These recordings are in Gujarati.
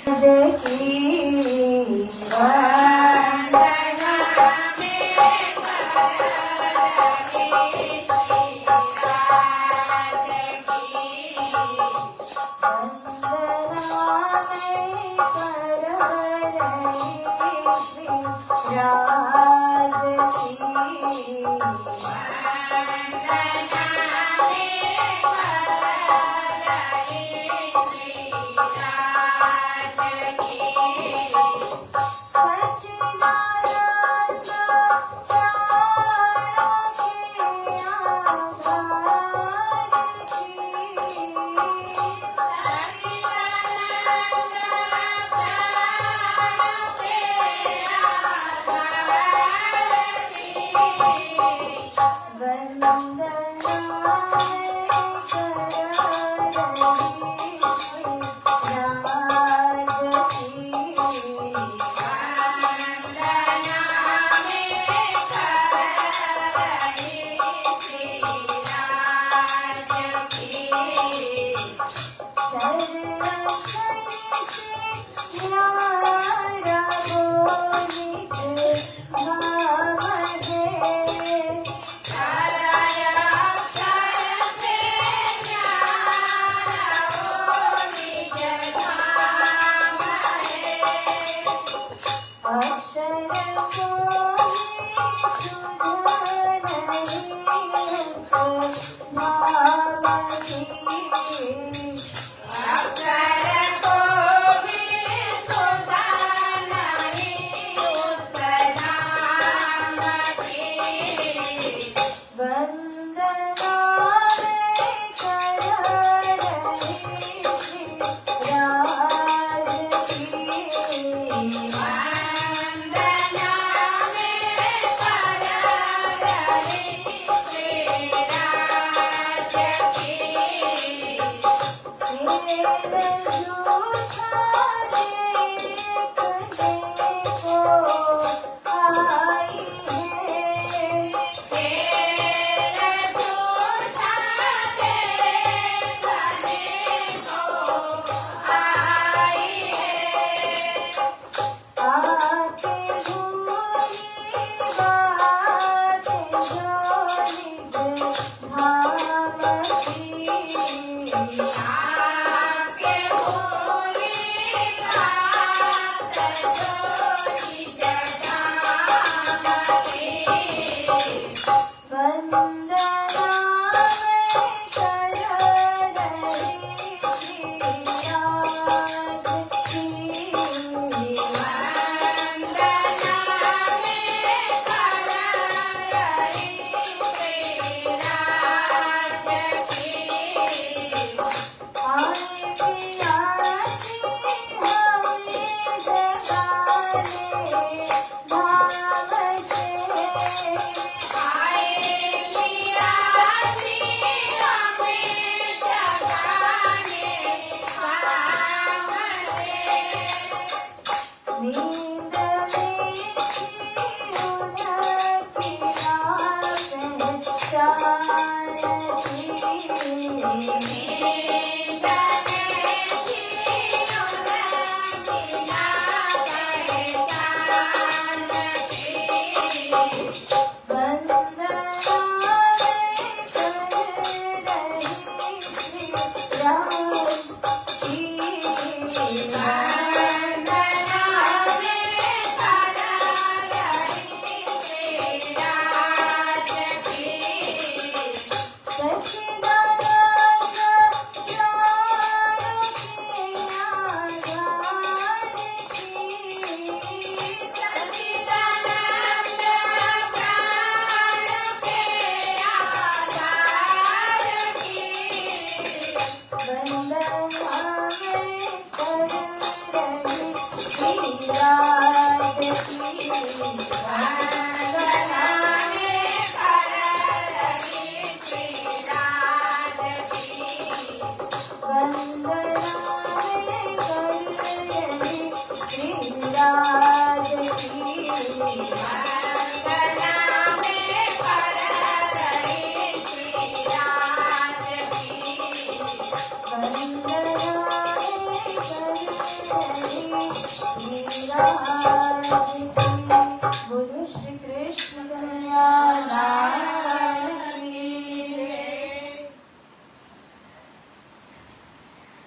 की वंदना બોલો શ્રી કૃષ્ણ કનૈયા લાલ કી જય.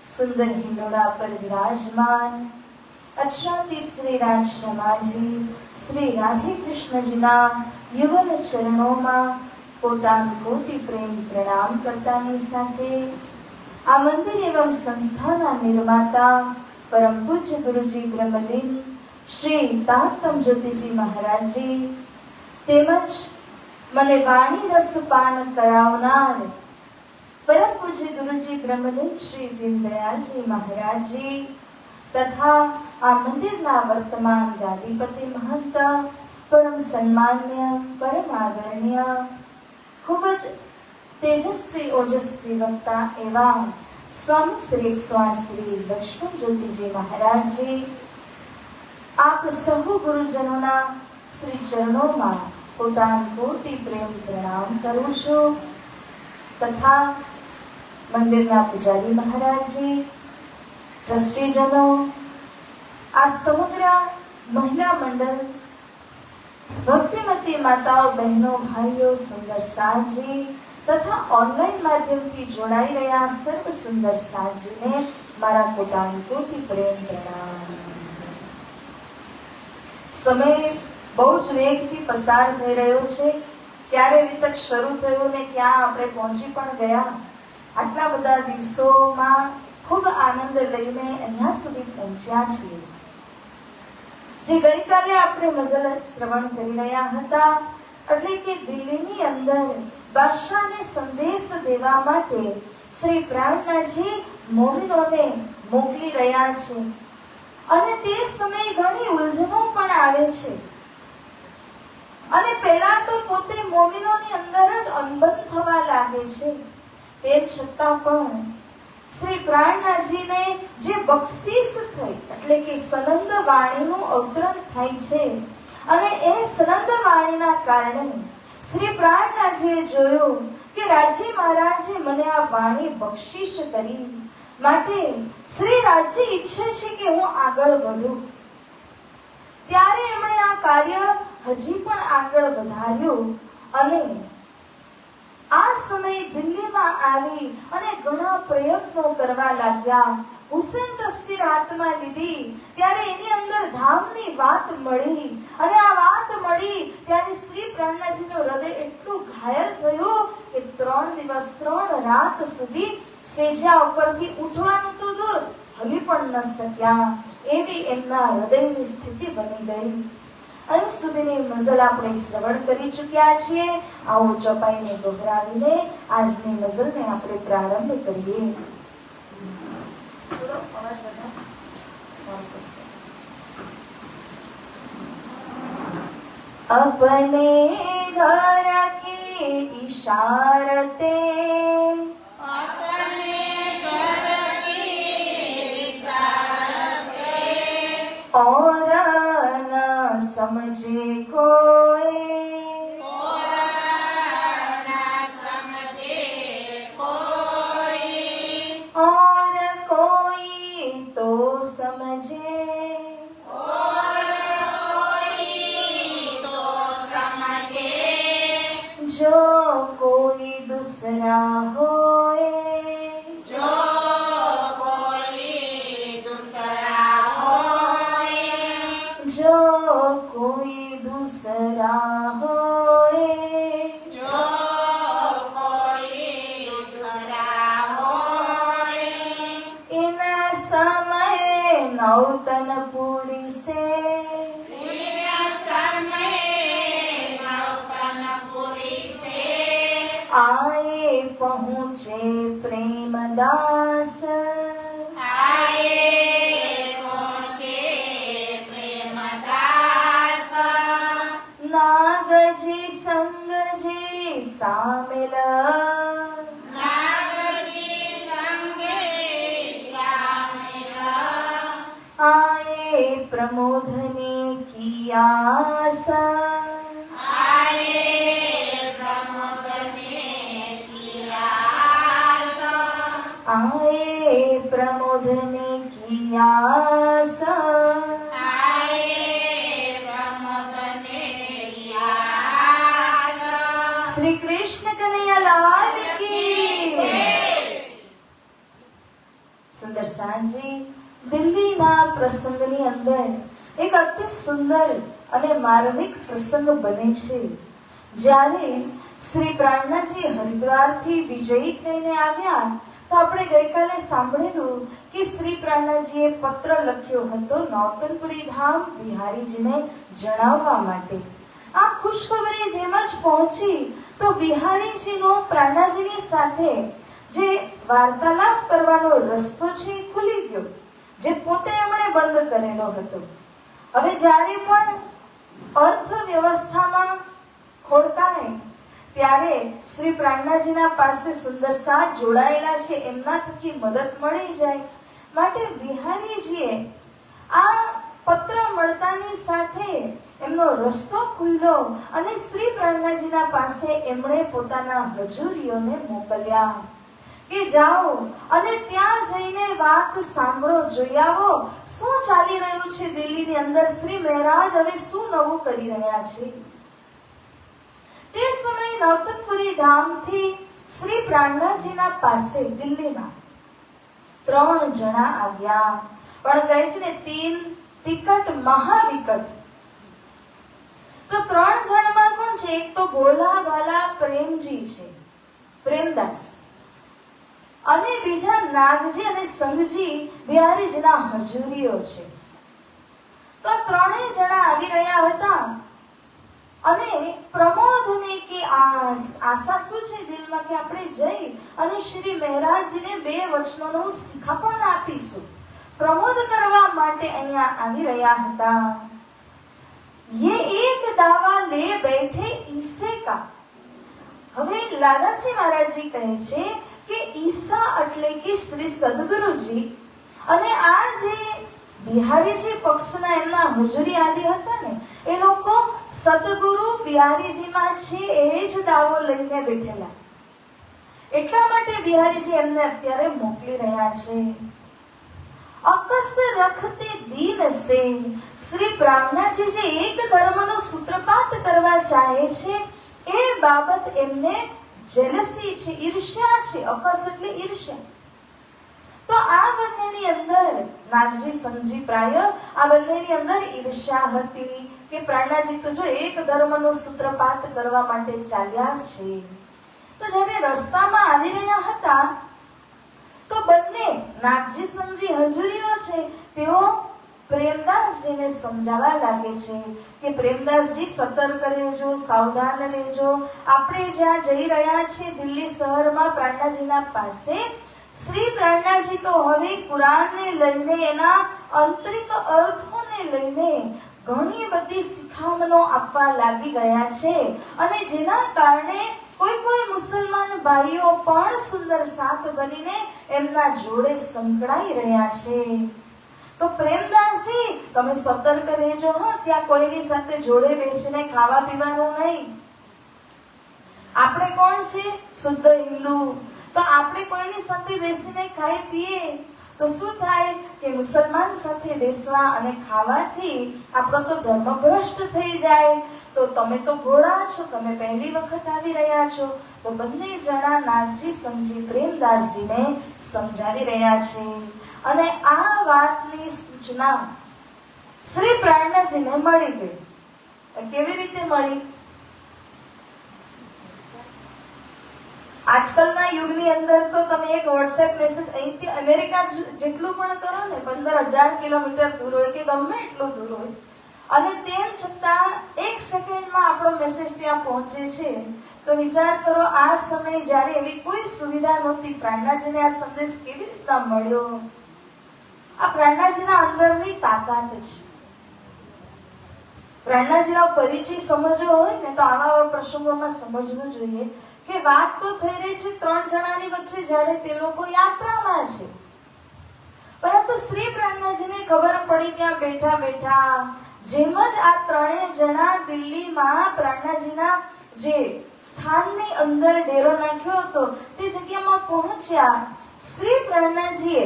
સુંદર હિંડોળા પર વિરાજમાન અક્ષરાતીત શ્રી રાજશ્યામાજી શ્રી રાધે કૃષ્ણજીના યુવન ચરણોમાં પોતાનું કોટી પ્રેમ પ્રણામ કરતાની સાથે આ મંદિર એવં સંસ્થાના નિર્માતા પરમ પૂજ્ય ગુરુજી બ્રહ્મલીન શ્રી તારતમ જ્યોતિજી મહારાજજી તેમજ મને વાણી રસ પાન કરાવનાર પરમ પૂજ્ય ગુરુજી બ્રહ્મલીન શ્રી દીનદયાલજી મહારાજજી તથા આ મંદિરના વર્તમાન ગાદીપતિ મહંત પરમ સન્માન્ય પરમ આદરણીય ખૂબ જ તેજસ્વી ઓજસ્વી વક્તા એવા સ્વામી શ્રી 108 શ્રી લક્ષ્મણ જ્યોતિજી મહારાજજી આપ સહુ ગુરુજનોના શ્રી ચરણોમાં પોતાનું કોટી પ્રેમ પ્રણામ કરું છું તથા મંદિરના પૂજારી મહારાજજી ટ્રસ્ટીજનો આ સમગ્ર મહિલા મંડળ ભક્તિમતી માતાઓ બહેનો ભાઈઓ સુંદર સાજી તથા ઓનલાઈન માધ્યમથી જોડાઈ રહ્યા સર્વ સુંદર સાજીને મારા પોતાનું કોટી પ્રેમ પ્રણામ. સમય બહુ જ વેગથી પસાર થઈ રહ્યો છે. ક્યારે વિતક શરૂ થયું ને ક્યાં આપણે પહોંચી પણ ગયા. આટલા બધા દિવસોમાં ખૂબ આનંદ લઈને અહીંયા સુધી પહોંચ્યા છીએ. જે ગઈકાલે આપણે મઝલ શ્રવણ કરી રહ્યા હતા એટલે કે દિલ્હીની અંદર બાદશાહને સંદેશ દેવા માટે શ્રી પ્રાણનાથજી મોમિનોને મોકલી રહ્યા છે અને તે સમયે ઘણી ઉલઝનો પણ આવે છે અને પહેલા તો પોતે મોમિનોની અંદર જ અનબન થવા લાગે છે. તેમ છતાં પણ શ્રી પ્રાણનાથજીને જે બક્ષિસ થઈ એટલે કે સનંદ વાણીનું અવતરણ થાય છે અને એ સનંદ વાણીના કારણે શ્રી પ્રાણનાથજીએ જોયું કે રાજી મહારાજે મને આ વાણી બક્ષિસ કરી માટે શ્રી રાજજી ઈચ્છે છે કે હું આગળ વધું. ત્યારે એમણે આ કાર્ય હજી પણ આગળ વધાર્યું અને આ સમયે દિલ્હીમાં આવી અને ઘણા પ્રયત્નો કરવા લાગ્યા. હુસેન તફસીર હાથમાં લીધી ત્યારે એની અંદર ધામની વાત મળી અને આ વાત મળી ત્યારે શ્રી પ્રાણનાથજીનું હૃદય એટલું ઘાયલ થયું કે 3 દિવસ 3 રાત સુધી સેજા ઉપરથી ઉઠવાનું તો દૂર હલી પણ ન શક્યા. એવી એમના હૃદયની સ્થિતિ બની ગઈ. અહીં સુધીની મઝલ આપણે શ્રવણ કરી ચૂક્યા છીએ. આવો ચોપાઈને દોહરાવીને આજની મઝલને આપણે પ્રારંભ કરીએ. अपने घर की इशारते और न समझे कोई और कोई तो समझे जो कोई दूसरा होए जो कोई दूसरा होए इन समय नौतनपुरी से आए पहुँचे प्रेमदास नागजी संगजी शामिल आए प्रमोदने की आशा आए प्रमोदने की आशा आए સાંજે દિલ્હીના પ્રસંગની અંદર એક અતિ સુંદર અને માર્મિક પ્રસંગ બને છે, જ્યારે શ્રી પ્રાણનાજી હરિદ્વારથી વિજયી થઈને આવ્યા. તો આપણે ગઈકાલે સાંભળેલું કે શ્રી પ્રાણનાજીએ પત્ર લખ્યો હતો નૌતનપુરી ધામ બિહારીજીને જણાવવા માટે. આ ખુશખબરી જેમ જ પહોંચી તો બિહારીજીનો પ્રાણનાજીની સાથે જે વાર્તાલાપ કરવાનો રસ્તો છે એ ખુલી ગયો, જે પોતે એમણે બંધ કરેલો હતો. હવે જ્યારે પણ અર્થવ્યવસ્થામાં ખોળકાય ત્યારે શ્રી પ્રાણનાજીના પાસે સુંદર સાથ જોડાયેલા છે, એમના થકી મદદ મળી જાય માટે બિહારીજીએ આ પત્ર મળતાની સાથે એમનો રસ્તો ખુલ્યો અને શ્રી પ્રાણનાજીના પાસે એમણે પોતાના હજુરીઓને મોકલ્યા કે જાઓ અને ત્યાં જઈને વાત સાંભળો, જોઈ આવો શું ચાલી રહ્યું છે દિલ્હીની અંદર, શ્રી મહારાજ હવે શું નવું કરી રહ્યા છે. તે સમયે નૌતનપુરી ધામથી શ્રી પ્રાણનાજીના પાસે દિલ્હીમાં 3 જણા આવ્યા, પણ કહે છે ને 3 ટિકટ મહાવિકટ. તો 3 જણમાં કોણ છે? એક તો ભોલા ભાલા પ્રેમજી છે, પ્રેમદાસ, અને બીજા નાગજી અને સંઘજી બિહારીજીના હજુરીઓ છે. તો 3 જણા આવી રહ્યા હતા અને પ્રમોદને કે આશા શું છે દિલમાં કે આપણે જઈ અને શ્રી મહારાજજીને 2 વચનોનું શિખાપન આપીશું, પ્રમોદ કરવા માટે અહીંયા આવી રહ્યા હતા. ये एक दावा ले बैठे ईसे का. હવે લાલાજી મહારાજજી કહે છે કે ઈસા એટલે કે શ્રી સદગુરુજી અને આ જે બિહારીજી પક્ષના એમના હુજુરી આદિ હતા ને, એ લોકો સદગુરુ બિહારીજીમાં છે એ જ દાવો લઈને બેઠેલા. એટલા માટે બિહારીજી એમને અત્યારે મોકલી રહ્યા છે. અકસ રખતે દીન સે શ્રી પ્રાણનાજી જે એક ધર્મનો સૂત્રપાત કરવા ચાહે છે એ બાબત એમને જેલસી છે, ઈર્ષ્યા છે. અકસ એટલે ઈર્ષ્યા. તો આ બંનેની અંદર નાગજી સંઘજી પ્રાય આ બંનેની અંદર ઈર્ષ્યા હતી કે પ્રાણનાજી તો જો એક ધર્મનો સૂત્રપાત કરવા માટે ચાલ્યા છે. તો જ્યારે રસ્તામાં આવી રહ્યા હતા તો બંને નાગજી સંઘજી હજુરીઓ છે, તેઓ પ્રેમદાસજીને સમજાવવા લાગે છે કે પ્રેમદાસજી સતર્ક રહેજો, સાવધાન રહેજો. આપણે જ્યાં જઈ રહ્યા છીએ દિલ્હી શહેરમાં પ્રાણનાજીના પાસે, શ્રી પ્રાણનાજી તો હવે કુરાનને લઈને, એના આંતરિક અર્થોને લઈને ઘણી બધી શિખામણો આપવા લાગી ગયા છે અને જેના કારણે કોઈ મુસલમાન ભાઈઓ પણ સુંદર સાથ બનીને એમના જોડે સંકળાઈ રહ્યા છે. તો પ્રેમદાસજી તમે સતર્ક રહેજો, ત્યાં કોઈની સાથે જોડે બેસીને ખાવા પીવાનું નહીં. આપણે કોણ છે? શુદ્ધ હિન્દુ. તો આપણે કોઈની સાથે બેસીને ખાઈ પીએ તો શું થાય કે મુસલમાન સાથે બેસવા અને ખાવાથી આપણો તો ધર્મ ભ્રષ્ટ થઈ જાય. તો તમે તો ભોળા છો, તમે પહેલી વખત આવી રહ્યા છો. તો બંને જણા નાગજી સંઘજી પ્રેમદાસજીને સમજાવી રહ્યા છે અને આ વાતની સૂચના શ્રી પ્રાણનાજીને મળી ગઈ. કેવી રીતે મળી? આજકાલના યુગની અંદર તો તમે એક વોટ્સએપ મેસેજ અહીંથી અમેરિકા જેટલું પણ કરો ને, 15,000 કિલોમીટર દૂર હોય કે ગમે એટલું દૂર હોય, અને તેમ છતાં 1 સેકન્ડમાં આપણો મેસેજ ત્યાં પહોંચે છે. તો વિચાર કરો આ સમયે જ્યારે એવી કોઈ સુવિધા નહોતી, પ્રાણનાજીને આ સંદેશ કેવી રીતના મળ્યો? આ પ્રાણનાજીના અંદરની તાકાત છે. પ્રાણનાજીનો પરિચય સમજવો હોય ને તો આવા પ્રસંગોમાં સમજવું જોઈએ કે વાત તો થઈ રહી છે 3 જણાની વચ્ચે, જ્યારે તે લોકો યાત્રામાં છે. પરંતુ શ્રી પ્રાણનાજીને ખબર પડી ત્યાં બેઠા બેઠા, જેમ જ આ 3 જણા દિલ્હીમાં પ્રાણનાજીના જે સ્થાનની અંદર ડેરો નાખ્યો હતો તે જગ્યામાં પહોંચ્યા, શ્રી પ્રાણનાજીએ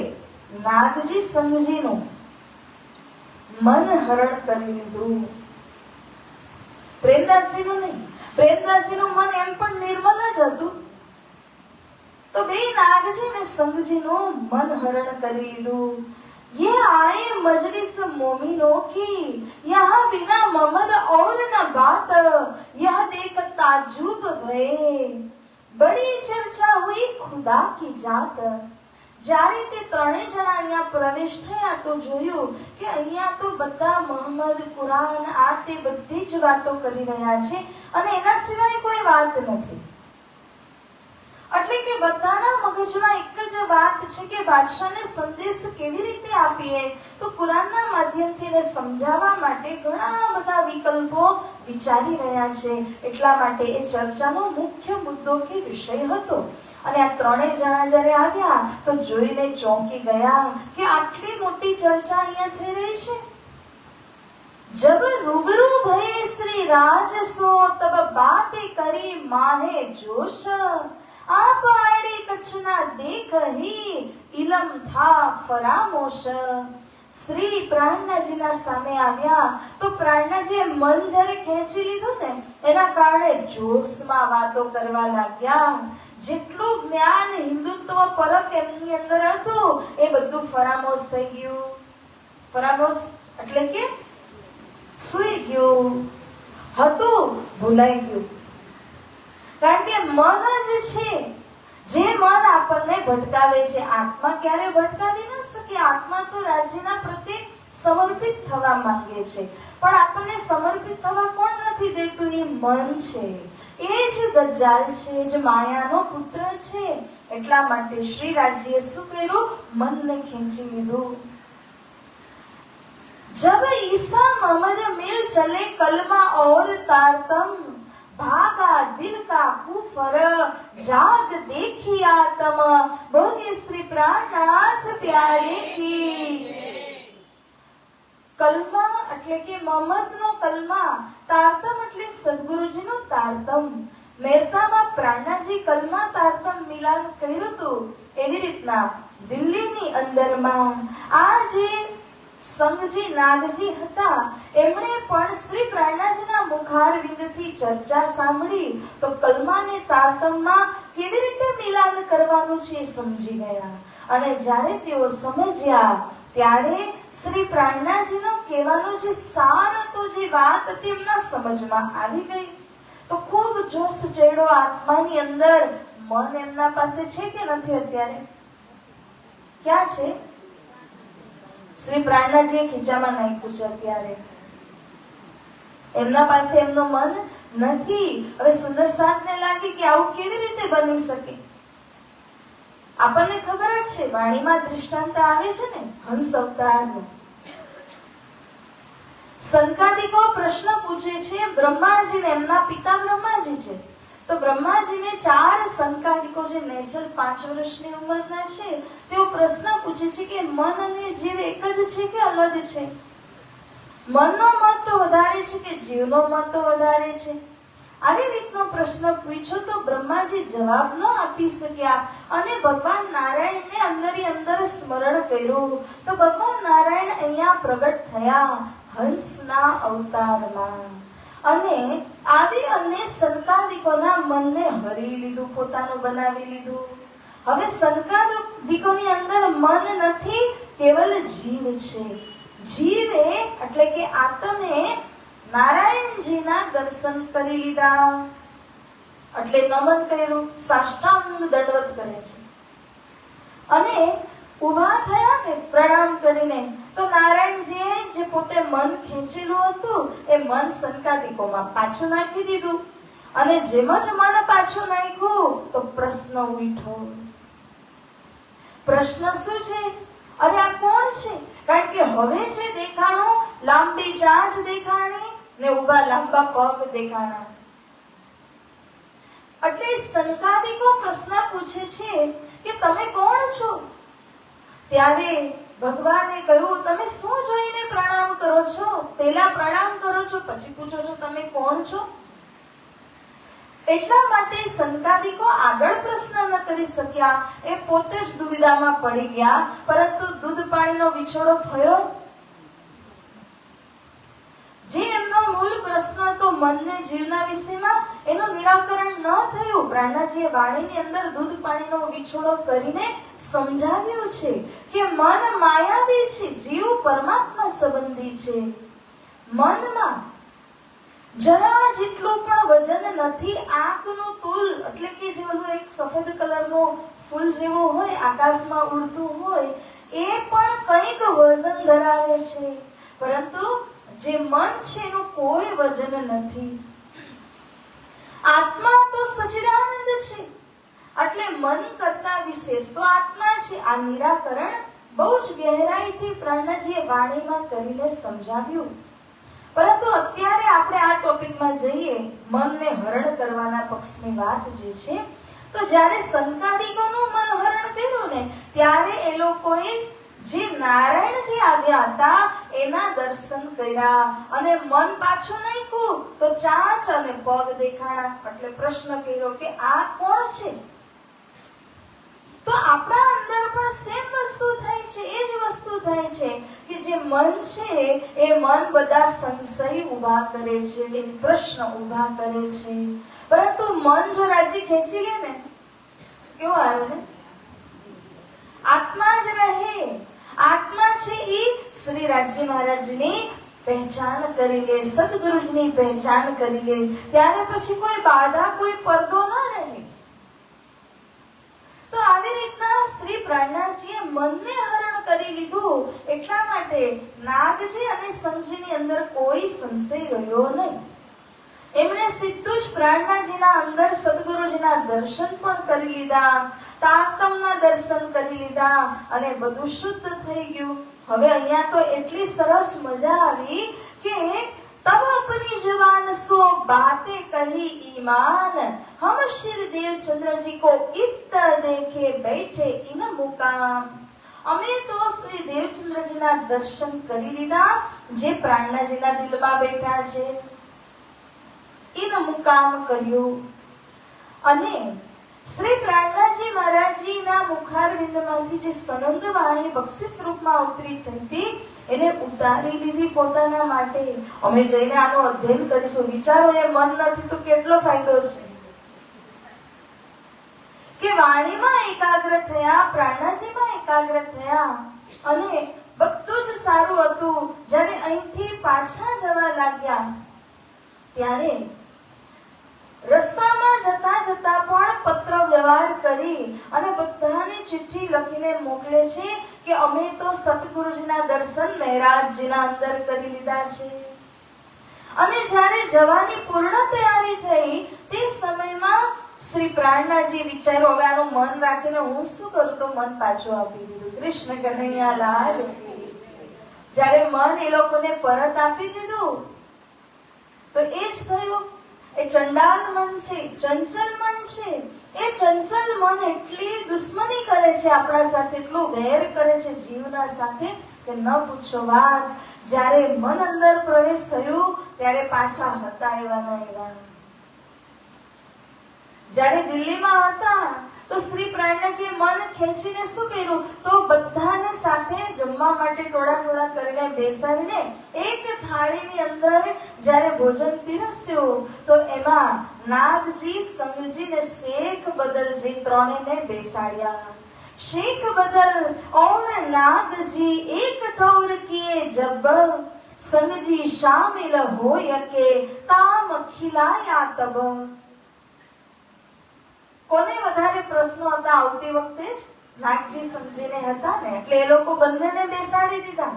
નાગજી સંઘજીનું મન હરણ કરી લીધું. પ્રેમદાસજીનું નહીં. પ્રેમદાસજીનું મન એમ પણ નિર્મલ જ હતું, તો બે નાગજી ને સંગજીનું મન હરણ કરી લીધું. ये आए मजलिस मोमिनों की, यहाँ बिना ममद और न बात, यह देख ताज्जुब भये, बड़ी चर्चा हुई खुदा की जात. જ્યારે તે ત્રણે જણા અહીંયા પ્રવેશ થયા તો જોયું કે અહીંયા તો બધા મોહમ્મદ, કુરાન, આ તે બધી જ વાતો કરી રહ્યા છે અને એના સિવાય કોઈ વાત નથી. એટલે કે બધાના મગજમાં એક જ વાત છે કે બાદશાહને સંદેશ કેવી રીતે આપીએ. તો કુરાનના માધ્યમથી એને સમજાવવા માટે ઘણા બધા વિકલ્પો વિચારી રહ્યા છે. એટલા માટે એ ચર્ચાનો મુખ્ય મુદ્દો કે વિષય હતો. અને આ ત્રણેય જણા જ્યારે આવ્યા તો જોઈને ચોંકી ગયા કે આટલી મોટી ચર્ચા અહીંયા થઈ રહી છે. જબ રૂબરૂ ભય શ્રી રાજ સો તબ બાતે કરી માહે જોશ, आप आड़े कछना देखही इलम था फरामोश. શ્રી પ્રાણનાજીના સામે આવ્યા તો પ્રાણનાજીએ મન જ્યારે ખેંચી લીધું ને એના કારણે જોશમાં વાતો કરવા લાગ્યા. જેટલું જ્ઞાન હિન્દુત્વ પરક એમની અંદર હતું એ બધું ફરામોશ થઈ ગયું. ફરામોશ એટલે કે સૂઈ ગયું હતું, ભૂલાઈ ગયું. કારણ કે મન જ છે જે મન આપણને ભટકાવે છે. આત્મા ક્યારે ભટકાવી ન શકે. આત્મા તો રાજ્યના પ્રત્યે સમર્પિત થવા માંગે છે, પણ આપણને સમર્પિત થવા કોણ નથી દેતું? એ મન છે. એ જ દજ્જાલ છે, જે માયાનો પુત્ર છે. એટલા માટે શ્રી રાજ્યએ શું કર્યું? મનને ખેંચી લીધું. જબ ઈસા મોહમ્મદ મિલ ચલે કલમા और तारतम, भागा दिल का कुफर जात देखी आत्म, बोले श्री प्राणनाथ प्यारे की. કલમા એટલે કે મોહમ્મદનો કલમા, તારતમ એટલે સદગુરુજીનો તારતમ. મેરતામાં પ્રાણનાજી કલમા તારતમ મિલાન કર્યું હતું. એવી રીતના દિલ્હીની અંદરમાં આ જે સંઘજી નાગજી હતા એમણે પણ શ્રી પ્રાણનાજીના મુખારવિંદથી ચર્ચા સાંભળી તો કલમાને તારતમમાં કેવી રીતે મિલાન કરવાનું છે એ સમજી ગયા. અને જ્યારે તેઓ સમજ્યા ત્યારે શ્રી પ્રાણનાજીનો કહેવાનો જે સાર હતો, જે વાત હતી, એમના સમજમાં આવી ગઈ. તો ખૂબ જોશ ચડ્યો આત્માની અંદર. મન એમના પાસે છે કે નથી? અત્યારે ક્યાં છે? શ્રી પ્રાણનાજીએ ખીચામાં નાખ્યું છે. અત્યારે એમના પાસે એમનો મન નથી. હવે સુંદર સાધને લાગી કે આવું કેવી રીતે બની શકે? આપણને ખબર જ છે, વાણીમાં દૃષ્ટાંત આવે છે ને હંસ અવતારનો. સંકાદિકો પ્રશ્ન પૂછે છે બ્રહ્માજીને. એમના પિતા બ્રહ્માજી છે. તો બ્રહ્માજીને 4 સંકાદિકો જે નેચલ 5 વર્ષની ઉંમરના છે તેઓ પ્રશ્ન પૂછે છે કે મન અને જીવ એક જ છે કે અલગ છે? મનનો મત તો વધારે છે કે જીવનો મત તો વધારે છે? આવી રીતનો પ્રશ્ન પૂછ્યો તો બ્રહ્માજી જવાબ ન આપી શક્યા. અને ભગવાન નારાયણને અંદર સ્મરણ કર્યું તો ભગવાન નારાયણ અહીંયા પ્રગટ થયા હંસના અવતારમાં. અને આદિ અને સંકાદિકોના મનને હરી લીધું, પોતાનું બનાવી લીધું. હવે સંકાદિકોની અંદર મન નથી, કેવલ જીવ છે. જીવે એટલે કે આત્મે નારાયણજીના દર્શન કરી લીધા. એટલે નમન કર્યું, સાષ્ટાંગ દંડવત કરે છે. અને ઊભા થયા ને પ્રણામ કરીને તો નારાયણજીએ જે પોતે મન ખેંચેલું હતું એ મન સંકાદિકોમાં પાછું નાખી દીધું. અને જેમ જ મન પાછું નાખ્યું તો પ્રશ્ન ઉઠ્યો. પ્રશ્ન શું છે? અરે આ કોણ છે? કારણ કે હવે છે દેખાણું લાંબી ચાંચ દેખાણી ને ઊભા લાંબા પગ દેખાણા. એટલે સંકાદિકો પ્રશ્ન પૂછે છે કે તમે કોણ છો? ત્યારે ભગવાને કહ્યું તમે શું જોઈને પ્રણામ કરો છો? પહેલા પ્રણામ કરો છો પછી પૂછો છો તમે કોણ છો? એટલા માટે સંકાદિકો આગળ પ્રશ્ન ન કરી શક્યા. એ પોતે જ દુવિધામાં પડી ગયા. પરંતુ દૂધ પાણીનો વિછોડો થયો. જે એમનો મૂળ પ્રશ્ન પ્રશ્ન હતો મનને જીવના વિશેમાં, એનું નિરાકરણ ન થયું. પ્રાણનાજીએ વાણીની અંદર દૂધ પાણીનો વિછોડો કરીને સમજાવ્યું છે કે મન માયાવી છે, જીવ પરમાત્મા સંબંધી છે. મનમાં જરા જેટલું પણ વજન નથી. આંખનું તૂલ એટલે કે જે ઓલું એક સફેદ કલરનું ફૂલ જેવું હોય, આકાશમાં ઉડતું હોય, એ પણ કંઈક વજન ધરાવે છે. પરંતુ જે મન છે એનું કોઈ વજન નથી. આત્મા તો સચ્ચિદાનંદ છે, એટલે મન કરતા વિશેષ તો આત્મા છે. આ નિરાકરણ બહુ જ ગહેરાઈથી પ્રાણનાજીએ વાણીમાં કરીને સમજાવ્યું. પરંતુ અત્યારે આપણે આ ટોપિકમાં જઈએ, મનને હરણ કરવાના પક્ષની વાત જે છે, તો જ્યારે સંકાદિકોનું મન હરણ કર્યું ને, ત્યારે એ લોકોએ જે નારાયણજી આવ્યા હતા એના દર્શન કર્યા અને મન પાછું નાખ્યું તો ચાંચ અને પગ દેખાણા. એટલે પ્રશ્ન કર્યો કે આ કોણ છે? તો આપણા અંદર પણ સેમ વસ્તુ થાય છે. એ જ વસ્તુ થાય છે કે જે મન છે એ મન બધા સંશય ઊભા કરે છે, એ પ્રશ્ન ઊભા કરે છે. પરંતુ મન જો રાજી ખેંચી લે ને, કેવું આવે ને? આત્મા જ રહે. આત્મા છે એ શ્રી રાજજી મહારાજની પહેચાન કરી લે, સદગુરુજીની પહેચાન કરી લે, ત્યારે પછી કોઈ બાધા, કોઈ પડદો ન રહે. તો આવી રીતના શ્રી પ્રાણનાજીએ મનને હરણ કરી લીધું. એટલા માટે નાગજી અને સંઘજીની અંદર કોઈ સંશય રહ્યો નહીં. એમણે સીધું જ પ્રાણનાજીના અંદર સદગુરુજીના દર્શન પણ કરી લીધા, તારતમના દર્શન કરી લીધા અને બધું શુદ્ધ થઈ ગયું. હવે અહીંયા તો એટલી સરસ મજા આવી કે तब अपनी जुबान सो बातें कही ईमान, हम श्री देवचंद्र जी को इत देखे बैठे इन मुकाम. અમે તો શ્રી દેવચંદ્રજીના દર્શન કરી લીધા, જે પ્રાણનાજીના દિલમાં બેઠા છે. ઇન મુકામ કહ્યું. અને શ્રી પ્રાણનાજી મહારાજજીના મુખારવિંદમાંથી જે સનંદ વાણી બક્ષિસ રૂપમાં અવતરિત થઈ હતી, એને ઉતારી લીધી પોતાના માટે. અમે જઈને આનું અધ્યયન કરીશું. વિચારો, એ મન નથી તો કેટલો ફાયદો છે કે વાણીમાં એકાગ્ર થયા, પ્રાણનાજીમાં એકાગ્ર થયા અને બધું જ સારું હતું. જ્યારે અહીંથી પાછા જવા લાગ્યા ત્યારે રસ્તામાં જતા જતા પણ પત્ર વ્યવહાર કરી અને બધાને ચિઠ્ઠી લખીને મોકલે છે કે અમે તો સતગુરુજીના દર્શન મહેરાજજીના અંદર કરી લીધા છે. અને જ્યારે જવાની પૂર્ણ તૈયારી થઈ તે સમયમાં શ્રી પ્રાણનાજી વિચારો, હવે આનું મન રાખીને હું શું કરું? તો મન પાછું આપી દીધું. કૃષ્ણ કનૈયા લાલ કી. જ્યારે મન એ લોકોને પરત આપી દીધું તો એ જ થયું. એ ચંડાલ મન છે, ચંચલ મન છે. એ ચંચલ મન એટલી દુશ્મની કરે છે આપણા સાથે, એટલું વેર કરે છે જીવના સાથે કે ન પૂછો વાત. જ્યારે મન અંદર પ્રવેશ થયું ત્યારે પાછા હતા એવા ના એવા. જ્યારે દિલ્હીમાં હતા તો શ્રી પ્રાણનાજીએ મન ખેંચીને શું કર્યું? તો બધાને સાથે જમવા માટે ટોળા કરીને બેસાડીને એક થાળીની અંદર જ્યારે ભોજન પીરસ્યું તો એમાં નાગજી, સંઘજી ને શેખ બદલજી ત્રણેયને બેસાડ્યા. शेख बदल और नाग जी एक ठौर किए जब, संग जी शामिल हो यके ताम खिलाया तब. કોને વધારે પ્રશ્નો હતા આવતી વખતે? જ નાગજી સંઘજીને હતા ને, એટલે એ લોકો બંનેને બેસાડી દીધા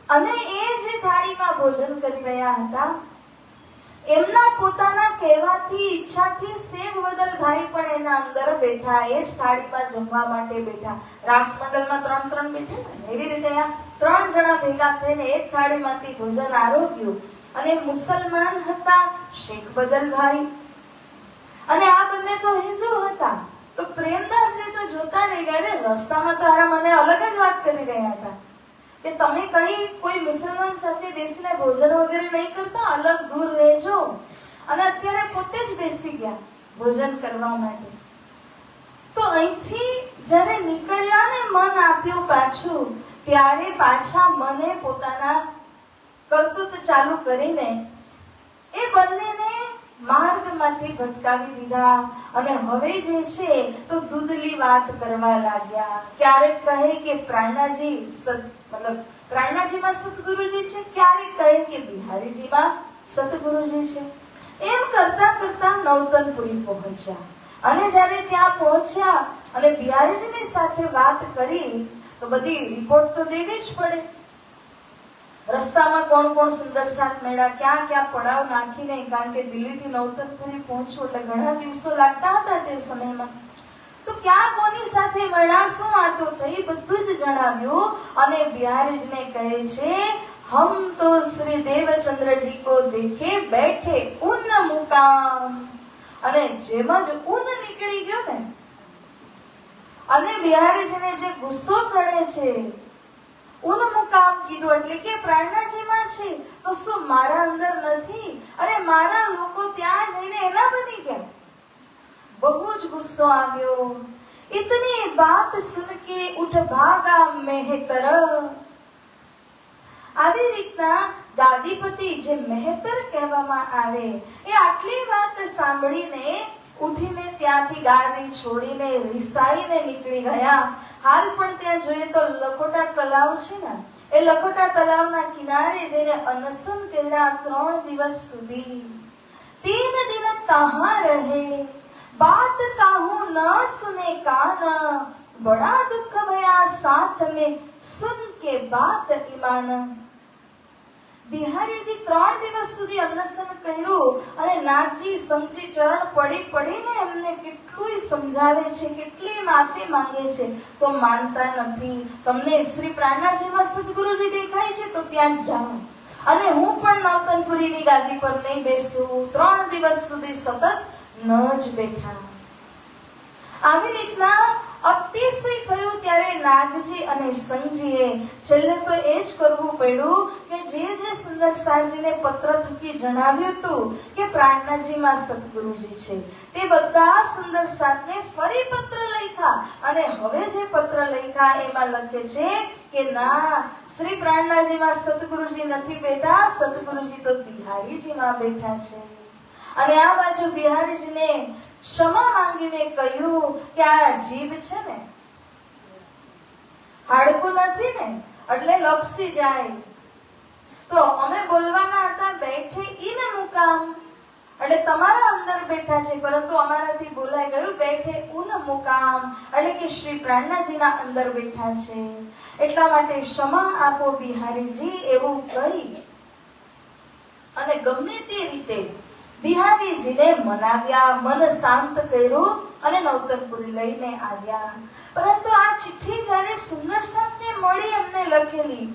અને એ જે થાળીમાં ભોજન કરી રહ્યા હતા એમના પોતાના કહેવાથી, ઈચ્છાથી શેખ બદલ ભાઈ પણ એના અંદર બેઠા, એ જ થાળીમાં જમવા માટે બેઠા. રાસમંડલમાં 3 બેઠા ને, એવી રીતે આ 3 જણા ભેગા થઈને એક થાળીમાંથી ભોજન આરોગ્યું. અને મુસલમાન હતા શેખ બદલ ભાઈ અને આ બંને તો હિન્દુ હતા. તો પ્રેમદાસજી તો જોતા રહી ગયા. રસ્તામાં તો હારા મને અલગ જ વાત કરી રહ્યા હતા કે તમે કઈ કોઈ મુસલમાન સાથે બેસીને ભોજન વગેરે નહીં કરતા, અલગ દૂર રહેજો. અને અત્યારે પોતે જ બેસી ગયા ભોજન કરવા માટે. તો અહીંથી જ્યારે નીકળ્યા ને મન આપ્યું પાછું, ત્યારે પાછા મને પોતાના કરતૂત ચાલુ કરીને એ બંનેને માર્ગમાંથી ભટકાવી દીધા અને હવે જે છે તો દૂધલી વાત કરવા લાગ્યા. ક્યારેક કહે કે પ્રાણનાજીમાં સદગુરુજી છે, ક્યારેક કહે કે બિહારીજીમાં સદગુરુજી છે. એમ કરતા કરતા નવતનપુરી પહોંચ્યા અને જ્યારે ત્યાં પહોંચ્યા અને બિહારીજીની સાથે વાત કરી તો બધી રિપોર્ટ તો દેવી જ પડે. રસ્તામાં કોણ કોણ સુંદર સાત મેળા, ક્યાં ક્યાં પડાવ નાખીને, કારણ કે દિલ્હીથી નવતનપુરી પહોંચવું એટલે ઘણા દિવસો લાગતા હતા તે સમયમાં, તો ક્યાં કોની સાથે મળ્યા, શું વાતો થઈ, બધું જ જણાવ્યું. અને બિહારીજીને કહે છે, હમ તો શ્રી દેવચંદ્રજી કો દેખે બેઠે ઉન મુકામ. અને જેમ જ ઉન નીકળી ગયો ને અને બિહારીજીને જે ગુસ્સો ચડે છે, ઉન મુકામ કીધું એટલે કે પ્રાણનાજીમાં છે તો શું મારા અંદર નથી? અરે મારા લોકો ત્યાં જઈને એના બની ગયા. બહુ જ ગુસ્સો આવ્યો. ઇતની બાત સુન કે ઉઠ ભાગા મહેતર. આવી રીતના ગાદીપતિ જે મહેતર કહેવામાં આવે એ આટલી વાત સાંભળીને ઉઠીને ત્યાંથી ગાદી છોડીને રિસાઈને નીકળી ગયા. હાલ પણ ત્યાં જોઈએ તો લખોટા તલાવ છે ને, એ લખોટા તલાવના કિનારે જઈને અનશન કર્યા 3 દિવસ સુધી. 3 દિન તહાં રહે, बात काहू न सुने कान, बड़ा दुख भया साथ में सुन के बात ईमान. બિહારીજી 3 દિવસ સુધી અનશન કર્યું અને નાગજી સંગજી ચરણ પડી પડીને એમને કેટલું સમજાવે છે, કેટલી માફી માંગે છે, તો માનતા નથી. તમને શ્રી પ્રાણનાજીમાં સદગુરુજી દેખાય છે તો ત્યાં જાઓ અને હું પણ નવતનપુરીની ગાદી પર નહીં બેસું. 3 દિવસ સુધી સતત ન જ બેઠા. આવી રીતના અતિશય થયું ત્યારે નાગજી અને સંગજીએ છેલ્લે તો એ જ કરવું પડ્યું કે જે સુંદર સાજીને પત્ર થકી જણાવ્યું હતું કે પ્રાણનાજીમાં સદગુરુજી છે, તે બધા સુંદર સાતને ફરી પત્ર લખ્યા અને હવે જે પત્ર લખ્યા એમાં લખે છે કે ના, શ્રી પ્રાણનાજીમાં સદગુરુજી નથી બેઠા, સદગુરુજી તો બિહારીજીમાં બેઠા છે. અને આ બાજુ બિહારીજીને ક્ષમા માંગીને કહ્યું કે આ જીભ છે ને, હાડકું નથી ને એટલે લપસી જાય, તો અમે બોલવાના હતા બેઠે ઈન મુકામ એટલે તમારા અંદર બેઠા છે, પરંતુ અમારાથી બોલાઈ ગયું બેઠે ઉન મુકામ એટલે કે શ્રી પ્રાણનાજીના અંદર બેઠા છે. એટલા માટે ક્ષમા આપો બિહારીજી એવું કહી અને ગમે તે રીતે બિહારીજીને મનાવ્યા, મન શાંત કર્યું અને નવતનપુરી લઈને આવ્યા. પરંતુ આ ચિઠ્ઠી જ્યારે સુંદર સાતને મળી એમને લખેલી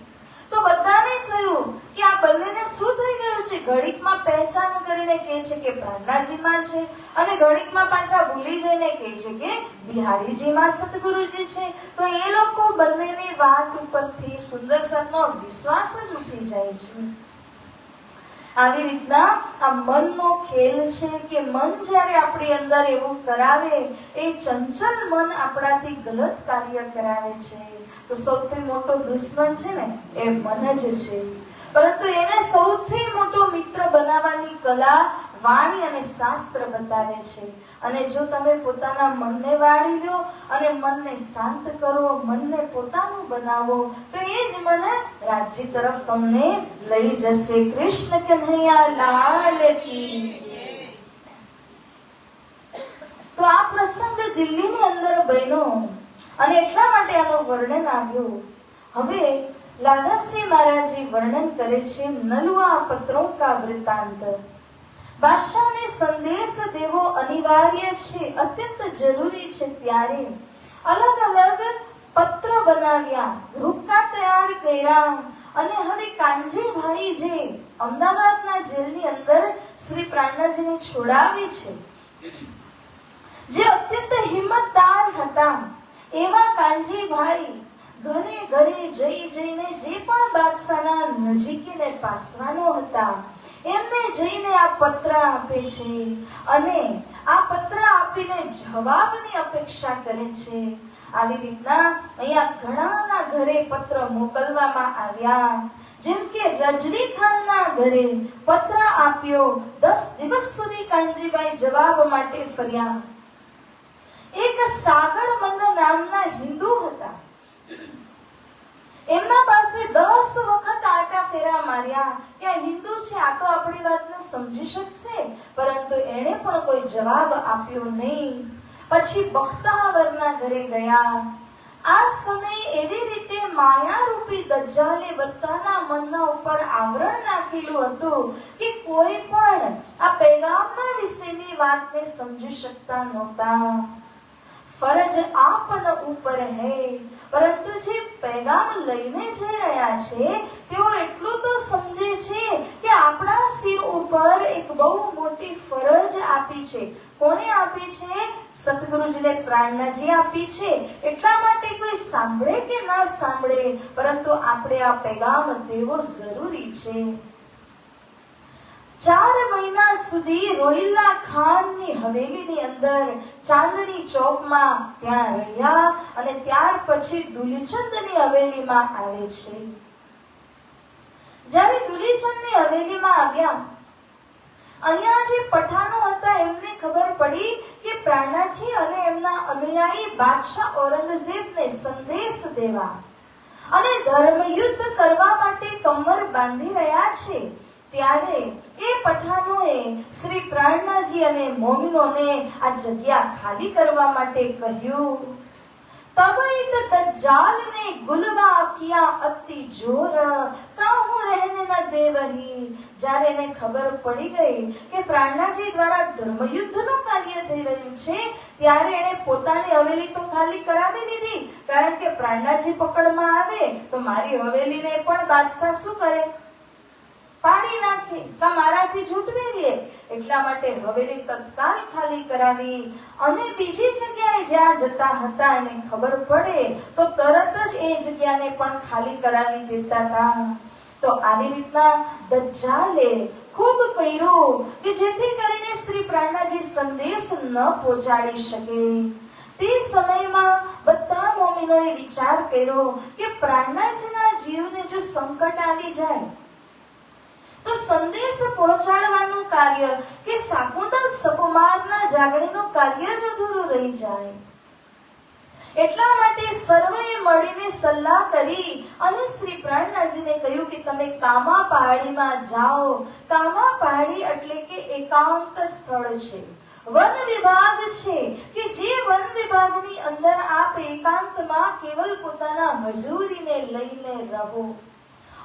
તો બધાને થયું કે આ બંનેને શું થઈ ગયું છે. ઘડીકમાં પહેચાન કરીને કહે છે કે પ્રાણનાજીમાં છે અને ઘડીકમાં પાછા ભૂલી જઈને કહે છે કે બિહારીજીમાં સદગુરુજી છે. તો એ લોકો બંનેની વાત ઉપરથી સુંદર સાતનો વિશ્વાસ જ ઉઠી જાય છે. આવી રીતના આ મનનો ખેલ છે કે મન જ્યારે આપણી અંદર એવું કરાવે, એ ચંચલ મન આપણાથી ગલત કાર્ય કરાવે છે. તો સૌથી મોટો દુશ્મન છે ને એ મન જ છે. પરંતુ એને સૌથી મોટો મિત્ર બનાવવાની કલા વાણી અને શાસ્ત્ર બતાવે છે. અને જો તમે પોતાના મનને વાળી લો અને મનને શાંત કરો, મનને પોતાનું બનાવો, તો એ જ મન રાજ્ય તરફ તમને લઈ જશે. કૃષ્ણ કન્હૈયા લાલ કી. તો આ પ્રસંગ દિલ્હીની અંદર બન્યો અને એટલા માટે આનું વર્ણન આવ્યું. હવે લાલાશ્રી મહારાજજી વર્ણન કરે છે નલુઆ પત્રોं का वृत्तांत. બાદશાહને સંદેશ દેવો અનિવાર્ય છે, અત્યંત જરૂરી છે, ત્યારે અલગ અલગ પત્ર બનાવ્યા, રૂપકા તૈયાર કર્યા અને હવે કાનજીભાઈ જે અમદાવાદના જેલની અંદર શ્રી પ્રાણનાજીને છોડાવી છે, જે અત્યંત હિંમતદાર હતા, એવા કાનજીભાઈ ઘરે ઘરે જઈને જે પણ બાદશાહના નજીકીને પાસવાનો હતા એમને જઈને આ પત્ર આપે છે અને આ પત્ર આપીને જવાબની અપેક્ષા કરે છે. આવી રીતના અહીંયા ઘણાના ઘરે પત્ર મોકલવામાં આવ્યા. જેમ કે રજની ખાનના ઘરે પત્ર આપ્યો, 10 દિવસ સુધી કાનજીભાઈ જવાબ માટે ફર્યા. એક સાગર મલ્લ નામના હિન્દુ હતા. એમના પાસે 10 વખત આટા ફેરા માર્યા કે આ હિન્દુ છે, આ તો આપણી વાતને સમજી શકશે, પરંતુ એણે પણ કોઈ જવાબ આપ્યો નહીં. પછી બખ્તાવરના ઘરે ગયા. આ સમયે એવી રીતે માયારૂપી દજ્જાલે બધાના મનના ઉપર આવરણ નાખેલું હતું કે કોઈ પણ આ પૈગામના વિશેની વાતને સમજી શકતા નહોતા. ફરજ આપન ઉપર હૈ, પરંતુ જે પૈગામ લઈને જઈ રહ્યા છે તેઓ એટલું તો સમજે છે કે આપણા સિર ઉપર એક બહુ મોટી ફરજ આપી છે. કોણે આપી છે? સતગુરુજીને પ્રાણનાજી આપી છે. એટલા માટે કોઈ સાંભળે કે ના સાંભળે, પરંતુ આપણે આ પૈગામ દેવો જરૂરી છે. 4 મહિના સુધી રોહિલ્લા ખાનની હવેલીની અંદર ચાંદની ચોકમાં ત્યાં રહ્યા અને ત્યાર પછી દુલીચંદની હવેલીમાં આવે છે. જ્યારે દુલીચંદની હવેલીમાં આવ્યા, અહીંયા જે પઠાણો હતા એમને ખબર પડી કે પ્રાણનાજી અને એમના અનુયાયી બાદશાહ ઔરંગઝેબને સંદેશ દેવા અને ધર્મયુદ્ધ કરવા માટે કમર બાંધી રહ્યા છે. ત્યારે એ પઠાણોએ શ્રી પ્રાણનાજી અને મોમિનોને આ જગ્યા ખાલી કરવા માટે કહ્યું. તબઈત દજ્જાલ ને ગુલવા કિયા અતિ જોર, કાહું રહેને ન દેવહી. જ્યારે એને ખબર પડી ગઈ કે પ્રાણનાજી દ્વારા ધર્મયુદ્ધનું કાર્ય થઈ રહ્યું છે, ત્યારે એને પોતાની હવેલી તો ખાલી કરાવી લીધી, કારણ કે પ્રાણનાજી પકડમાં આવે તો મારી હવેલીને પણ બાદશાહ શું કરે? પાડી નાખે, કા મારાથી ઝૂંટવી લે. એટલા માટે હવેલી તત્કાલ ખાલી કરાવી અને બીજી જગ્યાએ જ્યાં જતા હતા એને ખબર પડે તો તરત જ એ જગ્યાને પણ ખાલી કરાવી દેતા હતા. તો આવી રીતના દજ્જાલે ખૂબ કર્યું કે જેથી કરીને શ્રી પ્રાણનાજી સંદેશ ન પહોંચાડી શકે. તે સમયમાં બધા મોમિનોએ વિચાર કર્યો કે પ્રાણનાજીના જીવને જો સંકટ આવી જાય તો સંદેશ પહોંચાડવાનું કાર્ય કે શાકુંતલ સુકુમારના જાગણીનું કાર્ય જ અધૂરું રહી જાય. એટલા માટે સર્વેએ મળીને સલાહ કરી અને શ્રી પ્રાણનાજીને કહ્યું કે તમે કામા પહાડીમાં જાઓ. કામા પહાડી એટલે કે એકાંત સ્થળ છે, વન વિભાગ છે કે જે વન વિભાગની અંદર આપ એકાંતમાં કેવલ પોતાના હજુરીને લઈને રહો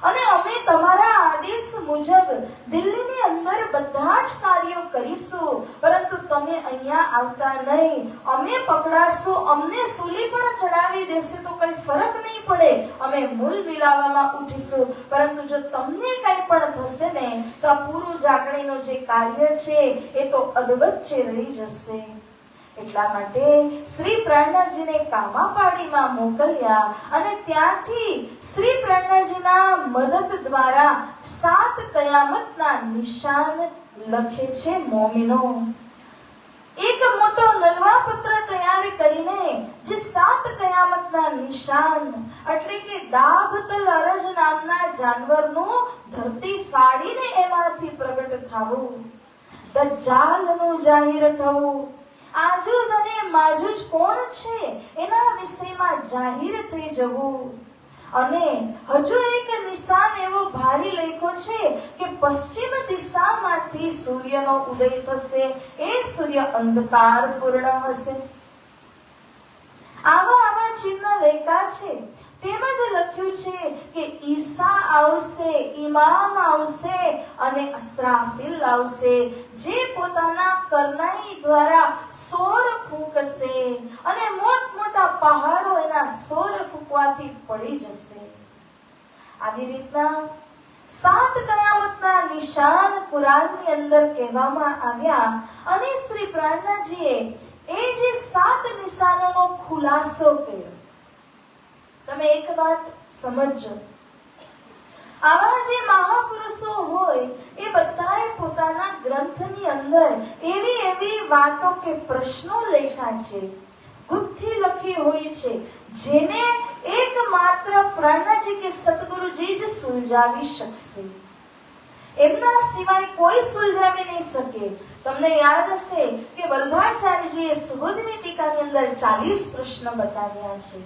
અને અમે તમારા આદેશ મુજબ દિલ્હીની અંદર બધા જ કાર્યો કરીશું, પરંતુ તમે અહીંયા આવતા નહીં. અમે પકડાશું, અમને સૂલી પણ ચડાવી દેશે તો કઈ ફરક નહીં પડે, અમે મૂલ મિલાવવામાં ઉઠીશું, પરંતુ જો તમને કંઈ પણ થશે ને તો આ પૂરું જાગણીનું જે કાર્ય છે એ તો અધવચ્ચે રહી જશે. એટલા માટે શ્રી પ્રાણનાજીને કામાપાડીમાં મોકલ્યા અને ત્યાંથી શ્રી પ્રાણનાજીના મદદ દ્વારા 7 કયામતના નિશાન લખે છે મોમિનો. એક મોટો નલવાપત્ર તૈયાર કરીને જે 7 કયામતના નિશાન એટલે કે દાબતલ અરજ નામના જાનવરનું ધરતી ફાડીને એમાંથી પ્રગટ થવું, દજ્જાલનું જાહેર થવું, આજુજ અને માજુજ કોણ છે એના વિષયમાં જાહેર થઈ જવું. અને હજુ એક નિશાન એવો ભારી લખ્યો છે કે પશ્ચિમ દિશામાંથી સૂર્યનો ઉદય થશે, એ સૂર્ય અંધકાર પૂર્ણ હશે. આવા ચિહ્ન લખ્યા છે. તેમજ લખ્યું છે કે ઈસા આવશે, ઇમામ આવશે અને અસરાફીલ આવશે, જે પોતાના કરનાઈ દ્વારા સોર ફૂંકશે અને મોટા પહાડો એના સોર ફૂંકવાથી પડી જશે. આવી રીતના 7 કયામતના નિશાન કુરાનની અંદર કહેવામાં આવ્યા અને શ્રી પ્રાણનાજીએ એ જે 7 નિશાનોનો ખુલાસો કર્યો. તમે એક વાત સમજજો, આવા જે મહાપુરુષો હોય એ બધાએ પોતાના ગ્રંથની અંદર એવી વાતો કે પ્રશ્નો લખ્યા છે ગુથી લખી હોય છે, જેને એકમાત્ર પ્રાણનાજી કે સદગુરુજી જ સુલઝાવી શકશે. એમના સિવાય કોઈ સુલઝાવી નહીં શકે. તમને યાદ હશે કે વલ્ભાચાર્યજીએ સુબોધની ટીકાની અંદર 40 પ્રશ્ન બતાવ્યા છે.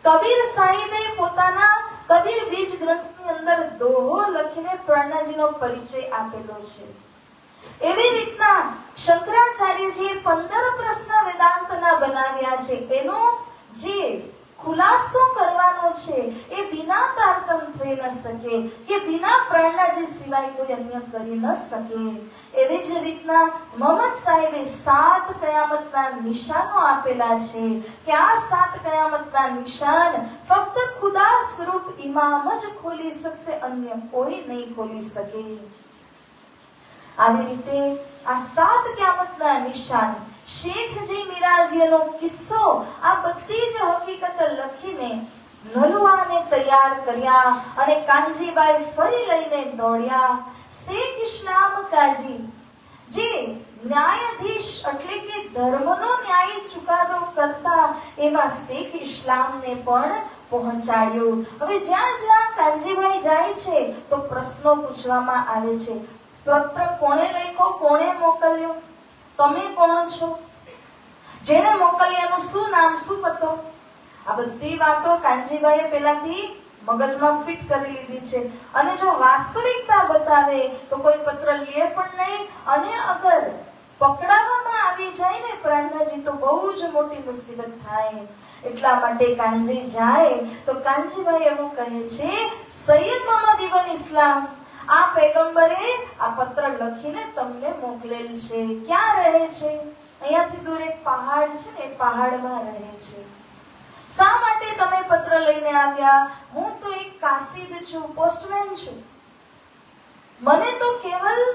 કબીર સાહિબે પોતાના કબીર બીજ ગ્રંથની અંદર દોહો લખીને પ્રાણનાજીનો પરિચય આપેલો છે. એવી રીતના શંકરાચાર્યજીએ 15 પ્રશ્ન વેદાંતના બનાવ્યા છે. એનો જે ખુલાસો કરવાનો છે એ બિના તારતમ થઈ ન શકે, કે બિના પ્રાણનાજી સિવાય કોઈ અન્ય કરી ન શકે. એવી જ રીતના મોહમ્મદ સાહેબે 7 કયામતના નિશાનો આપેલા છે, કે આ 7 કયામતના નિશાન ફક્ત ખુદા સ્વરૂપ ઇમામ જ ખોલી શકશે, અન્ય કોઈ નહીં ખોલી શકે. આવી રીતે આ 7 કયામતના નિશાન, શેખજી મિરાજીનો કિસ્સો, આ બધી જ હકીકત લખીને નલુઆને તૈયાર કર્યા અને કાનજીબાઈ ફરી લઈને દોડ્યા. શેખ ઇસ્લામ કાજી જે ન્યાયાધીશ એટલે કે ધર્મનો ન્યાયી ચુકાદો કરતા એવા શેખ ઇસ્લામને પણ પહોંચાડ્યો. હવે જ્યાં જ્યાં કાનજીબાઈ જાય છે તો પ્રશ્નો પૂછવામાં આવે છે. પત્ર કોણે લખ્યો, કોણે મોકલ્યો, તમે કોણ છો, જેને મોકલ્યાનું શું નામ, શું પતો? આ બધી વાતો કાનજીભાઈએ પહેલાથી મગજમાં ફિટ કરી લીધી છે. અને જો વાસ્તવિકતા બતાવે તો કોઈ પત્ર લે પણ નહીં, અને અગર પકડાવવામાં આવી જાય ને પ્રાણનાજી તો બહુ જ મોટી મુસીબત થાય. એટલા માટે કાનજી જાય તો કાનજીભાઈ એવું કહે છે, સૈયદ મોહમ્મદ ઇબ્ન ઇસ્લામ આ પૈગંબરે આ પત્ર લખીને તમને મોકલેલ છે. ક્યાં રહે છે? અહીંયાથી દૂર એક પહાડ છે ને, એ પહાડમાં રહે છે. શા માટે તમે પત્ર લઈને આવ્યા? હું તો એક કાસીદ છું, પોસ્ટમેન છું. મને તો કેવલ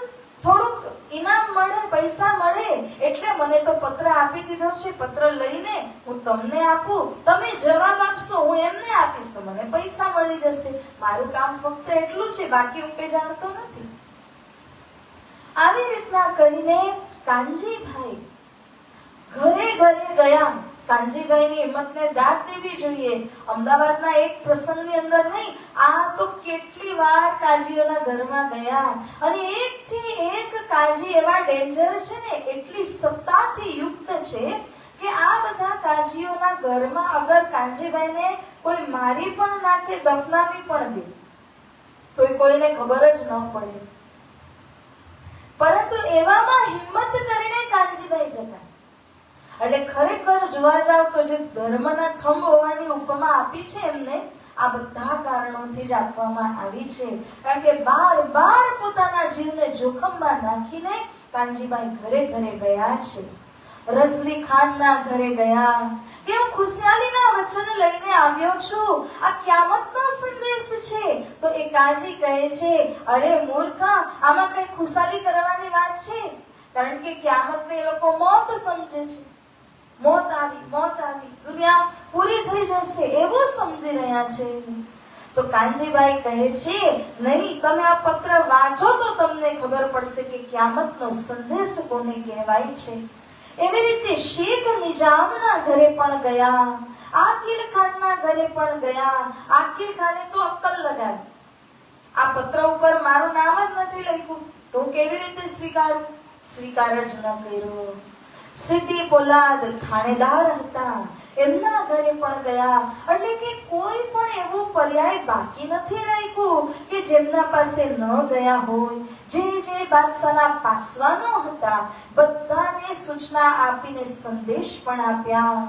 થોડુંક ઇનામ મળે, પૈસા મળે એટલે મને તો પત્ર આપી દીધો છે. પત્ર લઈને હું તમને આપું, તમે જવાબ આપશો, હું એમને આપીશ તો મને પૈસા મળી જશે. મારું કામ ફક્ત એટલું છે, બાકી હું કઈ જાણતો નથી. આવી રીતના કરીને કાનજીભાઈ ઘરે ઘરે ગયા. કાનજીભાઈની હિંમતને દાદ દેવી જોઈએ. અમદાવાદના એક પ્રસંગની અંદર નહીં, આ તો કેટલી વાર કાજીઓના ઘરમાં ગયા, અને એકથી એક કાજી એવા ડેન્જર છે ને, એટલી સત્તાથી યુક્ત છે કે આ બધા કાજીઓના ઘરમાં અગર કાનજીભાઈને કોઈ મારી પણ નાખે, દફનાવી પણ દે તો કોઈને ખબર જ ન પડે. પરંતુ એવામાં હિંમત કરીને કાનજીભાઈ જતા. એટલે ખરેખર જોવા જાવ તો જે ધર્મના થંભ હોવાની ઉપમા આપી છે એમને, આ બધા કારણોથી જ આપવામાં આવી છે. કારણ કે બાર પોતાના જીવને જોખમમાં નાખીને કાનજીભાઈ ઘરે ઘરે ગયા છે. રસલી ખાનના ઘરે ગયા કે હું ખુશહાલીના વચન લઈને આવ્યો છું, આ ક્યામતનો સંદેશ છે. તો એ કાજી કહે છે, અરે મૂર્ખા, આમાં કઈ ખુશાલી કરવાની વાત છે? કારણ કે ક્યામતને એ લોકો મોત સમજે છે. મોત આવી, દુનિયા પૂરી થઈ જશે એવું સમજી રહ્યા છે. તો કાનજીભાઈ કહે છે, નહીં, તમે આ પત્ર વાંચો તો તમને ખબર પડશે કે ક્યામતનો સંદેશ કોને કહેવાય છે. એવી રીતે શેખ નિજામના ઘરે પણ ગયા, આકિલ ખાનના ઘરે પણ ગયા. આકિલ ખાને તો અક્કલ લગાવી, આ પત્ર ઉપર મારું નામ જ નથી લખ્યું તો હું કેવી રીતે સ્વીકારું? સ્વીકાર જ ન કર્યો. સિદ્દી પોલાદ થાણેદાર હતા, એમના ઘરે પણ ગયા. એટલે કે કોઈ પણ એવું પર્યાય બાકી નથી રાખ્યું કે જેમના પાસે ન ગયા હોય. જે બાદશાહના પાસવાનો હતા બધાને સૂચના આપીને સંદેશ પણ આપ્યા.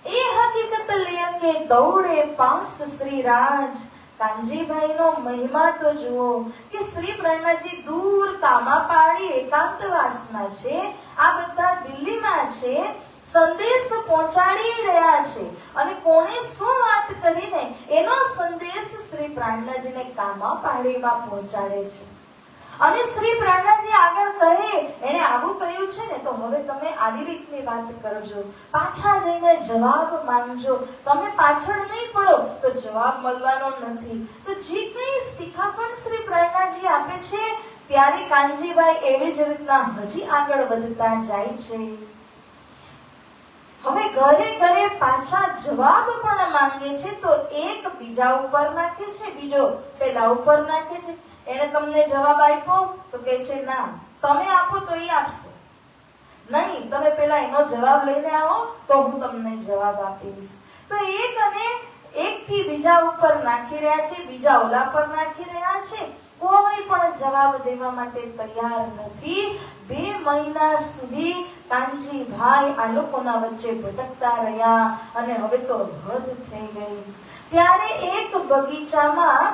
એ હકીકત લઈએ કે દોડે પાસ શ્રી રાજ. કાનજીભાઈનો મહિમા તો જુઓ કે શ્રી પ્રાણનાજી દૂર કામાપાડી એકાંતવાસમાં છે, આ બધા દિલ્હીમાં છે, સંદેશ પહોંચાડી રહ્યા છે. અને કોણે શું વાત કરીને એનો સંદેશ શ્રી પ્રાણનાજીને કામાપાડીમાં પહોંચાડે છે. અને શ્રી પ્રાણનાજી આગળ કહે, એને આવું કહ્યું છે ને તો હવે તમે આવી રીતની વાત કરજો, પાછા જઈને જવાબ માંગજો. તમે પાછળ નહીં પડો તો જવાબ મળવાનો નથી. તો જે કંઈ શિખામણ શ્રી પ્રાણનાજી આપે છે ત્યારે કાનજીભાઈ એવી જ રીતના હજી આગળ વધતા જાય છે. હવે ઘરે ઘરે પાછા જવાબ પણ માંગે છે તો એક બીજા ઉપર નાખે છે, બીજો પેલા ઉપર નાખે છે. એને તમને જવાબ આપ્યો તો કહે છે ના, તમે આપો તો એ આપશે નહીં, તમે પેલા એનો જવાબ લઈને આવો તો હું તમને જવાબ આપીશ. તો એક અને એક થી બીજા ઉપર નાખી રહ્યા છે, બીજા ઓલા પર નાખી રહ્યા છે. કોઈ પણ જવાબ દેવા માટે તૈયાર નથી. 2 મહિના સુધી કાનજીભાઈ આ લોકોના વચ્ચે ભટકતા રહ્યા અને હવે તો હદ થઈ ગઈ. ત્યારે એક બગીચામાં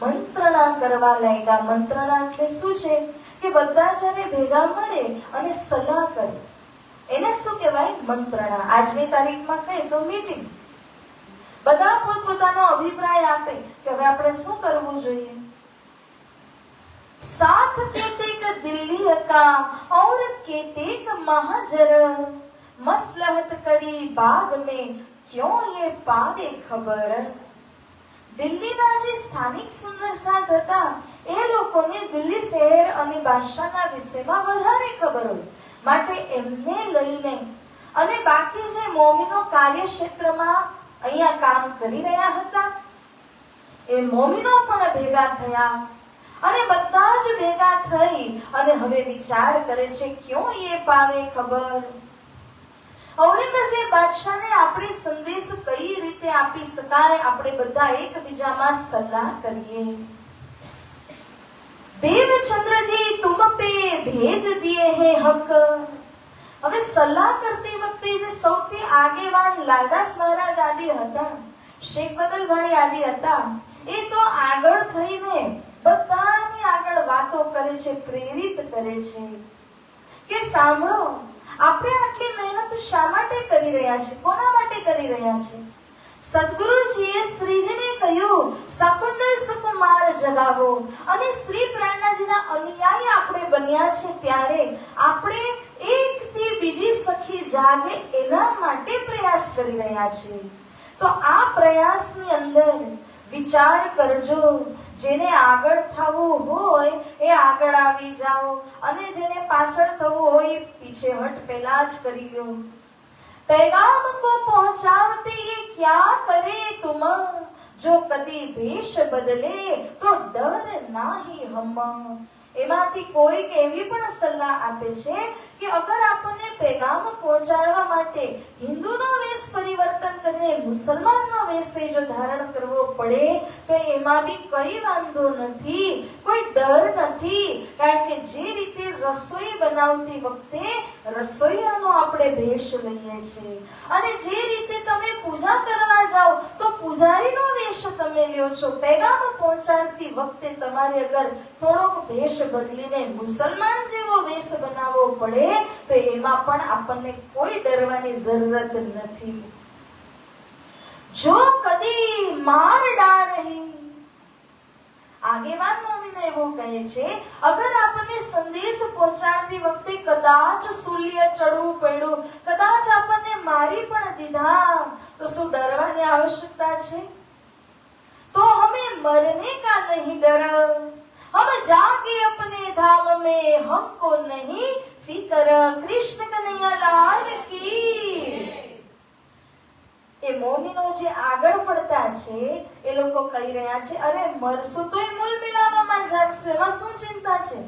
મંત્રણા કરવા લાગ્યા. મંત્રણા એટલે શું છે કે બધા જણે ભેગા મળે અને સલાહ કરે. એને શું કહેવાય? મંત્રણા. આજની તારીખમાં કહે તો મીટિંગ. બધા પોતપોતાનો અભિપ્રાય આપે કે હવે આપણે શું કરવું જોઈએ. साथ केतेक दिल्ली का और केतेक महाजर मसलहत करी बाग में क्यों ये पावे खबर. દિલ્હીના જે સ્થાનિક સુંદર સાત હતા એ લોકોને દિલ્હી શહેર અને બાદશાહના વિશેમાં વધારે ખબર હોય, માટે એમને લઈને અને બાકી જે મોમીનો કાર્યક્ષેત્રમાં અહીંયા કામ કરી રહ્યા હતા એ મોમીનો પણ ભેગા થયા અને બધા જ ભેગા થઈ અને હવે વિચાર કરે છે ક્यों ये पावे खबर. ઔરંગઝેબ બાદશાહને આપણી સંદેશ કઈ રીતે આપી શકાય, આપણે બધા એકબીજામાં સલાહ કરીએ. દેવચંદ્રજી તુમ પે ભેજ દિए હે હક. હવે સલાહ કરતી વખતે જે સૌથી આગેવાન લાલદાસ મહારાજ આદિ હતા, શેખ બદલભાઈ આદિ હતા, એ તો આગળ થઈને બધાની આગળ વાતો કરે છે, પ્રેરિત કરે છે કે સાંભળો, આપણે આટલી મહેનત શા માટે કરી રહ્યા છે, કોના માટે કરી રહ્યા છે. સદગુરુજીએ શ્રીજીને કહ્યું સકુંડલ સુકુમાર જગાવો, અને શ્રી પ્રાણનાજીના અનુયાયી આપણે બન્યા છે ત્યારે આપણે એકથી બીજી સખી જાગે એના માટે પ્રયાસ કરી રહ્યા છે. તો આ પ્રયાસની અંદર વિચાર કરજો. જેને આગળ થવું હોય એ આગળ આવી જાઓ અને જેને પાછળ થવું હોય પીછે હટ પહેલા જ કરી લો. पैगाम को पहुंचाते ये क्या करे तुम, जो कदी भेष बदले तो डर नाही हम. એમાંથી કોઈક એવી પણ સલાહ આપે છે કે અગર આપણને પેગામ પહોંચાડવા માટે હિન્દુનો વેશ પરિવર્તન કરીને મુસલમાનનો વેશ જો ધારણ કરવો પડે તો એમાં બી કઈ વાંધો નથી, કોઈ ડર નથી. કારણ કે જે રીતે રસોઈ બનાવતી વખતે રસોઈયાનો આપણે ભેષ લઈએ છીએ અને જે રીતે તમે પૂજા કરવા જાઓ તો પૂજારીનો વેશ તમે લ્યો છો. પેગામ પહોંચાડતી વખતે તમારે અગર થોડોક ભેષ બદલીને મુસલમાન જેવો વેશ બનાવવો પડે તો એમાં પણ આપણને કોઈ ડરવાની જરૂરત નથી. જો કદી માર ડારહી, આગેવાન મોમીને એવું કહે છે અગર આપણને સંદેશ પહોંચાડતી વખતે કદાચ સૂલ્ય ચડવું પડ્યું, કદાચ આપણને મારી પણ દીધા તો શું ડરવાની આવશ્યકતા છે? તો હમે મરને કા નહીં ડર, हम जाके अपने धाम में हमको नहीं फिकर. कृष्ण कन्हैया लाल की. એ મોમીનો જે આગળ પડતા છે એ લોકો કહી રહ્યા છે અરે મરશું તોય મૂલ મિલાવવામાં જાગશું, એમાં શું ચિંતા છે.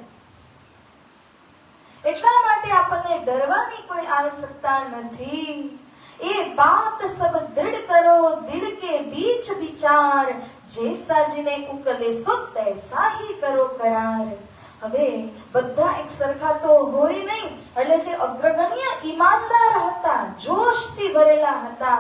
એટલા માટે આપણને ડરવાની કોઈ આવશ્યકતા નથી. ये बात सब दृढ़ करो दिल के बीच विचार, जैसा जिने उकले सो तैसा ही करो करार. હવે બધા એક સરખા તો હોય નહીં, એટલે જે અગ્રગણ્ય ઈમાનદાર હતા, જોશથી ભરેલા હતા,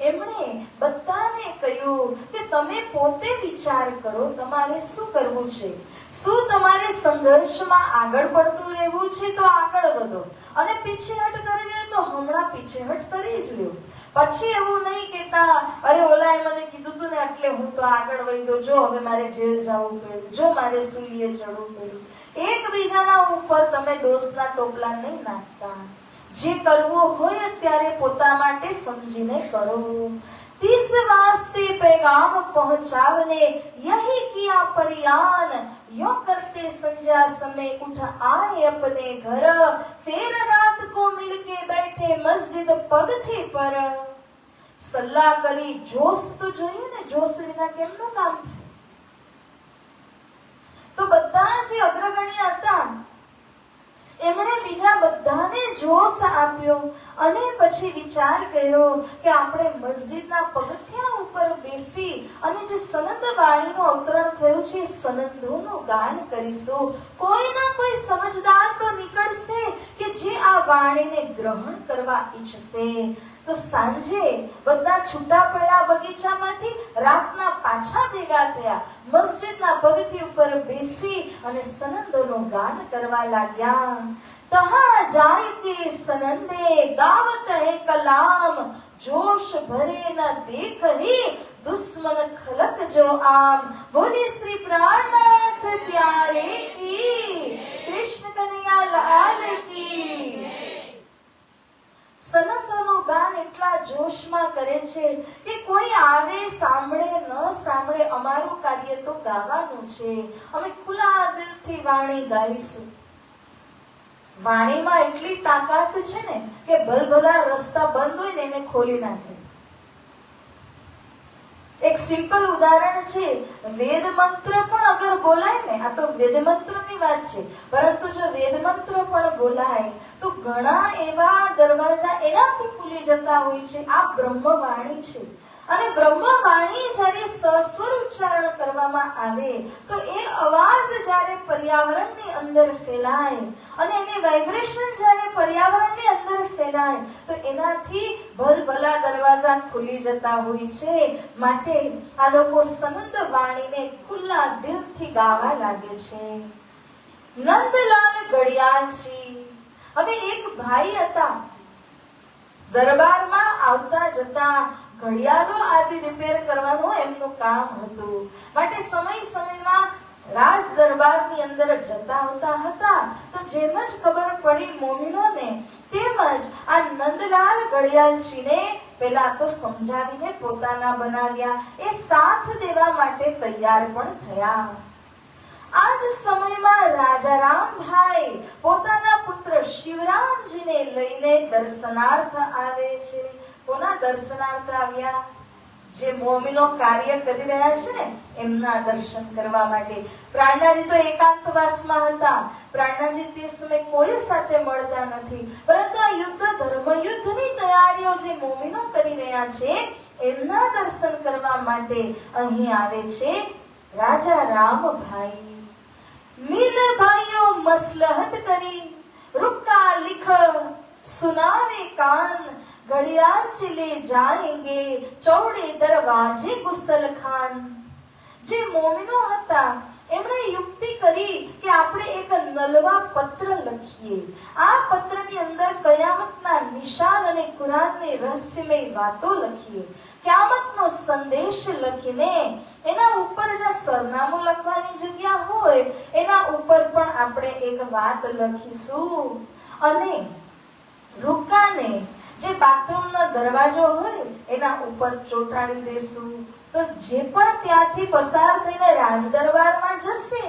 એમણે બધાને કહ્યું કે તમે પોતે વિચાર કરો તમારે શું કરવું છે. શું તમારે સંઘર્ષમાં આગળ પડતું રહેવું છે તો આગળ વધો અને પીછેહટ કરવી હોય તો હમણાં પીછેહટ કરી જ લ્યો. પછી એવું નહીં કહેતા અરે ઓલાએ મને કીધું તું ને એટલે હું તો આગળ વધ્યો, જો હવે મારે જેલ જવું પડ્યું, જો મારે સૂલીએ ચડવું પડ્યું. એકબીજાના ઉપર તમે દોષના ટોપલા નહીં નાખતા. જે કરવું હોય અત્યારે પોતા માટે સમજીને કરો. तिस वास्ते पैगाम पहुंचावने यही किया परियान, यो करते बनते संध्या समय उठ आए अपने घर, फिर रात को मिलके बैठे मस्जिद पगथी पर। સલાહ કરી જોશ તો જોઈએ ને, જોશ વિના કેમનું કામ થાય? તો બધા જે અગ્રગણ્ય હતા એમણે બીજા બધાને જોશ આપ્યો અને પછી વિચાર કર્યો કે આપણે મસ્જિદના પગથિયા ઉપર બેસી અને જે સનંદ વાણીનું અવતરણ થયું છે સનંદોનું ગાન કરીશું. કોઈના કોઈ સમજદાર તો નીકળશે કે જે આ વાણીને ગ્રહણ કરવા ઈચ્છશે. તો સાંજે બધા છૂટા પડ્યા બગીચામાંથી રાતના પાછા ભેગા થયા, મસ્જિદના પગથી ઉપર બેસી અને સનંદોનું ગાન કરવા લાગ્યા. તહા જાય કે સનંદે ગાવત હે કલામ, જોશ ભરે ન દેખહી દુશ્મન ખલક જો આમ. બોલે શ્રી પ્રાણનાથ પ્યારે કી, કૃષ્ણ કનૈયા લાલ કી. સનંદોનું ગાન એટલા જોશમાં કરે છે કે કોઈ આવે સાંભળે ન સાંભળે, અમારું કાર્ય તો ગાવાનું છે. અમે ખુલ્લા દિલથી વાણી ગાઈશું. વાણીમાં એટલી તાકાત છે ને કે ભલભલા રસ્તા બંધ હોય ને એને ખોલી નાખે. એક સિમ્પલ ઉદાહરણ છે, વેદ મંત્ર પણ અગર બોલાય ને, આ તો વેદ મંત્રની વાત છે, પરંતુ જો વેદ મંત્ર પણ બોલાય તો ઘણા એવા દરવાજા એનાથી ખુલી જતા હોય છે. આ બ્રહ્મવાણી છે અને બ્રહ્મવાણી જ્યારે સસ્વર ઉચ્ચારણ કરવામાં આવે તો એ અવાજ જ્યારે પર્યાવરણની અંદર ફેલાય અને એની વાઇબ્રેશન જ્યારે પર્યાવરણની અંદર ફેલાય તો એનાથી ભલભલા દરવાજા ખુલી જતા હોય છે. માટે આ લોકો સનંદ વાણીને ખુલ્લા દિલથી ગાવા લાગે છે. નંદલાલ ઘડિયાળજી, હવે એક ભાઈ હતા, દરબારમાં આવતા જતા ઘડિયાળો આદિ રિપેર કરવાનું એમનું કામ હતું. માટે સમય સમયમાં રાજ દરબારની અંદર જતા આવતા હતા. તો જેમ જ ખબર પડી મોમીનોને, તેમજ આ નંદલાલ ઘડિયાળજીને પેલા તો સમજાવીને પોતાના બનાવ્યા, એ સાથ દેવા માટે તૈયાર પણ થયા. આ જ સમયમાં રાજા રામભાઈ પોતાના પુત્ર શિવરામજીને લઈને દર્શનાર્થ આવે છે. કોના દર્શનાર્થ આવ્યા? જે મોમીનો કાર્ય કરી રહ્યા છે ને એમના દર્શન કરવા માટે. પ્રાણનાજી તો એકાંતવાસમાં હતા. પ્રાણનાજી તે સમય કોઈ સાથે મળતા નથી, પરંતુ આ યુદ્ધ ધર્મ યુદ્ધની તૈયારીઓ જે મોમીનો કરી રહ્યા છે એમના દર્શન કરવા માટે અહીં આવે છે રાજા રામભાઈ. મિલ ભાઈઓ મસલહત કરી, रुका लिख सुनावे कान, घड़ियाल से ले जाएंगे चौड़े दरवाजे गुसल खान. જે મોમિનો હતા એમણે યુક્તિ કરી કે આપણે એક નલવા પત્ર લખીએ. આ પત્રની અંદર કયામતના નિશાન અને કુરાનની રહસ્યમય વાતો લખીએ. કયામતનો સંદેશ લખીને એના ઉપર જે સરનામું લખવાની જગ્યા હોય એના ઉપર પણ આપણે એક વાત લખીશું. અને રૂકાને જે બાથરૂમનો દરવાજો હોય એના ઉપર ચોંટાડી દેશું. તો જે પણ ત્યાંથી પસાર થઈને રાજ દરબારમાં જશે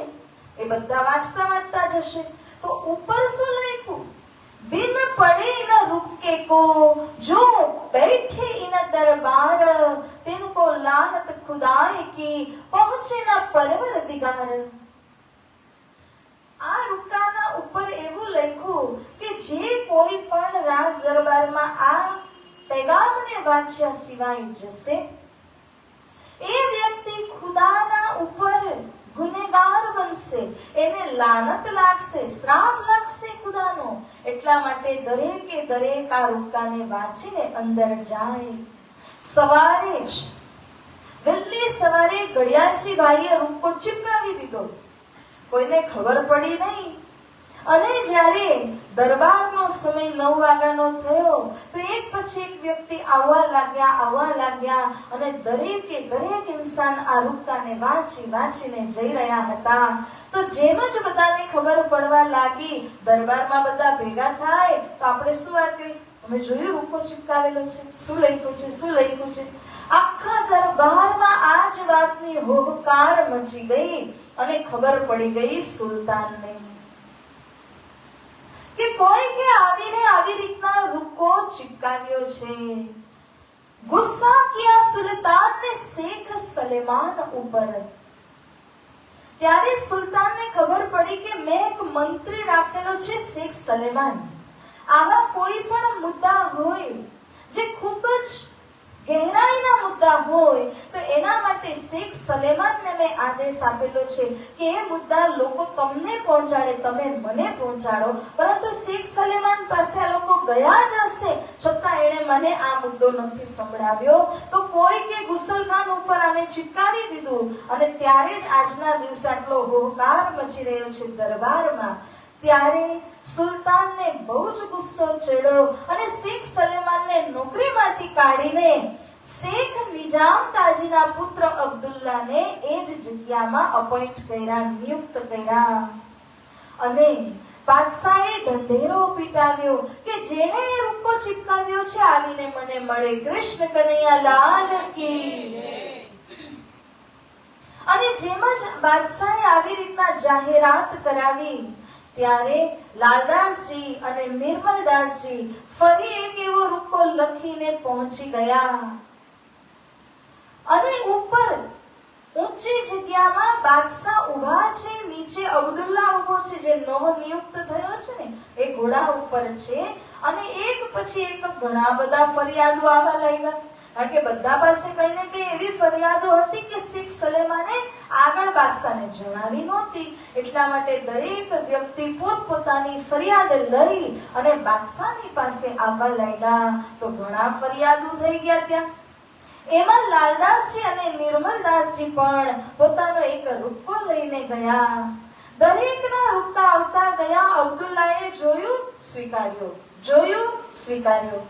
એ બધા વાંચતા વાંચતા જશે. તો ઉપર શું લખ્યું? बिन पड़े न रुके को जो बैठे इन दरबार, तिनको लानत खुदाए की पहुंचे न परवरदिगार. આ રૂકાના ઉપર એવું લખ્યું કે જે કોઈ પણ રાજ દરબારમાં આ પેગામને વાંચ્યા સિવાય જશે એ વ્યક્તિ ખુદાના ઉપર ગુનેગાર બનશે, એને લાનત લાગશે, શ્રાપ લાગશે ખુદાનો. એટલા માટે દરેકે દરેક આ રૂકાને વાંચીને અંદર જાય. સવારે જ વહેલી સવારે ઘડિયાળજી ભાઈએ રૂકો ચીપકાવી દીધો, કોઈને ખબર પડી નહીં. અને જ્યારે દરબારનો સમય 9 વાગ્યાનો થયો તો એક પછી એક વ્યક્તિ આવવા લાગ્યા અને દરેકે દરેક ઇન્સાન આ રૂકાને વાંચીને જઈ રહ્યા હતા. તો જેમ જ બધાને ખબર પડવા લાગી, દરબારમાં બધા ભેગા થાય તો આપણે શું વાત કરી? તમે જોયું રૂકો ચિપકાવેલો છે, શું લખ્યું છે? આખા દરબારમાં આ જ વાતની હોહકાર મચી ગઈ અને ખબર પડી ગઈ સુલતાનને કે કોઈ કે આવીને આવી રીતના રૂકો ચિપકાવ્યો છે. ગુસ્સા કિયા સુલતાન ને શેખ સલેમાન ઉપર. ત્યારે સુલતાનને ખબર પડી કે મેં એક મંત્રી રાખેલો છે શેખ સલેમાન. આવા કોઈ પણ મુદ્દા હોય જે ખૂબ જ ગહેરાઈના મુદ્દા હોય તો એના માટે શેખ સલેમાનને મેં આદેશ આપેલો છે કે એ મુદ્દા લોકો તમને પહોંચાડે, તમે મને પહોંચાડો. પરંતુ શેખ સલેમાન પાસે આ લોકો ગયા જ હશે છતાં એણે મને આ મુદ્દો નથી સંભળાવ્યો. તો કોઈ કે ગુસલખાન ઉપર આને ચિપકાવી દીધું અને ત્યારે જ આજના દિવસે આટલો હોહકાર મચી રહ્યો છે દરબારમાં. ત્યારે સુલતાનને બહુ જ ગુસ્સો ચડ્યો અને શેખ સલેમાનને નોકરીમાંથી કાઢીને શેખ નિજામ તાજીના પુત્ર અબ્દુલ્લાને એ જ જગ્યામાં અપોઇન્ટ કર્યા, નિયુક્ત કર્યા. અને બાદશાહે ઢંઢેરો પીટાવ્યો કે જેણે એ રૂપો ચિપકાવ્યો છે આવીને મને મળે. કૃષ્ણ કનૈયા લાલ કી. અને જેમ જ બાદશાહે આવી રીતના જાહેરાત કરાવી ત્યારે લાલદાસજી અને નિર્મલદાસજી ફરી એક એવો રૂપો લખીને પહોંચી ગયા અને ઉપર ઊંચી જગ્યામાં બાદશાહ ઊભા છે, નીચે અબ્દુલ્લા ઊભો છે જે નવો નિયુક્ત થયો છે ને એ ઘોડા ઉપર છે. અને એક પછી એક ઘણા બધા ફરિયાદો આવવા લાગ્યા. કારણ કે બધા પાસે કઈ ને કઈ એવી ફરિયાદો હતી કે શેખ સલેમાને આગળ બાદશાહને જણાવી નહોતી. એટલા માટે દરેક વ્યક્તિ પોતપોતાની ફરિયાદ લઈ અને બાદશાહની પાસે આવવા લાગ્યા. તો ઘણા ફરિયાદો થઈ ગયા ત્યાં. એમાં લાલદાસજી અને નિર્મલદાસજી પણ પોતાનો એક રૂપકો લઈને ગયા. દરેકના રૂપકા આવતા ગયા. અબ્દુલ્લાએ જોયું, સ્વીકાર્યો, જોયું, સ્વીકાર્યો.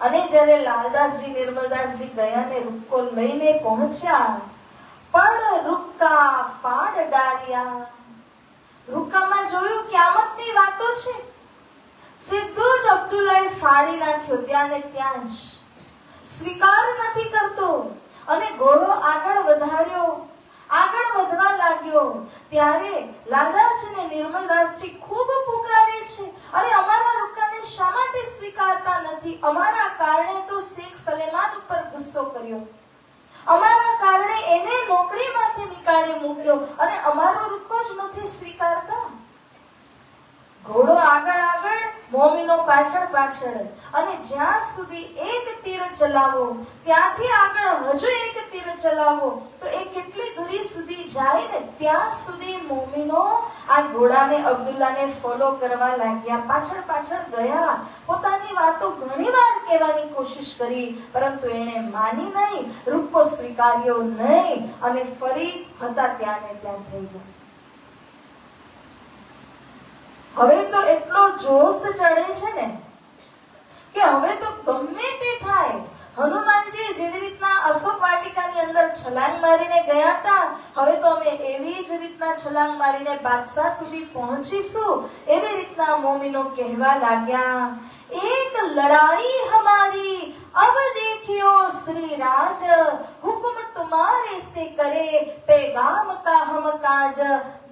અને જ્યારે લાલદાસજી નિર્મલદાસજી ગયા ને રૂપકો લઈને પહોંચ્યા, પણ રૂપકા ફાડ ડાળ્યા. રૂપકામાં જોયું ક્યામતની વાતો છે. સીધું જ અબ્દુલ્લાએ ફાડી નાખ્યો ત્યાં ને ત્યાં જ. સ્વીકાર નથી કરતો અને ઘોડો આગળ વધાર્યો, આગળ વધવા લાગ્યો. ત્યારે લાલદાસજી અને નિર્મલદાસજી ખૂબ પુકારે છે, અરે અમારા રૂપકાને શા માટે સ્વીકારતા નથી? અમારા કારણે તો શેખ સલેમાન ઉપર ગુસ્સો કર્યો, અમારા કારણે એને નોકરીમાંથી નીકાળી મૂક્યો અને અમારો રૂપકો જ નથી સ્વીકારતા. ઘોડો આગળ આગળ, મોમીનો પાછળ પાછળ. અને જ્યાં સુધી એક તીર ચલાવો ત્યાંથી આગળ હજુ એક તીર ચલાવો તો એ કેટલી દૂરી સુધી જાય ને ત્યાં સુધી મોમીનો આ ઘોડાને અબ્દુલ્લાને ફોલો કરવા લાગ્યા, પાછળ પાછળ ગયા. પોતાની વાતો ઘણીવાર કહેવાની કોશિશ કરી પરંતુ એણે માની નહીં, રૂપકો સ્વીકાર્યો નહીં અને ફરી હતા ત્યાં ને ત્યાં થઈ ગયા. હવે તો એટલો જોશ ચડે છે ને કે હવે તો ગમે તે થાય. હનુમાનજી જેવી રીતના અશોક વાટિકાની અંદર છલાંગ મારીને ગયા હતા, હવે તો અમે એવી જ રીતના છલાંગ મારીને બાદશાહ સુધી પહોંચીશું, એવી રીતના મોમીનો કહેવા લાગ્યા. એક લડાઈ હમારી अब देखियो श्री राज, हुक्म तुम्हारे से करे पैगाम का हम काज,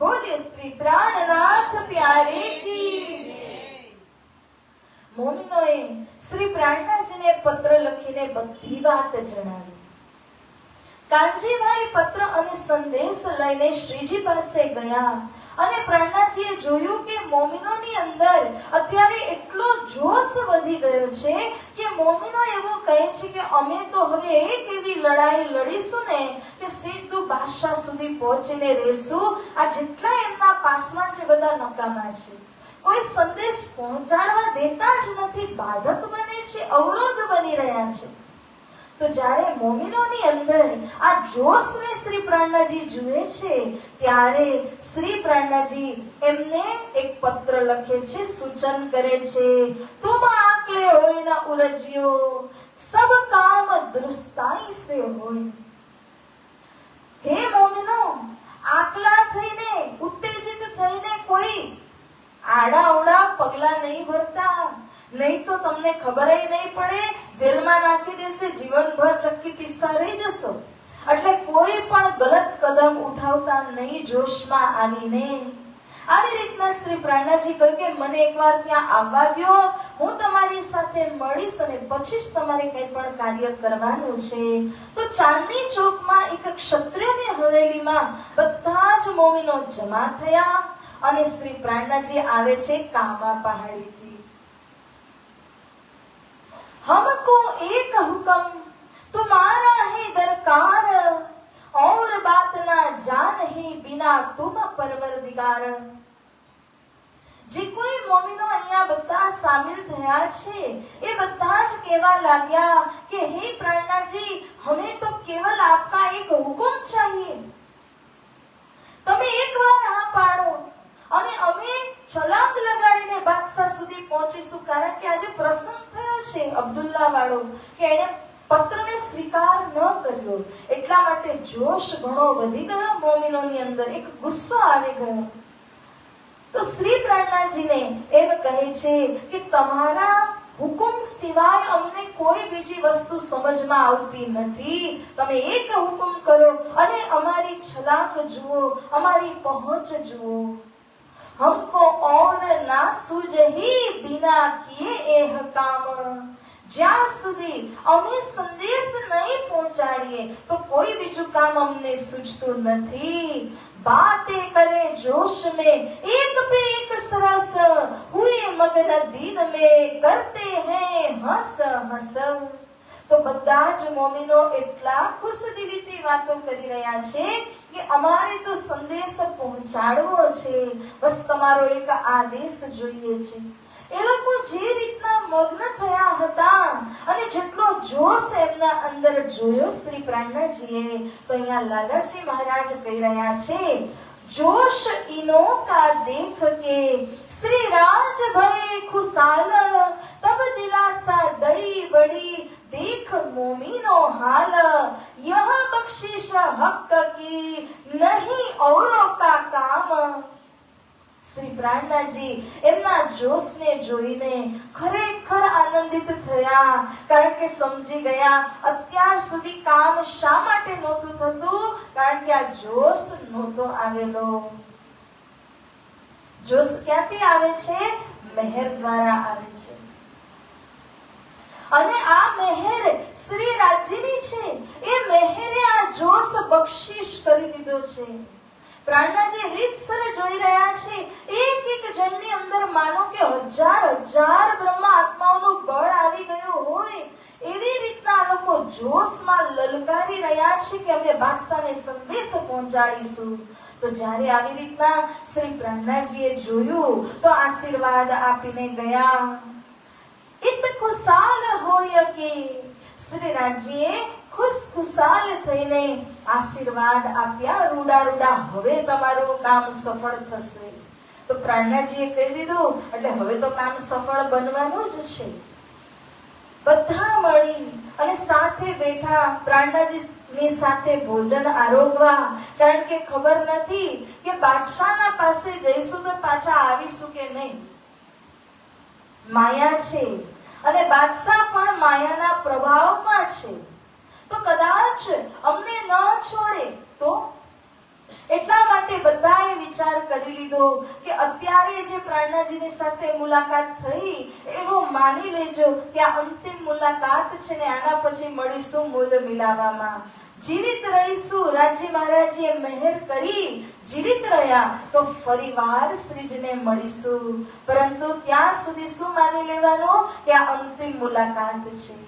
बोले श्री प्राणनाथ प्यारे की. મોમીનોએ શ્રી પ્રાણનાથજીને પત્ર લખીને બધી વાત જણાવી. કાનજીભાઈ પત્ર અને સંદેશ લઈને શ્રીજી પાસે ગયા અને પ્રાણનાથજીએ જોયું કે મોમીનોની અંદર અત્યારે એટલો જોશ વધી ગયો છે કે મોમીનો એવું કહે છે કે અમે તો હવે એક એવી લડાઈ લડીશું ને કે સીધું બાદશાહ સુધી પહોંચીને રહેશું. આ જેટલા એમના પાસવાન છે બધા નકામા છે, કોઈ સંદેશ પહોંચાડવા દેતા જ નથી, બાધક બને છે, અવરોધ બની રહ્યા છે. તો જ્યારે મોમીનોની અંદર આ જોશને શ્રી પ્રાણનાથજી જુએ છે ત્યારે શ્રી પ્રાણનાથજી એમને એક પત્ર લખે છે, સૂચન કરે છે. તુમ આકલે હોય ના ઉરજ્યો, સબ કામ દુરુસ્તાઈ સે હોય. હે મોમીનો, આકલા થઈને, ઉત્તેજિત થઈને કોઈ આડા અવડા પગલા નહીં ભરતા. નહીં તો તમને ખબર નહીં પડે, જેલમાં નાખી દેશે, જીવનભર ચક્કી પીસતા રહી જશો. એટલે કોઈ પણ ગલત કદમ ઉઠાવતા નહીં, જોશમાં આવીને. આવી રીતના શ્રી પ્રાણનાજી કહ્યું કે મને એકવાર ત્યાં આવવા દો, હું તમારી સાથે મળીશ અને પછી જ તમારે કંઈ પણ કાર્ય કરવાનું છે. તો ચાંદની ચોકમાં એક ક્ષત્રિયની હવેલીમાં બધા જ મોમીનો જમા થયા અને શ્રી પ્રાણનાજી આવે છે કામા પહાડીથી. हमको एक हुक्म तुम्हारा है दरकार, और बात ना जान ही बिना तुम परवरदिगार. જે કોઈ મોમીનો અહીંયા બધા સામેલ થયા છે એ બધા જ કહેવા લાગ્યા કે હે પ્રાણનાજી, હમે તો કેવલ આપકા એક હુકમ ચાહીએ. તમે એકવાર હા પાડો અને અમે છલાંગ લગાડીને બાદશાહ સુધી પહોંચીશું. કારણ કે આજે પ્રસંગ થયો છે અબ્દુલ્લા વાળો કે એને પત્રને સ્વીકાર ન કર્યો, એટલા માટે જોશ ઘણો વધી ગયો મોમીનોની અંદર, એક ગુસ્સો આવી ગયો. તો શ્રી પ્રાણનાજીને એમ કહે છે કે તમારા હુકમ સિવાય અમને કોઈ બીજી વસ્તુ સમજમાં આવતી નથી. તમે એક હુકમ કરો અને અમારી છલાંગ જુઓ, અમારી પહોંચ જુઓ. हमको और ना सूझही बिना किए एह काम. જ્યાં સુધી અમે સંદેશ નહીં પહોંચાડીએ તો કોઈ બીજું કામ અમને સૂઝતું નથી. बातें करे जोश में एक पे एक सरस, हुए मगन दिन में करते हैं हंस हंस. તો બધા જ મોમીનો એટલા ખુશદિલીથી વાતો કરી રહ્યા છે કે અમારે તો સંદેશ પહોંચાડવો છે, બસ તમારો એક આદેશ જોઈએ છે. એ લોકો જે રીતના મગ્ન થયા હતા અને જેટલો જોશ એમના અંદર જોયો શ્રી પ્રાણનાજીએ, તો અહીંયા લાલાશ્રી મહારાજ કહી રહ્યા છે, जोश इनो का देख के श्री राज भय खुशाल, तब दिलासा दई बड़ी देख मोमिनो हाल. यह बख्शिश हक की नहीं औरों का काम. શ્રી પ્રાણનાજી એમના જોશને જોઈને ખરેખર આનંદિત થયા, કારણ કે સમજી ગયા અત્યાર સુધી કામ શા માટે નહોતું થતું, કારણ કે આ જોશ નહોતો આવેલો. જોશ ક્યાંથી આવે છે? મહેર દ્વારા આવે છે. અને આ મહેર શ્રી રાજ્યની છે. એ મહેરે આ જોશ બક્ષિશ કરી દીધો છે. પ્રાણનાજી રીતસર જોઈ રહ્યા છે, એક એક જણની અંદર માનો કે હજાર હજાર બ્રહ્મ આત્માઓનું બળ આવી ગયું હોય એવી રીતના આ લોકો જોશમાં લલકારી રહ્યા છે કે અમે બાદશાહને સંદેશ પહોંચાડીશું. તો જ્યારે આવી રીતના શ્રી પ્રાણનાજીએ જોયું તો આશીર્વાદ આપીને ગયા. ઇત ખુશાલ હોય કે શ્રી રાજ્યએ ખુશખુશાલ થઈને આશીર્વાદ આપ્યા, રૂડા રૂડા હવે તમારું કામ સફળ થશે. તો પ્રાણનાજીએ કહી દીધું એટલે હવે તો કામ સફળ બનવાનું જ છે. બધા મળી અને સાથે બેઠા પ્રાણનાજીની સાથે ભોજન આરોગવા, કારણ કે ખબર નથી કે બાદશાહના પાસે જઈશું તો પાછા આવીશું કે નહીં. માયા છે અને બાદશાહ પણ માયાના પ્રભાવમાં છે, તો કદાચ અમને ન છોડે તો. એટલા માટે બધાએ વિચાર કરી લીધો કે અત્યારે જે પ્રાણનાજીની સાથે મુલાકાત થઈ એવો માની લેજો કે આ અંતિમ મુલાકાત છે ને આના પછી મળીશું મૂલ મિલાવામાં. જીવિત રહીશું, રાજ્ય મહારાજીએ મહેર કરી જીવિત રહ્યા તો ફરીવાર શ્રીજીને મળીશું. પરંતુ ત્યાં સુધી શું માની લેવાનું કે આ અંતિમ મુલાકાત છે.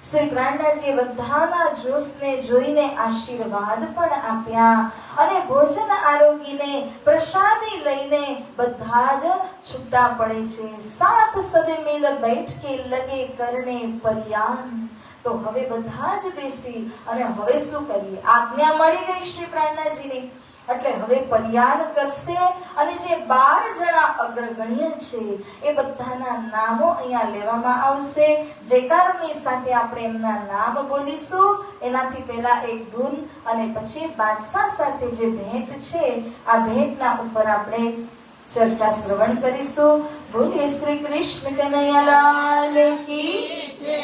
શ્રી પ્રાણનાજીએ બધાના જોશને જોઈને આશીર્વાદ પણ આપ્યા અને ભોજન આરોગીને પ્રસાદી લઈને બધા જ છૂટા પડે છે. સાથ સબે મિલ બેઠ કે લગે કરને પરિયાન. તો હવે બધા જ બેસી અને હવે શું કરીએ? આજ્ઞા મળી ગઈ શ્રી પ્રાણનાજીની, એટલે હવે પરિયાન કરશે અને જે 12 જણા અગ્રગણ્ય છે એ બધાના નામો અહીંયા લેવામાં આવશે. જયકારની સાથે આપણે એમના નામ બોલીશું. એનાથી પહેલા એક ધૂન અને પછી બાદશાહ સાથે જે ભેટ છે આ ભેટના ઉપર આપણે ચર્ચા શ્રવણ કરીશું. બોલે શ્રી કૃષ્ણ કનૈયાલાલ કી જય.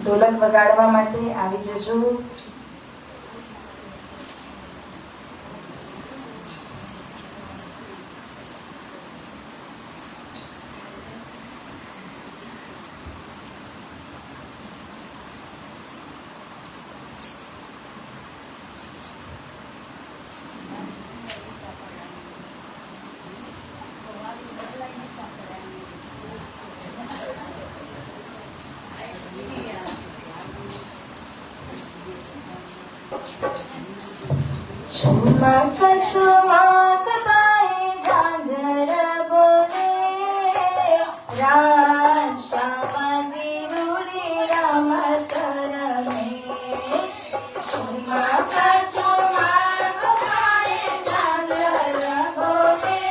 ઢોલક વગાડવા માટે આવી જજો. ચુમક ચુમક પાએ ઝાંઝર બોલે, રામ શ્યામજી રૂડી રમત રમે. ચુમક ચુમક પાએ ઝાંઝર બોલે,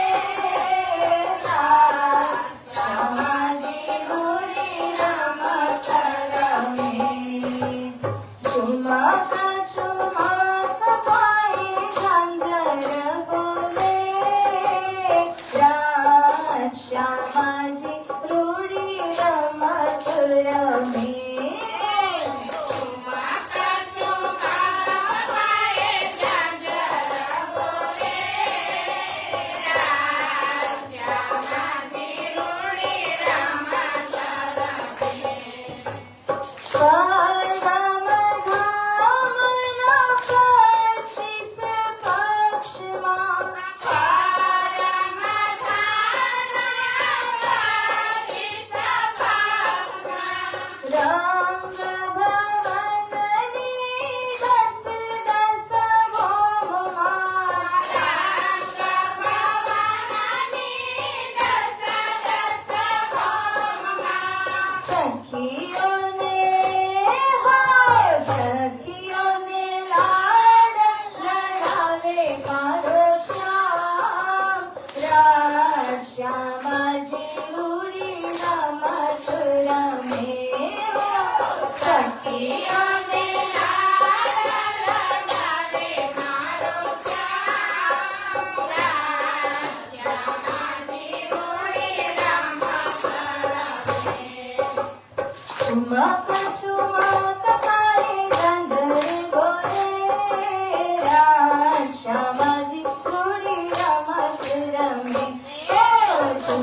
રામ શ્યામજી રૂડી રમત રમે. ચુમક ચુમક શ્યામાજી રૂડી રમત રમે. ચુમક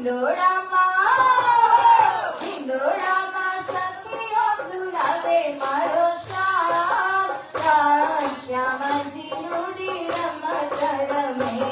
હિંડોળામાં સખીઓ ઝુલાવે મારો શ્યામ, શ્યામજી રૂડી રમત રમે.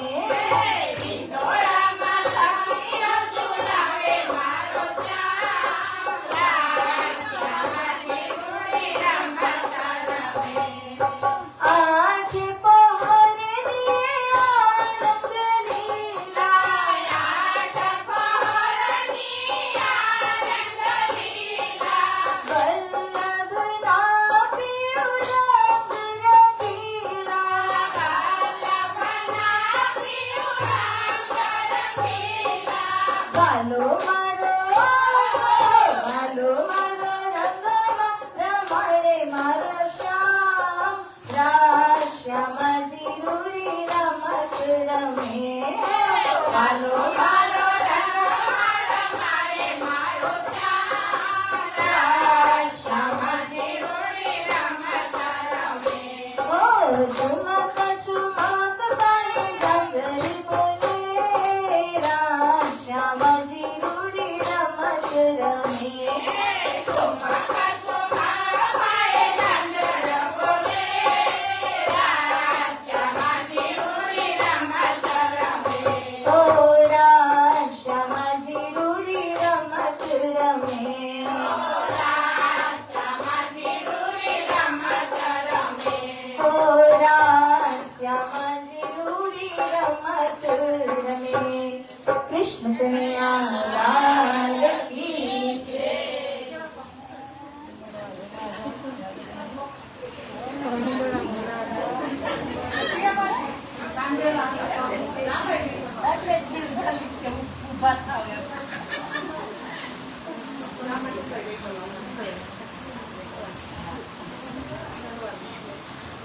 કૃષ્ણ કનૈયા લાલ કી જય.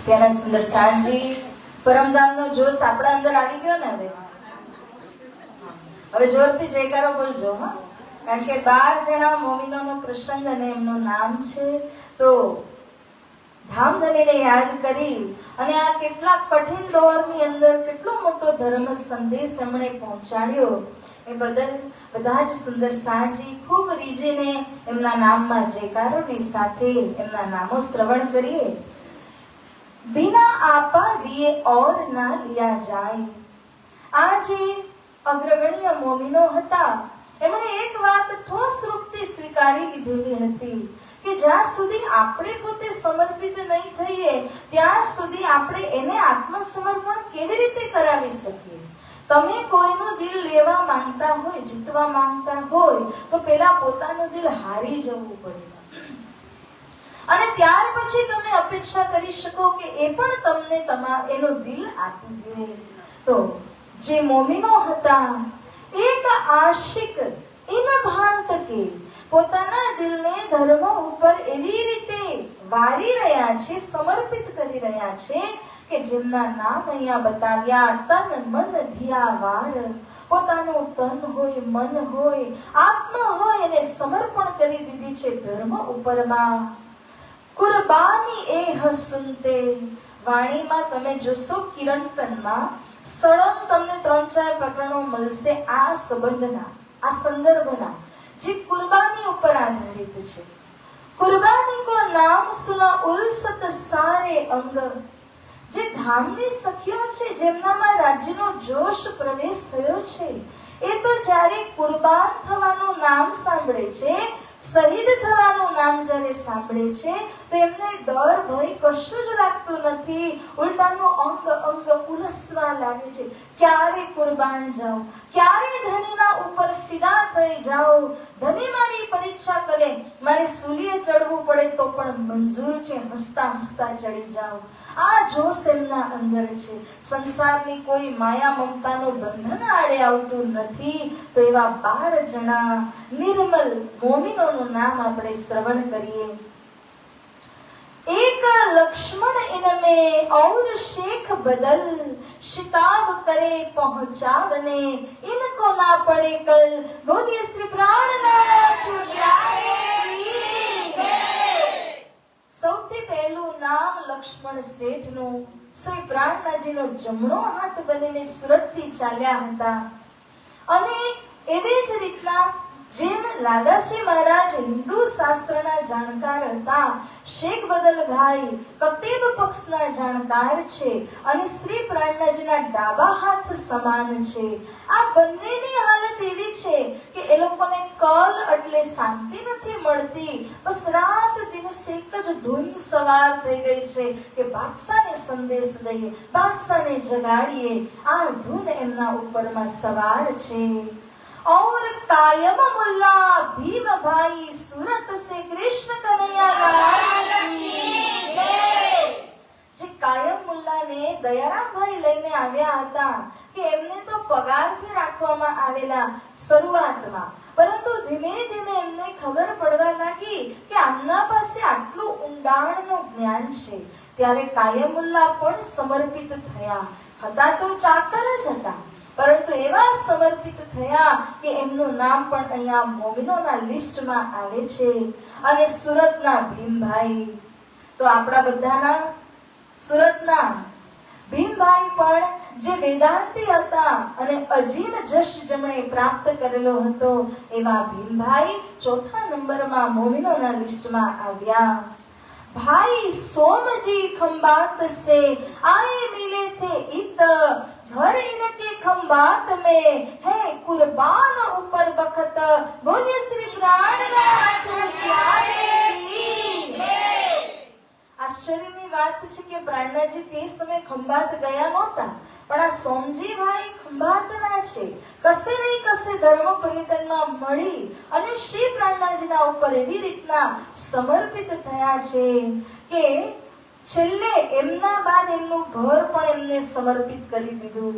પ્યારા સુંદર સાંજી, પરમધામનો જોશ આપણા અંદર આવી ગયો ને. હવે જોરથી જયકારો બોલજો, હા, કારણ કે 12 જણા મોમિનોનો પ્રસંગ અને એમનું નામ છે. તો ધામધનીને યાદ કરી અને આ કેટલા કઠિન દોરની અંદર કેટલો મોટો ધર્મ સંદેશ એમણે પહોંચાડ્યો એ બદલ બધા જ સુંદર સાંજી ખૂબ રીઝીને એમના નામમાં જયકારોની સાથે એમના નામો શ્રવણ કરીએ. બિના આપા દિએ ઓર ના લિયા જાય. આજે અગ્રગણ્ય મોમિનો હતા, એમણે એક વાત ઠોસ રૂપથી સ્વીકારી લીધેલી હતી કે જ્યાં સુધી આપણે પોતે સમર્પિત નહીં થઈએ ત્યાં સુધી આપણે એને આત્મસમર્પણ કેવી રીતે કરાવી શકીએ. તમે કોઈનું દિલ લેવા માંગતા હોય, જીતવા માંગતા હોય તો પહેલા પોતાનું દિલ હારી જવું પડે અને ત્યાર પછી તમે અપેક્ષા કરી શકો કે એ પણ તમને એનું દિલ આપી દે. તો જે મોમિનો હતા, એક આશિક ઇન ભાંત કે પોતાના દિલને ધર્મ ઉપર એવી રીતે વારી રહ્યા છે, સમર્પિત કરી રહ્યા છે કે જેમના નામ અહીંયા બતાવ્યા. તન મન ધ્યા વાર, પોતાનું તન હોય, મન હોય, આત્મા હોય એને સમર્પણ કરી દીધી છે ધર્મ ઉપરમાં. કુરબાની એ હસુનતે, વાણીમાં તમે જોશો કિરંતનમાં સળંગ તમને 3-4 પ્રકરણો મળશે આ સંબંધના, આ સંદર્ભના, જે કુરબાની ઉપર આધારિત છે. કુરબાની કો નામ સુના ઉલસત સારે અંગ. જે ધામની સખીઓ છે, જેમનામાં રાજ્યનો જોશ પ્રવેશ થયો છે, એ તો જ્યારે કુરબાન થવાનું નામ સાંભળે છે, શહીદ થવાનું નામ જ્યારે સાંભળે છે તો એમને ડર ભય કશું જ લાગતું નથી. ઉલટાનું અંગ અંગ ઉલસવા લાગે છે. ક્યારે કુરબાન જાઉં, ક્યારે ધનીના ઉપર ફિદા થઈ જાઉં. ધની મારી પરીક્ષા કરે, મારે સૂલીએ ચડવું પડે તો પણ મંજૂર છે, હસતા હસતા ચડી જાઉં. આ જોશ એમના અંદર છે. સંસારની કોઈ માયા મમતાનું બંધન આડે આવતું નથી. તો એવા 12 જણા નિર્મલ મોમિનોનું નામ આપણે શ્રવણ કરીએ. एक लक्ष्मण इनमें और शेख बदल, शिताब करे पहुंचावने इनको ना पड़े कल. बोलिए श्री प्राणनाथ प्यारे. સૌથી પહેલું નામ લક્ષ્મણ શેઠનું. શ્રી પ્રાણનાથજીનો જમણો હાથ બનીને સુરતથી ચાલ્યા હતા અને એવી જ રીતે રીતના જેમ લાદાશ્રી મહારાજ હિન્દુ શાસ્ત્રના જાણકાર હતા, શેખ બદલભાઈ કતેબ પક્ષના જાણકાર છે અને શ્રી પ્રાણનાજીના ડાબા હાથ સમાન છે. આ બંનેની હાલત એવી છે કે એ લોકોને કલ એટલે શાંતિ નથી મળતી. બસ રાત દિવસ એક જ ધૂન સવાર થઈ ગઈ છે કે બાદશાહને સંદેશ દઈએ, બાદશાહને જગાડીએ. આ ધૂન એમના ઉપરમાં સવાર છે. और कायम मुल्ला भीम भाई सूरत से कृष्ण कन्हैया लाल की जय. જે કાયમ મુલ્લાને દયારામભાઈ લઈને આવ્યા હતા કે એમને તો પગારથી રાખવામાં આવેલા શરૂઆતમાં, પરંતુ ધીમે ધીમે એમને ખબર પડવા લાગી કે આમના પાસે આટલું ઊંડાણનું જ્ઞાન છે. ત્યારે કાયમ મુલ્લા પણ સમર્પિત થયા. હતા તો ચાકર જ હતા, પરંતુ એવા સમર્પિત થયા કે એમનું નામ પણ અહીંયા મોમિનોના લિસ્ટમાં આવે છે. અને સુરતના ભીમભાઈ તો આપણા બધાના સુરતના ભીમભાઈ પણ જે વેદાંતી હતા અને અજીમ જશ જેમણે પ્રાપ્ત કરેલો હતો, એવા ભીમભાઈ ચોથા નંબરમાં મોમિનોના લિસ્ટમાં આવ્યા. भाई सोमजी खंबात से आए मिले थे इत, घर इनके खंबात में है कुर्बान ऊपर बखत, बोले श्री प्राणनाथ प्यारे की जय. આશ્ચર્યની વાત છે કે પ્રાણનાજી તે સમય ખંભાત ગયા નહોતા, પણ આ સોમજીભાઈ ખંભાતના છે. કસે નહીં કસે ધર્મ પર્યટનમાં મળી અને શ્રી પ્રાણનાજીના ઉપર એવી રીતના સમર્પિત થયા છે કે છેલ્લે એમના બાદ એમનું ઘર પણ એમને સમર્પિત કરી દીધું.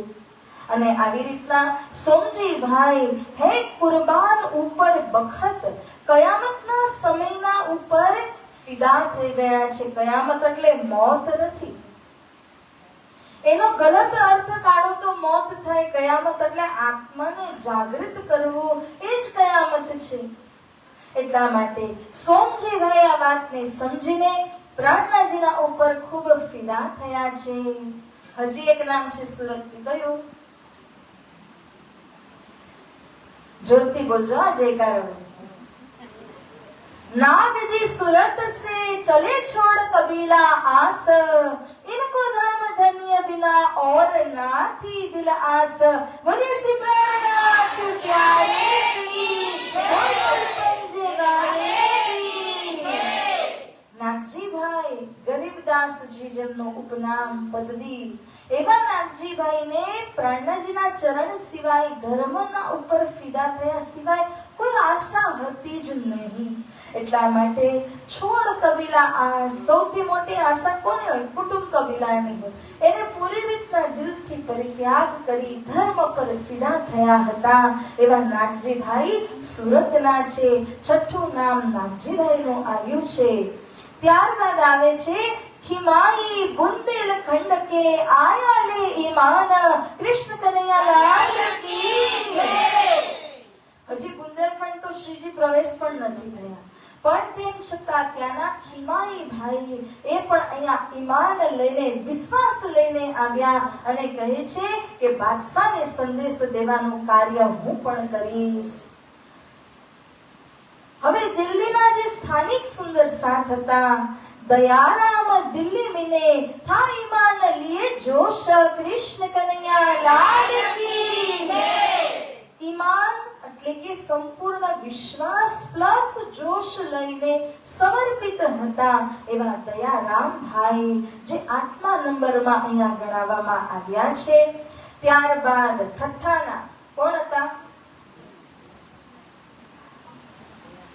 અને આવી રીતના સોમજીભાઈ હે કુરબાન ઉપર બખત, કયામતના સમયના ઉપર ફિદા થઈ ગયા છે. કયામત એટલે મોત નથી, એનો ગલત અર્થ કાઢો તો મોત થાય. કયામત એટલે આત્માને જાગૃત કરવું, એ જ કયામત છે. એટલા માટે સોમજીભાઈ આ વાતને સમજીને પ્રાણનાજીના ઉપર ખૂબ ફિદા થયા છે. હજી એક નામ છે સુરતથી, કયું? જોરથી બોલજો આ જયકાર. नाग जी सूरत से चले छोड़ कबीला आस, इनको धाम धन्य बिना और ना थी दिल आस, बोले श्री प्राणनाथ प्यारे की बोल पंजे वाले की. नागजीभाई गरीबदासजी જેમનું ઉપનામ પદવી, એવા નાગજીભાઈને પ્રાણનાજીના ચરણ સિવાય, ધર્મના ઉપર ફિદા થયા સિવાય કોઈ આશા હતી જ નહીં. એટલા માટે છોડ કબીલા આ સૌથી મોટી આશા કોની હોય? કુટુંબ કબીલાની હોય. એને પૂરી રીતના દિલથી પરિત્યાગ કરી ધર્મ પર ફિદા થયા હતા. એવા નાગજીભાઈ સુરતના છે. છઠ્ઠું નામ નાગજીભાઈનું આવ્યું છે. ત્યારબાદ આવે છે ખિમાઈ बुंदेलखंड के आया ले ईमान, कृष्ण कन्हैया लाल की जय. હજી બુંદેલખંડ તો શ્રીજી પ્રવેશ પણ નથી થયા, પણ તેમ છતાં ત્યાંના ખિમાઈ ભાઈ એ પણ અહીંયા ઈમાન લઈને, વિશ્વાસ લઈને આવ્યા અને કહે છે કે બાદશાહને સંદેશ દેવાનું કાર્ય હું પણ કરીશ. હવે દિલ્હીના જે સ્થાનિક સુંદર સાથ હતા, दयाराम दिल्ली मिने था ईमान लिए जोश, कृष्ण कन्हैया लाल की जय. ईमान એટલે કે સંપૂર્ણ વિશ્વાસ પ્લસ જોશ લઈને સમર્પિત હતા એવા દયારામભાઈ, જે 8મા નંબરમાં અહીંયા ગણાવવામાં આવ્યા છે. ત્યારબાદ ઠઠ્ઠાના કોણ હતા?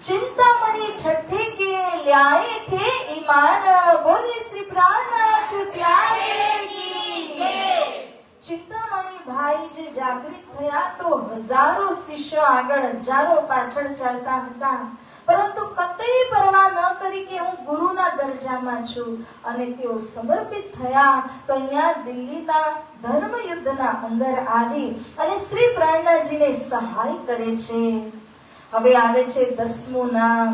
चिंतामणि ठट्ठे के लाए थे ईमान, बोले श्री प्राणनाथ प्यारे की जय. ચિંતામણી ભાઈ જે જાગૃત થયા તો હજારો શિષ્યો આગળ, હજારો પાછળ ચાલતા હતા, પરંતુ કતઈ પરવા ન કરી કે હું ગુરુના દરજામાં છું. અને તેઓ સમર્પિત થયા તો અહીંયા દિલ્હીના ધર્મ યુદ્ધના અંદર આવી અને શ્રી પ્રાણનાજીને સહાય કરે છે. હવે આવે છે 10મું નામ.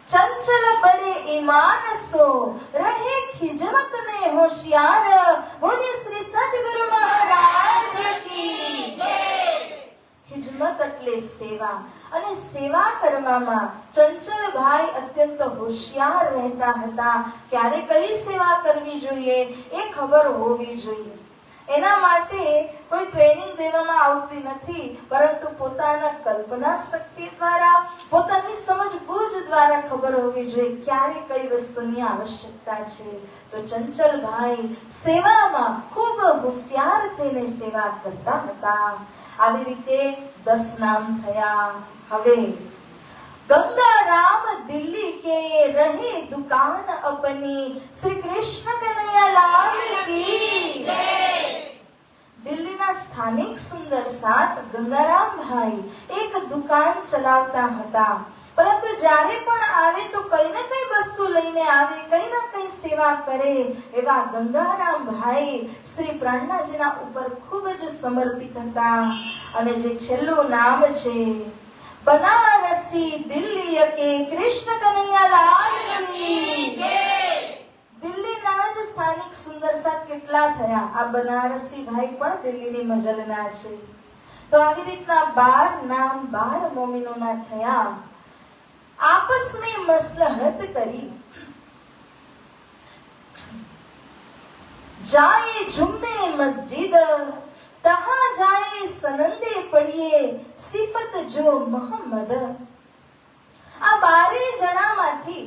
चंचल बड़े ईमान सो रहे खिजमत में होशियार, बोले श्री सदगुरु महाराज की जय. ખિજમત એટલે સેવા, અને સેવા કરવામાં ચંચલભાઈ અત્યંત હોશિયાર રહેતા હતા. ક્યારે કઈ સેવા કરવી જોઈએ એ ખબર હોવી જોઈએ. એના માટે કોઈ ટ્રેનિંગ દેવામાં આવતી નથી, પરંતુ પોતાના કલ્પના શક્તિ દ્વારા, પોતાની સમજબૂજ દ્વારા ખબર હોવી જોઈએ ક્યારે કઈ વસ્તુની આવશ્યકતા છે. તો ચંચલભાઈ સેવામાં ખૂબ હોશિયાર થઈને સેવા કરતા હતા. આવી રીતે 10 નામ થયા. હવે गंगाराम दिल्ली के रहे दुकान अपनी, श्री कृष्ण कन्हैया लाल की जय. દિલ્હીના સ્થાનિક સુંદર સાત ગંગારામભાઈ એક દુકાન ચલાવતા હતા. પરંતુ જ્યારે પણ આવે તો કઈ ને કઈ વસ્તુ લઈને આવે, કઈ ને કઈ સેવા કરે. એવા ગંગારામભાઈ શ્રી પ્રાણનાજીના ઉપર ખૂબ જ સમર્પિત હતા. અને જે છેલ્લું નામ છે बनारसी दिल्ली के कृष्ण कन्हैया लाल की जय. દિલ્હીના જ સ્થાનિક સુંદર સાત કેટલા થયા? આ બનારસી ભાઈ પણ દિલ્હીની મજલના છે. તો આવી રીતના 12 નામ 12 મોમિનોના થયા. आपस में मसलहत करी, जाए जुम्मे मस्जिद, तहां जाए सनंदे पढ़िए, सिफत जो मोहम्मद. આ 12 જણામાંથી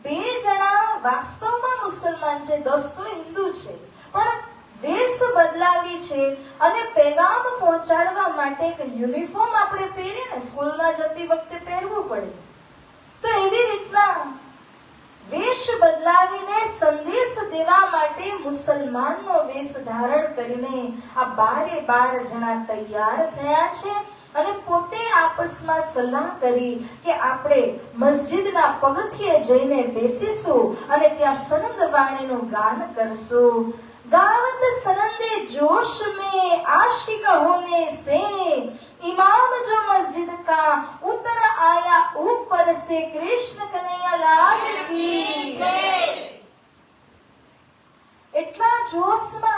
2 જણા વાસ્તવમાં મુસલમાન છે, 10 તો હિન્દુ છે, પણ વેશ બદલાવી છે અને પેગામ પહોંચાડવા માટે એક યુનિફોર્મ આપણે પહેરીએ ને, સ્કૂલમાં જતી વખતે પહેરવું પડે, તો એવી રીતના વેશ બદલાવીને સંદેશ દેવા માટે મુસલમાનનો વેશ ધારણ કરીને આ 12 જણા તૈયાર થયા છે. અને પોતે આપસમાં સલાહ કરી કે આપણે મસ્જિદના પગથિયે જઈને બેસીશું અને ત્યાં સનંદ વાણીનું ગાન કરશું. गावत सनंदे जोश में आशिक होने से, इमाम जो मस्जिद का उतर आया ऊपर से, कृष्ण कन्हैया लाल की जय. એટલા જોશમાં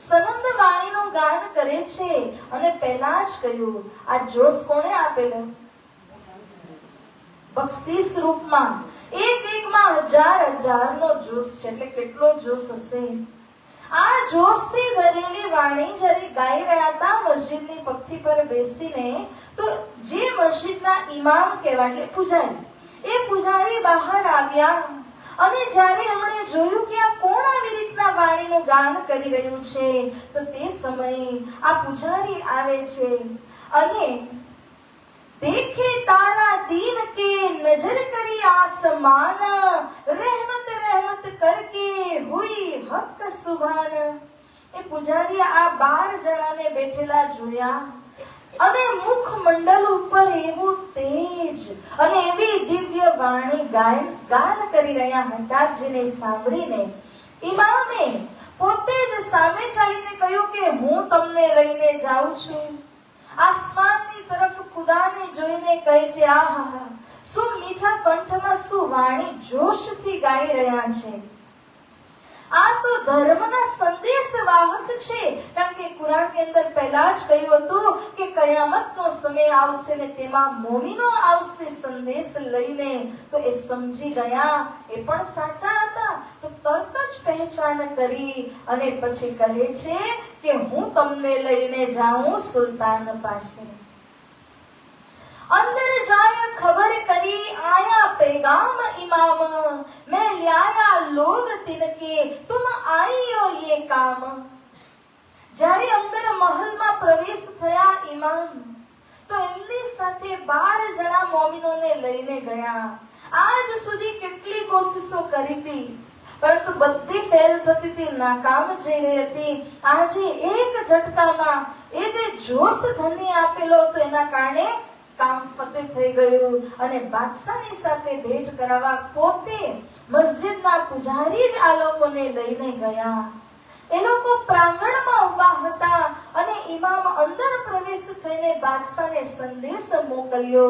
સનંદ વાણીનું ગાન કરે છે. અને પહેલા જ કહ્યું, આ જોશ કોણે આપેલો? બક્ષિસ રૂપમાં એક-એકમાં 1000 નો જોશ છે. એટલે કેટલો જોશ હશે? આ જોશથી ભરેલી વાણી જ્યારે ગાઈ રહ્યા હતા મસ્જિદની પગથી પર બેસીને, તો જે મસ્જિદના ઇમામ કહેવાય એટલે પૂજારી, એ પૂજારી બહાર આવ્યા. અને જ્યારે એમણે જોયું કે આ કોણ આવી રીતના વાણીનું ગાન કરી રહ્યું છે, તો તે સમયે આ પૂજારી આવે છે અને देखे तारा दीन के नजर करी आसमान, रहमत रहमत करके हुई हक सुभान. એ પૂજારી આ 12 જણાને બેઠેલા જોયા અને મુખ મંડળ ઉપર એવું તેજ અને એવી દિવ્ય વાણી ગાન કરી રહ્યા હતા, જેને સાંભળીને ઇમામે પોતે જ સામે ચાલીને કહ્યું કે હું તમને લઈને જાઉં છું. આસમાનની તરફ ખુદાને જોઈને કહે છે, આહા, શું મીઠા કંઠમાં શું વાણી જોશથી ગાઈ રહ્યા છે. આ તો ધર્મના સંદેશ વાહક છે. કારણ કે કુરાનની અંદર પહેલા જ કહ્યું હતું કે કયામતનો સમય આવશે ને તેમાં મોમીનો આવશે સંદેશ લઈને. તો એ સમજી ગયા, એ પણ સાચા હતા. તો તરત જ પહેચાન કરી અને પછી કહે છે કે હું તમને લઈને જાઉં સુલતાન પાસે. अंदर जाए खबर करी आया पैगाम इमाम, मैं लाया लोग तिनके तुम आई हो ये काम. જ્યારે અંદર મહલમાં પ્રવેશ થયા ઇમામ, તો એમની સાથે 12 જણા મોમિનોને લઈને ગયા. આજ સુધી કેટલી કોશિશો કરી હતી, પરંતુ બધી ફેલ થતી હતી, નાકામ જઈ રહી હતી. આજે એક ઝટકામાં એ જે જોશ ધન્ય આપેલો હતો એના કારણે કામ ફતે થઈ ગયું. અને બાદશાહની સાથે ભેટ કરાવવા પોતે મસ્જિદના પૂજારી જ આ લોકોને લઈને ગયા. એ લોકો પ્રાંગણમાં ઊભા હતા અને ઇમામ અંદર પ્રવેશ થઈને બાદશાહને સંદેશ મોકલ્યો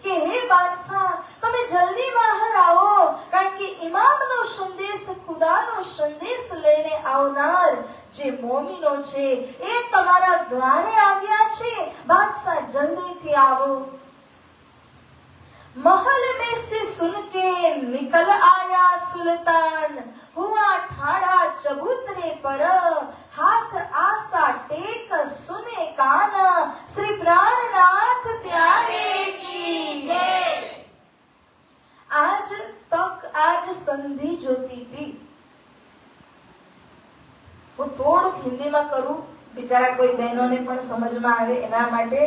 કે હે બાદશાહ, તમે જલ્દી બહાર આવો, કારણ કે ઇમામનો સંદેશ, ખુદાનો સંદેશ લઈને આવનાર જે મોમીનો છે એ તમારા દ્વારે આવ્યા છે, બાદશાહ જલ્દીથી આવો। महल में से सुन के निकल आया सुल्तान, हुआ ठाड़ा चबूतरे पर, हाथ आसा टेक सुने कान, श्री प्राणनाथ प्यारे की जय। आज तक आज संधि जोती थी। હું થોડુંક હિન્દીમાં કરું, બિચારા કોઈ બહેનોને પણ સમજમાં આવે એના માટે।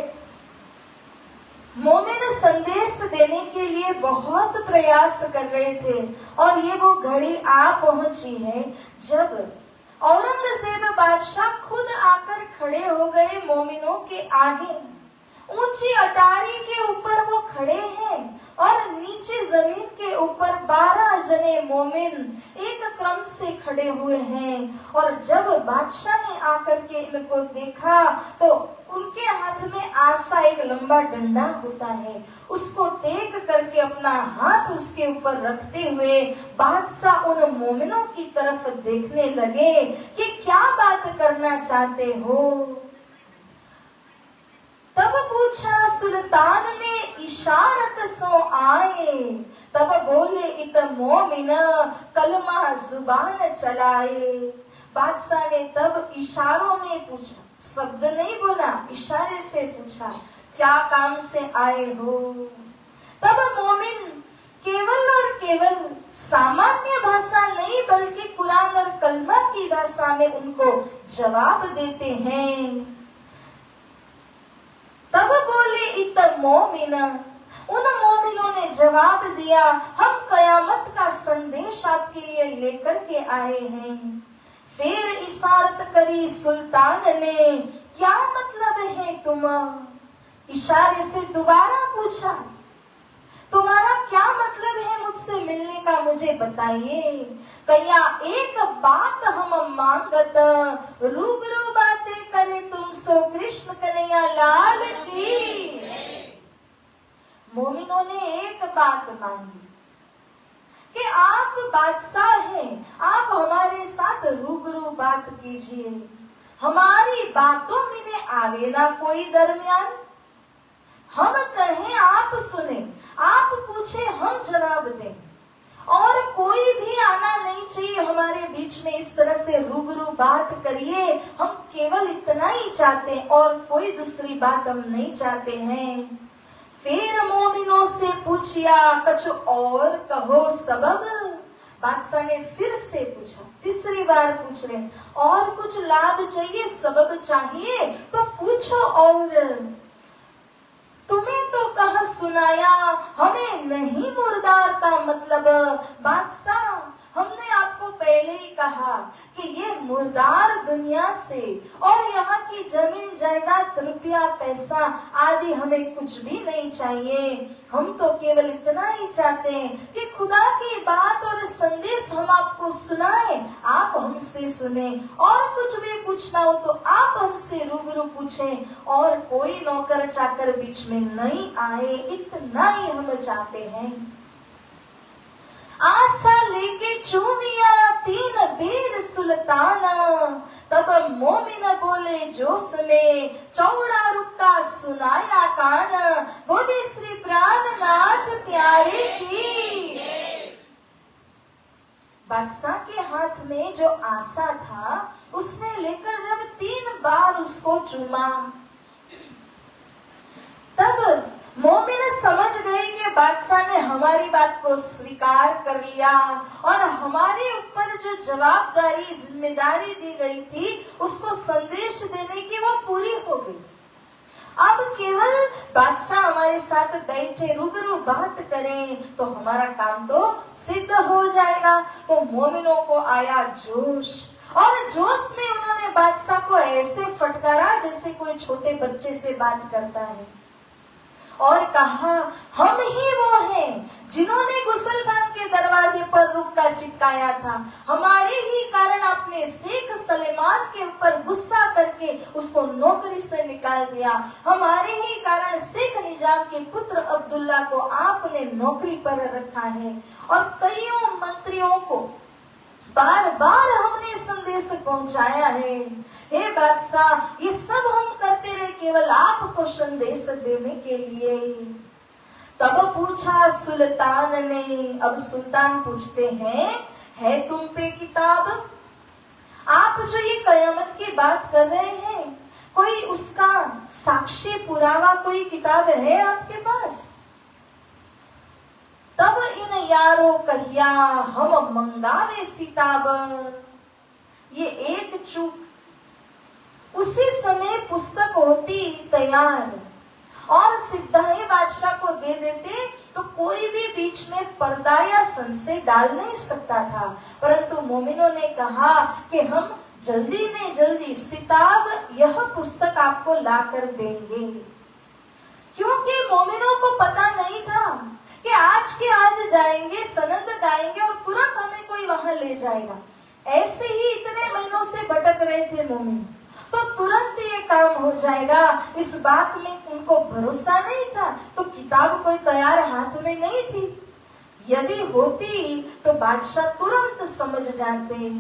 मोमिन संदेश देने के लिए बहुत प्रयास कर रहे थे और ये वो घड़ी आ पहुंची है जब औरंगजेब बादशाह खुद आकर खड़े हो गए मोमिनों के आगे। ऊंची अटारी के ऊपर वो खड़े हैं और नीचे जमीन के ऊपर 12 जने मोमिन एक क्रम से खड़े हुए हैं। और जब बादशाह ने आकर के इनको देखा तो उनके हाथ में आसा, एक लंबा डंडा होता है, उसको टेक करके अपना हाथ उसके ऊपर रखते हुए बादशाह उन मोमिनों की तरफ देखने लगे कि क्या बात करना चाहते हो। तब पूछा सुल्तान ने इशारत सो आए, तब बोले इत मोमिन कलमा जुबान चलाए। बादशाह ने तब इशारों में पूछा, शब्द नहीं बोला, इशारे से पूछा क्या काम से आए हो। तब मोमिन केवल और केवल सामान्य भाषा नहीं बल्कि कुरान और कलमा की भाषा में उनको जवाब देते हैं। तब बोले इत मोमिन, उन मोमिनों ने जवाब दिया, हम कयामत का संदेश आपके लिए लेकर के आए हैं। फिर इशारत करी सुल्तान ने, क्या मतलब है तुम। इशारे से दोबारा पूछा, तुम्हारा क्या मतलब है मुझसे मिलने का, मुझे बताइए। कया एक बात हम मांगत, रूबरू बातें करे तुम सो कृष्ण कन्हैया लाल की। मोमिनों ने एक बात मांगी कि आप बादशाह हैं, आप हमारे साथ रूबरू बात कीजिए, हमारी बातों में आवे ना कोई दरमियान। हम कहें आप सुने, आप पूछे हम जवाब दें, और कोई भी आना नहीं चाहिए हमारे बीच में, इस तरह से रूबरू बात करिए। हम केवल इतना ही चाहते हैं और कोई दूसरी बात हम नहीं चाहते हैं। फिर मोमिनों से पूछिया, कुछ और कहो सबब। बादशाह ने फिर से पूछा, तीसरी बार पूछ रहे, और कुछ लाभ चाहिए, सबब चाहिए तो पूछो। और तुम्हें तो कहा सुनाया, हमें नहीं मुर्दार का मतलब। बादशाह, हमने आपको पहले ही कहा कि ये मुर्दार दुनिया से और यहाँ की जमीन जायदाद, रुपया पैसा आदि हमें कुछ भी नहीं चाहिए। हम तो केवल इतना ही चाहते हैं कि खुदा की बात और संदेश हम आपको सुनाएं, आप हमसे सुने। और कुछ भी पूछना हो तो आप हमसे रूबरू पूछें, और कोई नौकर चाकर बीच में नहीं आए, इतना ही हम चाहते हैं। आशा लेके चूमिया 3 बेर सुल्ताना, तब मोमिन बोले जोश में, चौड़ा रुक्का सुनाया कान, बोले श्री प्राणनाथ प्यारे की। बादशाह के हाथ में जो आशा था उसने लेकर जब 3 बार उसको चूमा, तब मोमिन समझ गए कि बादशाह ने हमारी बात को स्वीकार कर लिया और हमारे ऊपर जो जवाबदारी, जिम्मेदारी दी गई थी उसको संदेश देने की वो पूरी हो गई। अब केवल बादशाह हमारे साथ बैठे रूबरू बात करें तो हमारा काम तो सिद्ध हो जाएगा। तो मोमिनों को आया जोश, और जोश में उन्होंने बादशाह को ऐसे फटकारा जैसे कोई छोटे बच्चे से बात करता है, और कहा, हम ही वो हैं जिन्होंने गुसलखान के दरवाजे पर रुक्का चिपकाया था, हमारे ही कारण आपने शेख सलेमान के ऊपर गुस्सा करके उसको नौकरी से निकाल दिया। हमारे ही कारण शेख निजाम के पुत्र अब्दुल्ला को आपने नौकरी पर रखा है। और कईयों मंत्रियों को बार बार हमने संदेश पहुंचाया है। हे बादशाह, ये सब हम करते रहे केवल आपको संदेश देने के लिए। तब पूछा सुल्तान ने, अब सुल्तान पूछते हैं, है तुम पे किताब? आप जो ये कयामत की बात कर रहे हैं, कोई उसका साक्षी पुरावा, कोई किताब है आपके पास? तब इन यारो कहिया, हम मंगावे सिताब। ये एक चूक, उसी समय पुस्तक होती तैयार और सिद्धाही बादशाह को दे देते तो कोई भी बीच में पर्दा या संशय डाल नहीं सकता था। परंतु मोमिनों ने कहा कि हम जल्दी में जल्दी सिताब, यह पुस्तक आपको लाकर देंगे। क्योंकि मोमिनों को पता नहीं था कि आज के आज जाएंगे, सनद गाएंगे और तुरंत हमें कोई वहां ले जाएगा। ऐसे ही इतने महीनों से भटक रहे थे मोमिन, तो तुरंत ये काम हो जाएगा, इस बात में उनको भरोसा नहीं था। तो किताब कोई तैयार हाथ में नहीं थी। यदि होती तो बादशाह तुरंत समझ जाते।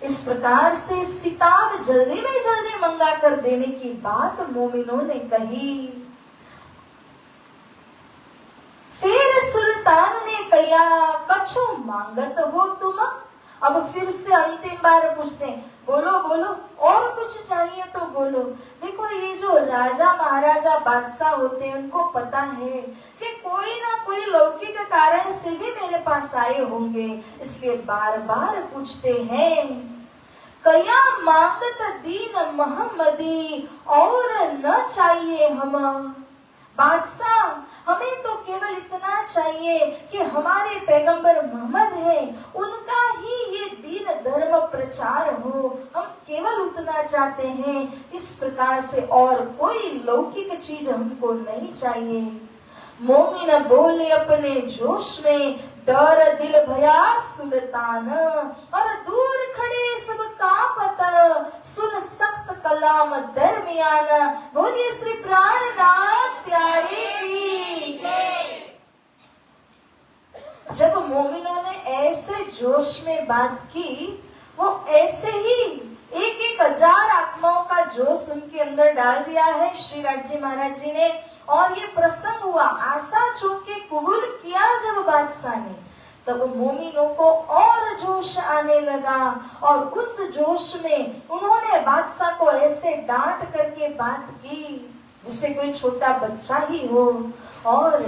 इस प्रकार से सिताब जल्दी में जल्दी मंगा कर देने की बात मोमिनों ने कही। फिर सुल्तान ने कहा, कछु मांगत हो तुम? अब फिर से अंतिम बार पूछते, बोलो बोलो, और कुछ चाहिए तो बोलो। देखो, ये जो राजा महाराजा बादशाह होते हैं, उनको पता है कि कोई ना कोई लौकिक कारण से भी मेरे पास आए होंगे, इसलिए बार बार पूछते हैं। कया मांगत दीन मोहम्मदी, और न चाहिए हम। बादशाह, हमें तो केवल इतना चाहिए कि हमारे पैगंबर मोहम्मद है, उनका ही ये दीन धर्म प्रचार हो, हम केवल उतना चाहते हैं। इस प्रकार से और कोई लौकिक चीज हमको नहीं चाहिए। मोमिन बोले अपने जोश में, डर दिल भया सुल्तान, और दूर खड़े सब कांपत, सुन सख्त कलाम दरमियान। बोलिए श्री प्राणनाथ प्यारे की। जब मोमिनों ने ऐसे जोश में बात की, वो ऐसे ही 1,000 आत्माओं का जोश उनके अंदर डाल दिया है श्री राजी महाराज जी ने। और ये प्रसंग हुआ, आशा चूंकि कबूल किया जब बादशाह ने, तब मोमिनों को और जोश आने लगा। और उस जोश में उन्होंने बादशाह को ऐसे डांट करके बात की जिससे कोई छोटा बच्चा ही हो। और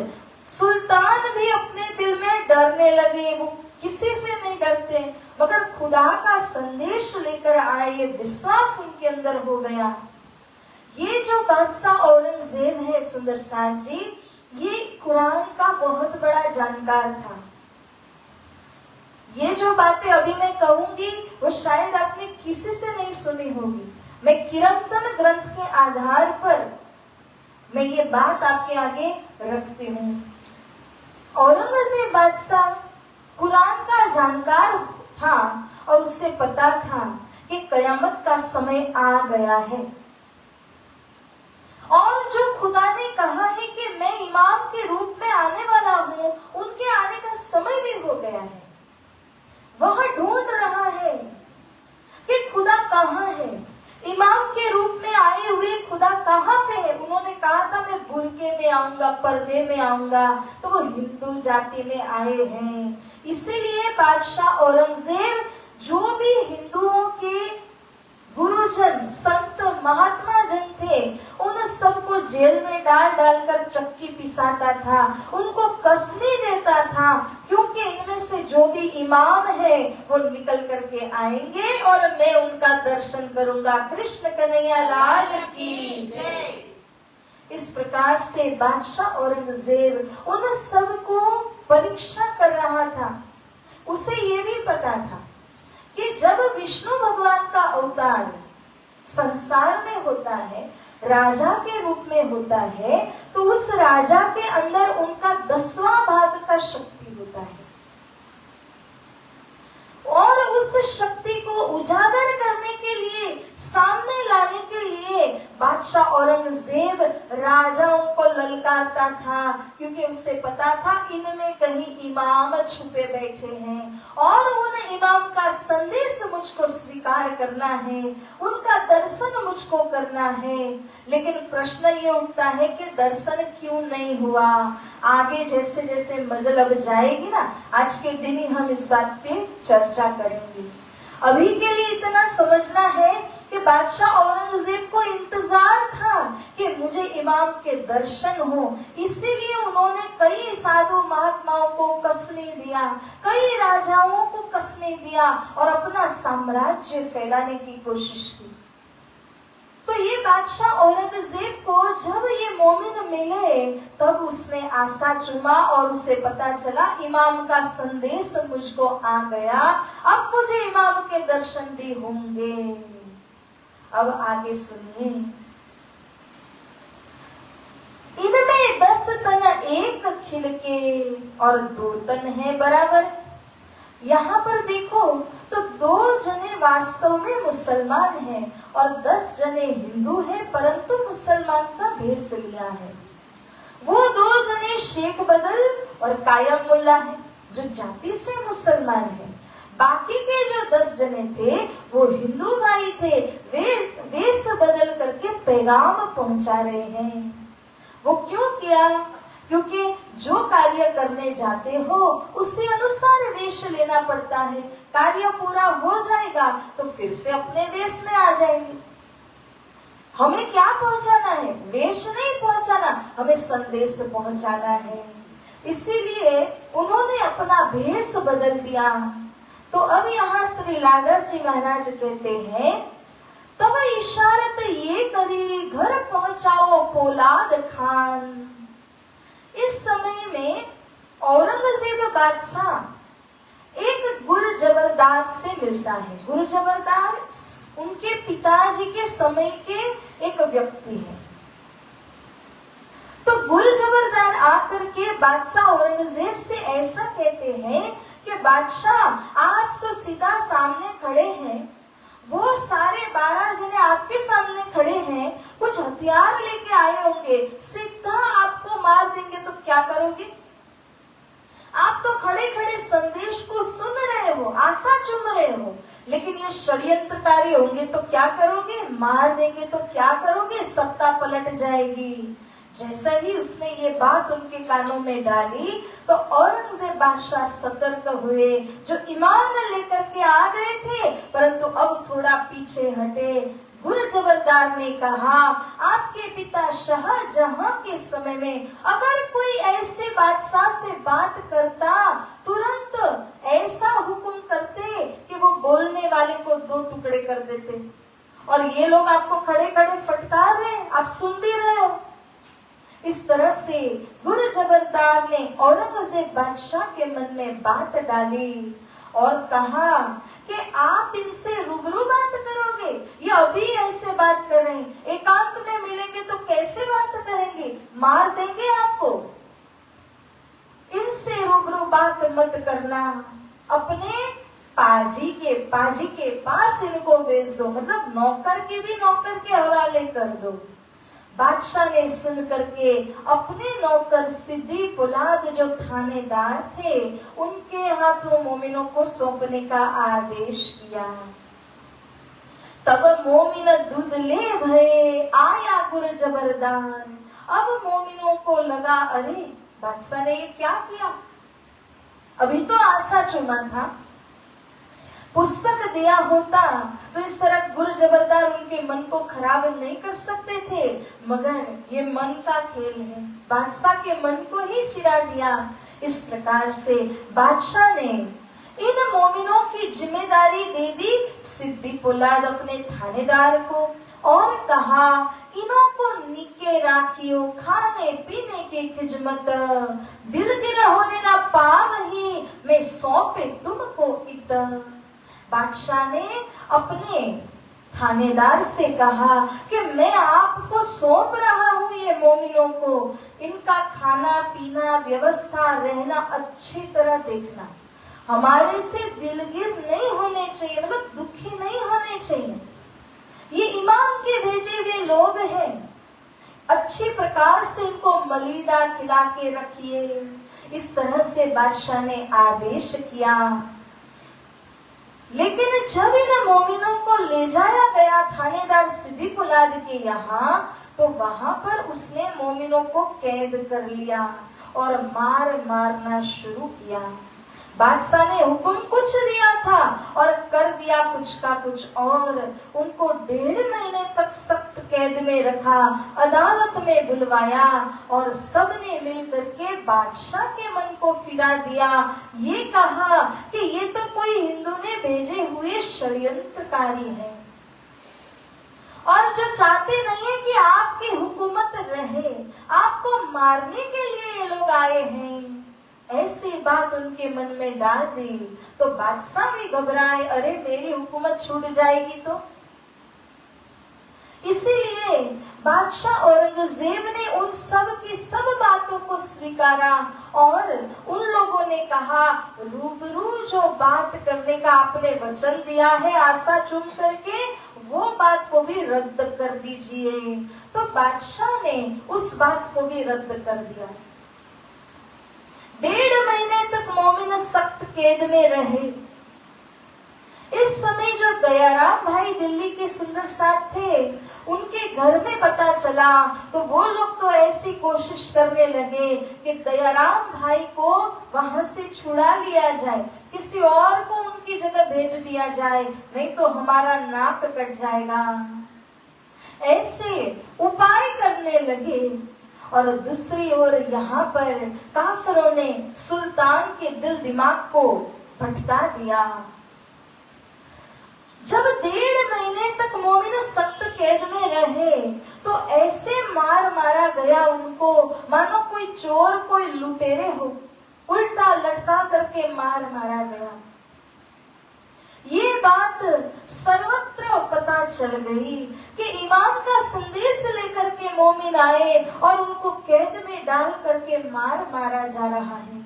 सुल्तान भी अपने दिल में डरने लगे। वो किसी से नहीं डरते, मगर खुदा का संदेश लेकर आए, ये विश्वास उनके अंदर हो गया। ये जो बादशाह औरंगजेब है सुंदर साहब जी, ये कुरान का बहुत बड़ा जानकार था। ये जो बातें अभी मैं कहूंगी वो शायद आपने किसी से नहीं सुनी होगी। मैं कीर्तन ग्रंथ के आधार पर मैं ये बात आपके आगे रखती हूँ। औरंगजेब बादशाह कुरान का जानकार था और उससे पता था कि कयामत का समय आ गया है। और जो खुदा ने कहा है कि मैं इमाम के रूप में आने वाला हूँ, उनके आने का समय भी हो गया है। वह ढूंढ रहा है कि खुदा कहाँ है, इमाम के रूप में आए हुए खुदा कहाँ पे है। उन्होंने कहा था मैं बुरके में आऊंगा, पर्दे में आऊंगा, तो वो हिंदू जाति में आए हैं। इसीलिए बादशाह औरंगजेब जो भी हिंदुओं के गुरुजन, संत, महात्मा जन थे, उन सबको जेल में डाल डालकर चक्की पिसाता था, उनको कसनी देता था, क्योंकि इनमें से जो भी इमाम है वो निकल करके आएंगे और मैं उनका दर्शन करूंगा। कृष्ण कन्हैया लाल की जय। इस प्रकार से बादशाह औरंगजेब उन सबको परीक्षा कर रहा था। उसे ये भी पता था कि जब विष्णु भगवान का अवतार संसार में होता है राजा के रूप में होता है तो उस राजा के अंदर उनका 10वां भाग का शक्ति होता है, और उस शक्ति को उजागर करने के लिए, सामने लाने के लिए बादशाह औरंगजेब राजाओं को ललकारता था, क्योंकि उसे पता था इनमें कहीं इमाम छुपे बैठे हैं और उन इमाम का संदेश मुझको स्वीकार करना है, उनका दर्शन मुझको करना है। लेकिन प्रश्न ये उठता है कि दर्शन क्यों नहीं हुआ? आगे जैसे जैसे मजल अब जाएगी ना, आज के दिन ही हम इस बात पे चर्चा करेंगे। अभी के लिए इतना समझना है कि बादशाह औरंगजेब को इंतजार था कि मुझे इमाम के दर्शन हो, इसीलिए उन्होंने कई साधु महात्माओं को कसने दिया, कई राजाओं को कसने दिया और अपना साम्राज्य फैलाने की कोशिश की। तो ये बादशाह औरंगजेब को जब ये मोमिन मिले तब उसने आशा चुमा और उसे पता चला इमाम का संदेश मुझको आ गया, अब मुझे इमाम के दर्शन भी होंगे। अब आगे सुनिए, इनमें 10 तन एक खिल के और 2 तन है बराबर। यहाँ पर देखो तो 2 जने वास्तव में मुसलमान हैं और 10 जने हिंदू हैं, परंतु मुसलमान का भेष लिया है। वो 2 जने शेख बदल और कायम मुल्ला है जो जाति से मुसलमान है। बाकी के जो 10 जने थे वो हिंदू भाई थे, वे वेश बदल करके पैगाम पहुंचा रहे हैं। वो क्यों किया? क्योंकि जो कार्य करने जाते हो उसी अनुसार वेश लेना पड़ता है। कार्य पूरा हो जाएगा तो फिर से अपने वेश में आ जाएंगे। हमें क्या पहुंचाना है? वेश नहीं पहुंचाना, हमें संदेश पहुंचाना है। इसीलिए उन्होंने अपना भेष बदल दिया। तो अब यहाँ श्री लाडा जी महाराज कहते हैं, तब इशारत ये करी घर पहुंचाओ पोलाद खान। इस समय में औरंगजेब बादशाह एक गुर जबरदार से मिलता है। गुर जबरदार उनके पिताजी के समय के एक व्यक्ति है। तो गुर जबरदार आकर के बादशाह औरंगजेब से ऐसा कहते हैं कि बादशाह आप तो सीधा सामने खड़े हैं, वो सारे 12 जने आपके सामने खड़े हैं, कुछ हथियार लेके आए होंगे, सीधा आपको मार देंगे तो क्या करोगे? आप तो खड़े खड़े संदेश को सुन रहे हो, आशा चुम रहे हो, लेकिन ये षड्यंत्रकारी होंगे तो क्या करोगे? मार देंगे तो क्या करोगे? सत्ता पलट जाएगी। जैसा ही उसने ये बात उनके कानों में डाली तो औरंगजेब बादशाह सतर्क हुए। जो ईमान लेकर के आ गए थे परंतु अब थोड़ा पीछे हटे। गुर जबरदार ने कहा, आपके पिता शाहजहां के समय में अगर कोई ऐसे बादशाह से बात करता, तुरंत ऐसा हुक्म करते कि वो बोलने वाले को 2 टुकड़े कर देते। और ये लोग आपको खड़े खड़े फटकार रहे, आप सुन भी रहे हो। इस तरह से गुर जबरदार ने औरंगजेब बादशाह के मन में बात डाली और कहा कि आप इनसे रूबरू बात करोगे या अभी ऐसे बात कर रहे हैं? एकांत में मिलेंगे तो कैसे बात करेंगे? मार देंगे आपको। इनसे रूबरू बात मत करना, अपने पाजी के पास इनको भेज दो, मतलब नौकर के हवाले कर दो। बादशाह ने सुन करके अपने नौकर सिद्दी पुलाद जो थानेदार थे उनके हाथों मोमिनों को सौंपने का आदेश किया। तब मोमिन दूध ले भये आया गुर जबरदार। अब मोमिनों को लगा, अरे बादशाह ने ये क्या किया? अभी तो आशा चुमा था, पुस्तक दिया होता तो इस तरह गुर जबरदार उनके मन को खराब नहीं कर सकते थे, मगर ये मन का खेल है, बादशाह के मन को ही फिरा दिया। इस प्रकार से बादशाह ने इन मोमिनों की जिम्मेदारी दे दी सिद्दी पुलाद अपने थानेदार को और कहा, इनों को नीके राखियो, खाने पीने की खिजमत, दिल गिरा होने ना पावही, मैं सौंपे तुमको इत। बादशाह ने अपने थानेदार से कहा कि मैं आपको सौंप रहा हूं ये मोमिनों को, इनका खाना पीना व्यवस्था रहना अच्छी तरह देखना, हमारे से दिलगिर नहीं होने चाहिए, मतलब दुखी नहीं होने चाहिए। ये इमाम के भेजे हुए लोग हैं, अच्छी प्रकार से इनको मलीदा खिला के रखिए। इस तरह से बादशाह ने आदेश किया। लेकिन जब इन मोमिनों को ले जाया गया थानेदार सिद्दीक औलाद के यहाँ, तो वहां पर उसने मोमिनों को कैद कर लिया और मारना शुरू किया। बादशाह ने हुक्म कुछ दिया था और कर दिया कुछ का कुछ और। उनको 1.5 महीने तक सख्त कैद में रखा, अदालत में बुलवाया और सबने मिलकर के बादशाह के मन को फिरा दिया। ये कहा कि ये तो कोई हिंदू ने भेजे हुए षड्यंत्रकारी है और जो चाहते नहीं है कि आपकी हुकूमत रहे, आपको मारने के लिए ये लोग आए हैं। ऐसी बात उनके मन में डाल दी तो बादशाह भी घबराए, अरे मेरी हुकूमत छूट जाएगी तो। इसीलिए बादशाह औरंगजेब ने उन सब की सब बातों को स्वीकारा और उन लोगों ने कहा, रूबरू जो बात करने का आपने वचन दिया है आशा चुन करके, वो बात को भी रद्द कर दीजिए। तो बादशाह ने उस बात को भी रद्द कर दिया। 1.5 महीने तक मोमिन सख्त कैद में रहे। इस समय जो दयाराम भाई दिल्ली के सुंदर साथ थे, उनके घर में पता चला तो वो लोग तो ऐसी कोशिश करने लगे कि दयाराम भाई को वहां से छुड़ा लिया जाए, किसी और को उनकी जगह भेज दिया जाए, नहीं तो हमारा नाक कट जाएगा। ऐसे उपाय करने लगे और दूसरी ओर यहाँ पर काफिरों ने सुल्तान के दिल दिमाग को भटका दिया। जब 1.5 महीने तक मोमिन सख्त कैद में रहे तो ऐसे मारा गया उनको, मानो कोई चोर कोई लुटेरे हो, उल्टा लटका करके मारा गया। ये बात सर्वत्र पता चल गई कि इमाम का संदेश लेकर के मोमिन आए और उनको कैद में डाल करके मारा जा रहा है।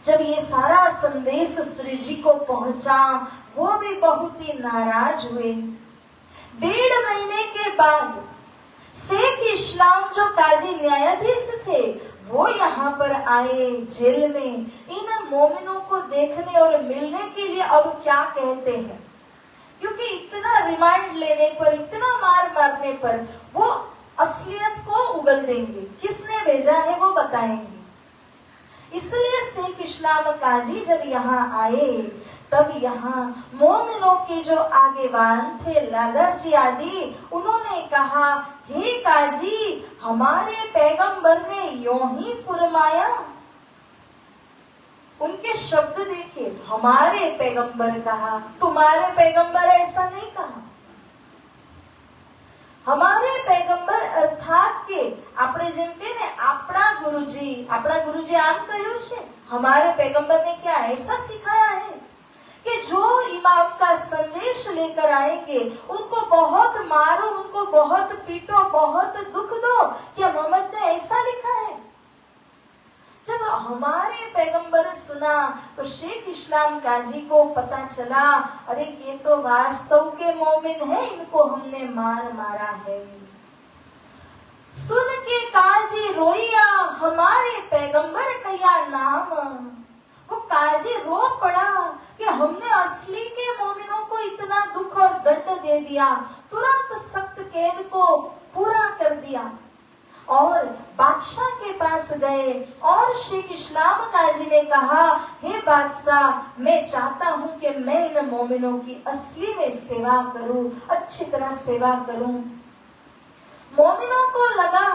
जब ये सारा संदेश श्री जी को पहुंचा, वो भी बहुत ही नाराज हुए। 1.5 महीने के बाद शेख इस्लाम जो काजी न्यायाधीश थे, वो यहाँ पर आए जेल में इन मोमिनों को देखने और मिलने के लिए। अब क्या कहते हैं, क्योंकि इतना रिमांड लेने पर, इतना मारने पर वो असलियत को उगल देंगे, किसने भेजा है वो बताएंगे। इसलिए शेख इस्लाम काजी जब यहाँ आए, तब यहाँ मोमिनों के जो आगेवान थे लादासी आदि, उन्होंने कहा, हे काजी, हमारे पैगंबर ने यूं ही फरमाया। उनके शब्द देखिए, हमारे पैगंबर कहा, तुम्हारे पैगंबर ऐसा नहीं कहा। हमारे पैगंबर अर्थात के આપણે જેમ કે ને આપણા ગુરુજી આમ કહ્યું છે, हमारे पैगंबर ने क्या ऐसा सिखाया है कि जो इमाम का संदेश लेकर आएंगे उनको बहुत मारो, उनको बहुत पीटो, बहुत दुख दो। क्या मोहम्मद ने ऐसा लिखा है? जब हमारे पैगंबर सुना तो शेख इस्लाम काजी को पता चला, अरे ये तो वास्तव के मोमिन है, इनको हमने मारा है। सुन के काजी रोया, हमारे पैगंबर का या नाम। वो काजी रो पड़ा कि हमने असली के मोमिनों को इतना दुख और दंड दे दिया, तुरंत सख्त कैद को पूरा कर दिया और बादशाह के पास गए और शेख इस्लाम काजी ने कहा, हे बादशाह, मैं चाहता हूं कि मैं इन मोमिनों की असली में सेवा करूं, अच्छी तरह सेवा करूं। मोमिनों को लगा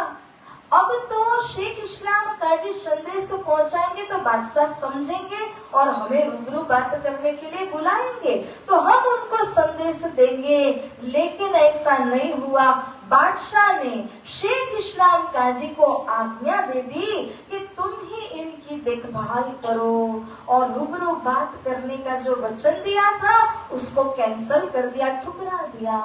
अब तो शेख इस्लाम काजी संदेश पहुंचाएंगे तो बादशाह समझेंगे और हमें रूबरू बात करने के लिए बुलाएंगे, तो हम उनको संदेश देंगे। लेकिन ऐसा नहीं हुआ। बादशाह ने शेख इस्लाम काजी को आज्ञा दे दी कि तुम ही इनकी उसकी देखभाल करो, और रूबरू बात करने का जो वचन दिया था उसको कैंसल कर दिया, ठुकरा दिया।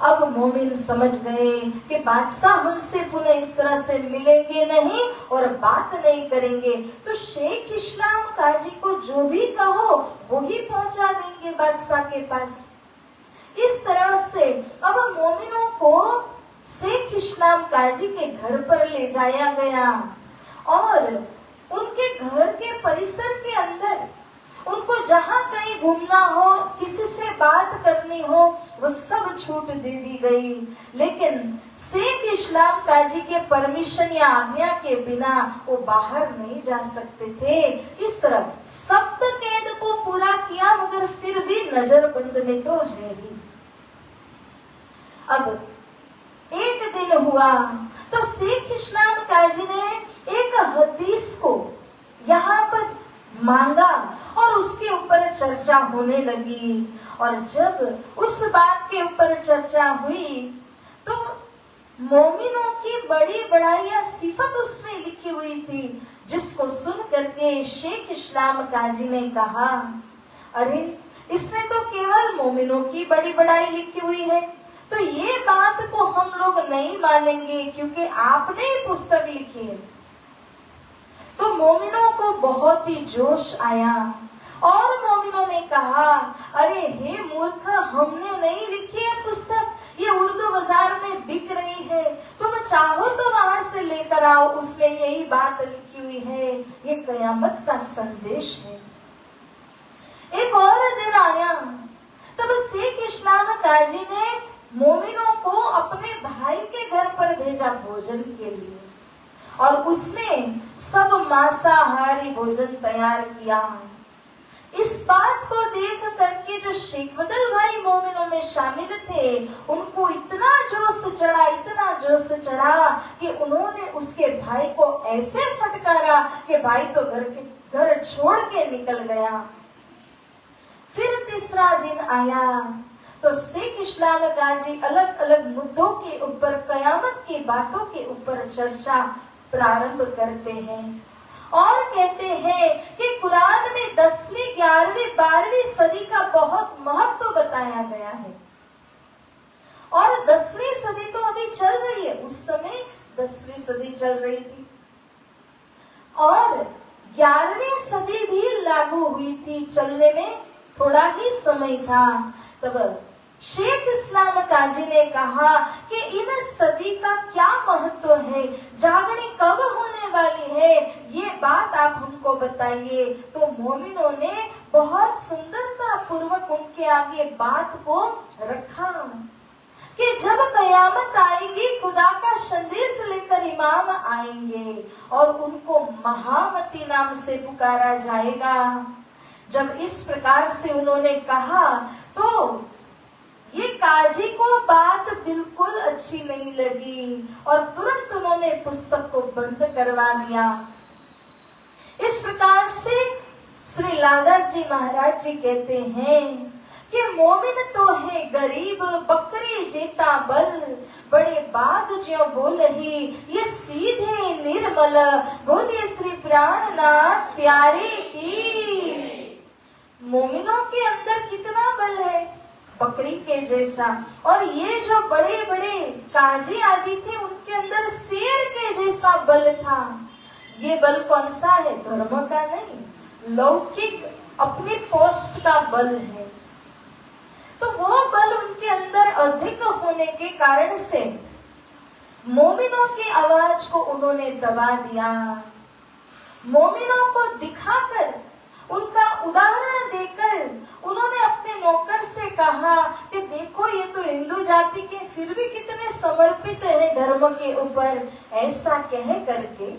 अब मोमिन समझ गए कि बादशाह हमसे पुनः इस तरह से मिलेंगे नहीं और बात नहीं करेंगे, तो शेख इस्लाम काजी को जो भी कहो वो ही पहुंचा देंगे बादशाह के पास। इस तरह से अब मोमिनों को शेख इस्लाम काजी के घर पर ले जाया गया और उनके घर के परिसर के अंदर उनको जहां कहीं घूमना हो, किसी से बात करनी हो, वो सब छूट दे दी गई। लेकिन शेख इस्लाम काजी के परमिशन या आज्ञा के बिना वो बाहर नहीं जा सकते थे। इस तरह सख्त कैद को पूरा किया, मगर फिर भी नजरबंद में तो है ही। अब एक दिन हुआ तो शेख इस्लाम काजी ने एक हदीस को यहाँ पर मांगा और उसके ऊपर चर्चा होने लगी। और जब उस बात के ऊपर चर्चा हुई तो मोमिनों की बड़ी बड़ाई सिफत उसमें लिखी हुई थी, जिसको सुन करके शेख इस्लाम काजी ने कहा, अरे इसमें तो केवल मोमिनों की बड़ी बड़ाई लिखी हुई है, तो ये बात को हम लोग नहीं मानेंगे क्योंकि आपने ही पुस्तक लिखी है। तो मोमिनों को बहुत ही जोश आया और मोमिनों ने कहा, अरे हे मूर्ख, हमने नहीं लिखी है पुस्तक, ये उर्दू बाजार में बिक रही है, तुम चाहो तो वहां से लेकर आओ, उसमें यही बात लिखी हुई है, ये कयामत का संदेश है। एक और दिन आया, तब शेख इस्लाम काजी ने मोमिनों को अपने भाई के घर पर भेजा भोजन के लिए, और उसने सब मांसाहारी भोजन तैयार किया। इस बात को देख करके जो शेख बदल भाई मोमिनों में शामिल थे, उनको इतना जोश चढ़ा कि उन्होंने उसके भाई को ऐसे फटकारा कि भाई तो घर छोड़ के निकल गया। फिर तीसरा दिन आया तो शेख इस्लाम काजी अलग अलग मुद्दों के ऊपर, कयामत की बातों के ऊपर चर्चा प्रारंभ करते हैं और कहते हैं कि कुरान में 10वीं, 11वीं, 12वीं सदी का बहुत महत्व बताया गया है। और 10वीं सदी तो अभी चल रही है, उस समय 10वीं सदी चल रही थी और 11वीं सदी भी लागू हुई थी, चलने में थोड़ा ही समय था। तब शेख इस्लाम काजी ने कहा कि इन सदी का क्या महत्व है, जागनी कब होने वाली है, ये बात आप हमको बताइए। तो मोमिनों ने बहुत सुंदरता पूर्वक उनके आगे बात को रखा कि जब कयामत आएगी, खुदा का संदेश लेकर इमाम आएंगे और उनको महामती नाम से पुकारा जाएगा। जब इस प्रकार से उन्होंने कहा तो ये काजी को बात बिल्कुल अच्छी नहीं लगी और तुरंत उन्होंने पुस्तक को बंद करवा दिया। इस प्रकार से श्री लादास जी महाराज जी कहते हैं कि मोमिन तो है गरीब, बकरी जेता बल, बड़े बाग ज्यों बोलही, ये सीधे निर्मल, बोलिए श्री प्राणनाथ प्यारे की। मोमिनों के अंदर कितना बल है, बकरी के जैसा, और ये जो बड़े बड़े काजी आदि थे उनके अंदर शेर के जैसा बल था। ये बल कौन सा है? धर्म का नहीं, लौकिक अपनी पोस्ट का बल है। तो वो बल उनके अंदर अधिक होने के कारण से मोमिनों की आवाज को उन्होंने दबा दिया। मोमिनों को दिखाकर, उनका उदाहरण देकर उन्होंने अपने नौकर से कहा कि देखो ये तो हिंदू जाति के फिर भी कितने समर्पित हैं धर्म के ऊपर। ऐसा कह करके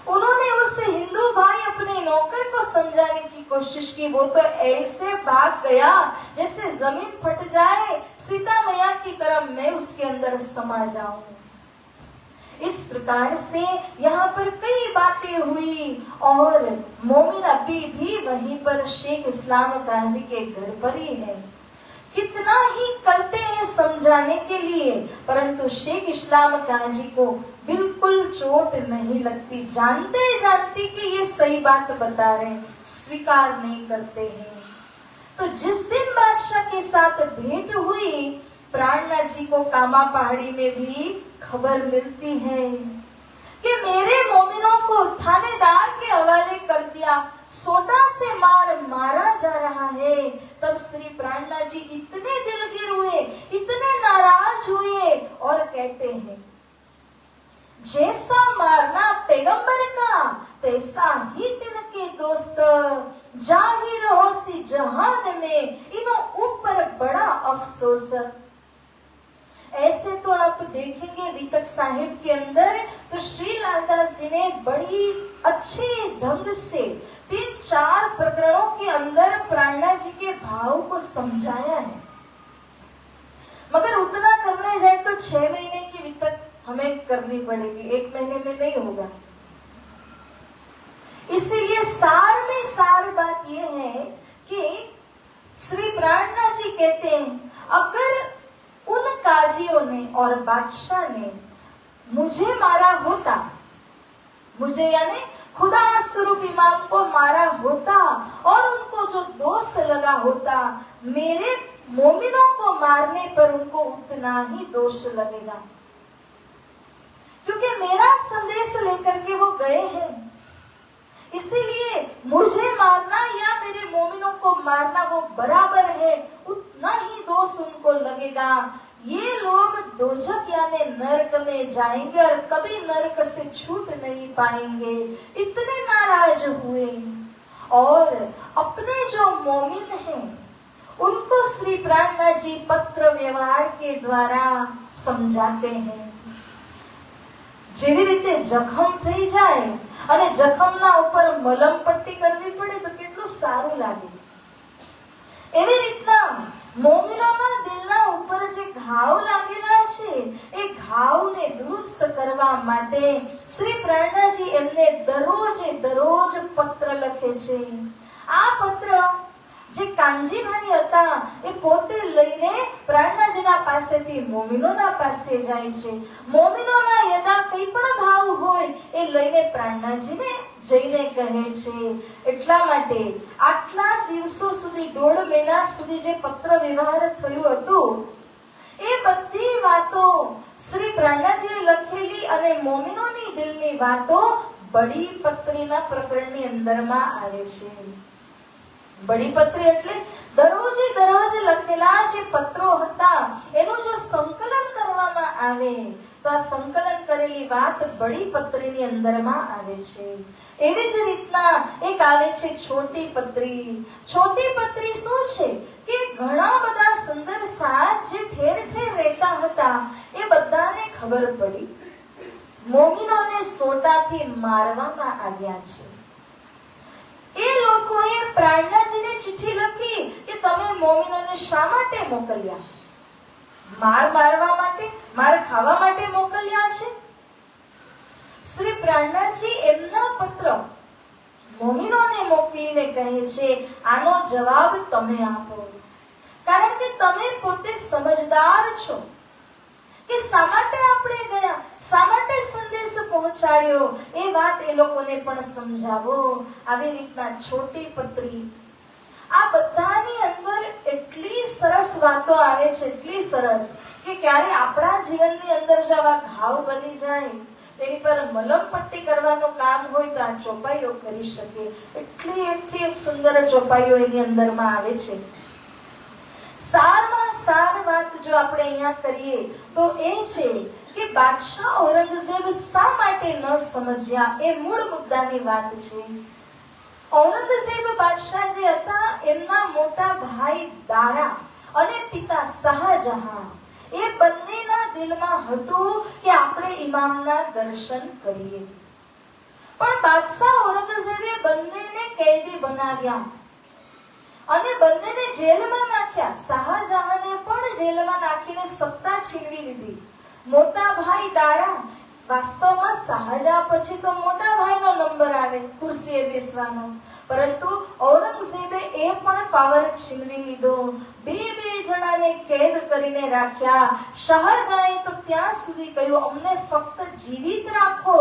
उन्होंने उस हिंदू भाई अपने नौकर को समझाने की कोशिश की। वो तो ऐसे भाग गया जैसे जमीन फट जाए, सीता मैया की तरह मैं उसके अंदर समा जाऊं। इस प्रकार से यहाँ पर कई बातें हुई और मोमिन अभी भी वहीं पर शेख इस्लाम काजी के घर पर ही है। कितना ही करते हैं समझाने के लिए, परंतु शेख इस्लाम काजी को बिल्कुल चोट नहीं लगती, जानते जानते कि ये सही बात बता रहे, स्वीकार नहीं करते हैं। तो जिस दिन बादशाह के साथ भेंट हुई, प्राणनाथ जी को कामा पहाड़ी में भी खबर मिलती है कि मेरे मोमिनों को थानेदार के हवाले कर दिया, सोटा से मार मारा जा रहा है। तब श्री प्राणनाथ जी इतने दिलगीर हुए, इतने नाराज हुए और कहते हैं, जैसा मारना पैगंबर का तैसा ही तिनके दोस्त, जाहिर होसी जहान में इनो ऊपर बड़ा अफसोस। ऐसे तो आप देखेंगे वितक साहिब के अंदर तो श्री लालदास जी ने बड़ी अच्छे ढंग से 3-4 प्रकरणों के अंदर प्राणनाथ जी के भाव को समझाया है। मगर उतना करने जाए तो 6 महीने की वितक हमें करनी पड़ेगी, 1 महीने में नहीं होगा। इसीलिए सार में सार बात यह है कि श्री प्राणनाथ जी कहते हैं, अगर उन काजियों ने और बादशाह ने मुझे मारा होता, मुझे यानी खुदा स्वरूप इमाम को मारा होता और उनको जो दोष लगा होता, मेरे मोमिनों को मारने पर उनको उतना ही दोष लगेगा, क्योंकि मेरा संदेश लेकर के वो गए हैं। इसीलिए मुझे मारना या मेरे मोमिनों को मारना वो बराबर है, उतना ही दोष उनको लगेगा। ये लोग दोजख यानी नरक में जाएंगे और कभी नरक से छूट नहीं पाएंगे। इतने नाराज हुए और अपने जो मोमिन हैं उनको श्री प्राणनाथ जी पत्र व्यवहार के द्वारा समझाते हैं। જેવી રીતે જખમ થઈ જાય અને જખમના ઉપર મલમ પટ્ટી કરવી પડે તો કેટલું સારું લાગે, એવી રીતના મોમિનોના દિલના ઉપર જે ઘાવ લાગેલા છે એ ઘાવને દુરુસ્ત કરવા માટે શ્રી પ્રાણનાથજી એમને દરરોજે દરરોજ પત્ર લખે છે। આ પત્ર જે કાનજીભાઈ હતા એ પોતે લઈને પ્રાણનાથજીના પાસેથી મોમિનોના પાસે જાય છે। મોમિનોના યદા કંઈ પણ ભાવ હોય એ લઈને પ્રાણનાથજીને જઈને કહે છે। એટલા માટે આટલા દિવસો સુધી 1.5 મહિના સુધી જે પત્ર વ્યવહાર થયું હતું એ બધી વાતો શ્રી પ્રાણનાથજીએ લખેલી અને મોમિનોની દિલની વાતો બડી પત્રીના પ્રકરણની અંદરમાં આવે છે। બડી પત્રી એટલે દરરોજે દરરોજ લખેલા જે પત્રો હતા એનું જો સંકલન કરવામાં આવે તો આ સંકલન કરેલી વાત બડી પત્રીની અંદરમાં આવે છે। એવી જ રીતના એક આવે છે છોટી પત્રી। છોટી પત્રી શું છે કે ઘણા બધા સુંદર સાથ જે ઠેર ઠેર રહેતા હતા એ બધાને ખબર પડી મોમિનોને સોટાથી મારવામાં આવ્યા છે। એ લોકોએ પ્રાણનાથજીને ચિઠ્ઠી લખી કે તમે મોમિનોને શા માટે મોકલ્યા? માર મારવા માટે, માર ખાવા માટે મોકલ્યા છે? શ્રી પ્રાણનાથજી એમના પત્ર મોમિનોને મોકલીને કહે છે આનો જવાબ તમે આપો, કારણ કે તમે પોતે સમજદાર છો કે શા માટે આપણે ગયા, શા માટે સંદેશ પહોંચાડ્યો, એ વાત એ લોકોને પણ સમજાવો। આવી રીતના છોટી પત્રી આ બધાની અંદર એટલી સરસ વાતો આવે છે, એટલી સરસ કે ક્યારે આપણા જીવનની અંદર જો આવા ઘાવ બની જાય તેની પર મલમ પટ્ટી કરવાનું કામ હોય તો આ ચોપાઈઓ કરી શકે। એટલી એકથી એક સુંદર ચોપાઈઓ એની અંદરમાં આવે છે। સારમાં સાર વાત જો આપણે અહીંયા કરીએ તો એ છે કે બાદશાહ ઔરંગઝેબ શા માટે ન સમજ્યા, એ મૂળ મુદ્દાની વાત છે। ઔરંગઝેબ બાદશાહ જે હતા એમના મોટા ભાઈ દારા અને પિતા શાહજહાં એ બંનેના દિલમાં હતું કે આપણે ઇમામના દર્શન કરીએ, પણ બાદશાહ ઔરંગઝેબે બંનેને કેદી બનાવ્યા અને બંનેને જેલમાં નાખ્યા। શાહજહાને પણ જેલમાં નાખીને સત્તા છીનવી લીધી। મોટા ભાઈ દારા વાસ્તવમાં શાહજહાં પછી તો મોટા ભાઈનો નંબર આવે ખુરશીએ બેસવાનો, પરંતુ ઔરંગઝેબે એ પણ પાવર છીનવી લીધો. બે જણાને કેદ કરીને રાખ્યા. શાહજહાંએ તો ત્યાં સુધી કહ્યું, અમને ફક્ત જીવિત રાખો,